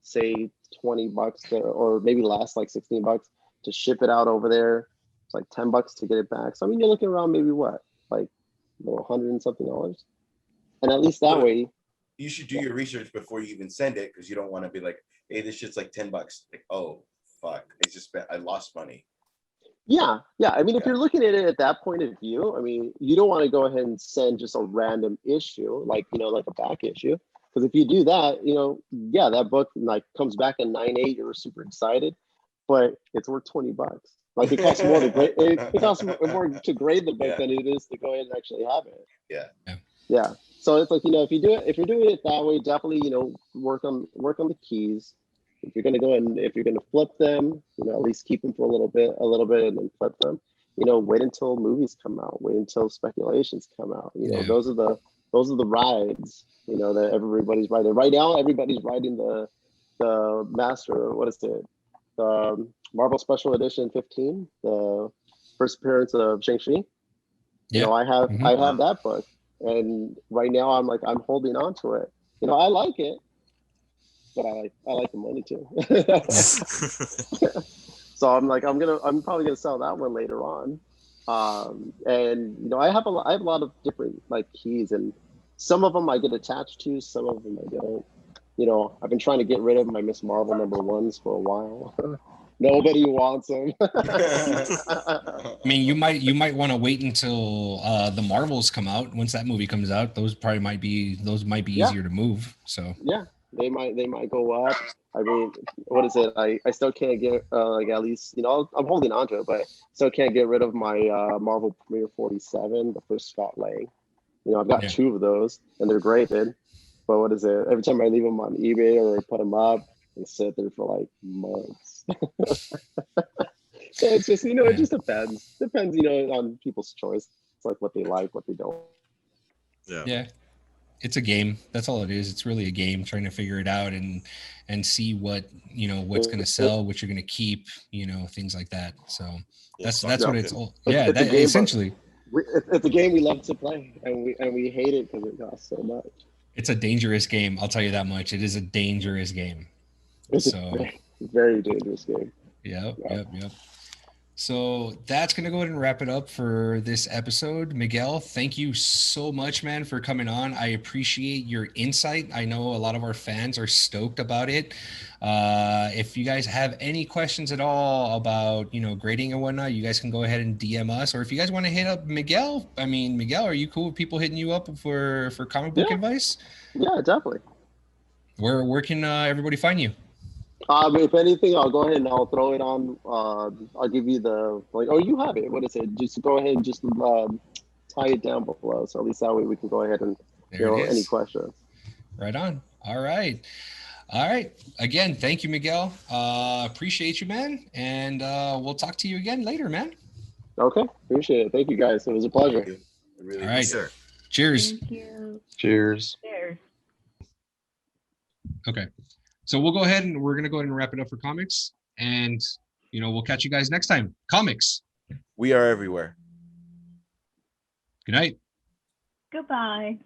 say $20 or maybe less, like $16 to ship it out over there. It's like $10 to get it back. So I mean, you're looking around maybe what, like $100 and something, and at least that way. You should do your research before you even send it, because you don't want to be like, hey, this shit's like $10. Like, oh fuck, I lost money. Yeah. I mean, if you're looking at it at that point of view, I mean, you don't want to go ahead and send just a random issue, like like a back issue, because if you do that, that book like comes back in 9.8, you're super excited, but it's worth $20. Like it costs more to grade. It costs more to grade the book than it is to go ahead and actually have it. Yeah. So it's like, if you're doing it that way, definitely, work on the keys. If you're gonna flip them, at least keep them for a little bit, and then flip them. Wait until movies come out. Wait until speculations come out. Those are the rides. That everybody's riding. Right now, everybody's riding the master. What is it? The Marvel Special Edition 15, the first appearance of Shang-Chi. I have that book. And right now I'm holding on to it. I like it, but I like the money too. So I'm probably gonna sell that one later on. And I have a lot of different like keys, and some of them I get attached to, some of them I don't. I've been trying to get rid of my Miss Marvel number 1s for a while. Nobody wants them. I mean, you might want to wait until the Marvels come out. Once that movie comes out, those might be easier to move. So they might go up. I mean, what is it? I still can't get like at least I'm holding on to it, but still can't get rid of my Marvel Premiere 47, the first Scott Lang. I've got 2 of those, and they're graded. But what is it? Every time I leave them on eBay or I put them up, they sit there for like months. So it's just, it just depends. Depends, on people's choice. It's like what they like, what they don't. Yeah. It's a game. That's all it is. It's really a game, trying to figure it out and see what, what's going to sell, what you're going to keep, things like that. So that's what it's all. Yeah, it's a game, essentially. It's a game we love to play, and we hate it because it costs so much. It's a dangerous game. I'll tell you that much. It is a dangerous game. It's So a very dangerous game. Yep. So that's going to go ahead and wrap it up for this episode. Miguel, thank you so much, man, for coming on. I appreciate your insight. I know a lot of our fans are stoked about it. If you guys have any questions at all about, grading and whatnot, you guys can go ahead and DM us. Or if you guys want to hit up Miguel, Miguel, are you cool with people hitting you up for comic book advice? Yeah, definitely. Where can everybody find you? If anything, I'll go ahead and I'll throw it on. I'll give you you have it. What is it? Just go ahead and just tie it down below. So at least that way we can go ahead and any questions. Right on. All right. Again, thank you, Miguel. Appreciate you, man. And we'll talk to you again later, man. Okay. Appreciate it. Thank you, guys. It was a pleasure. Really, all right, sir. Cheers. Thank you. Cheers. Cheers. Okay. So we'll go ahead and we're going to go ahead and wrap it up for Comix. And, we'll catch you guys next time. Comix. We are everywhere. Good night. Goodbye.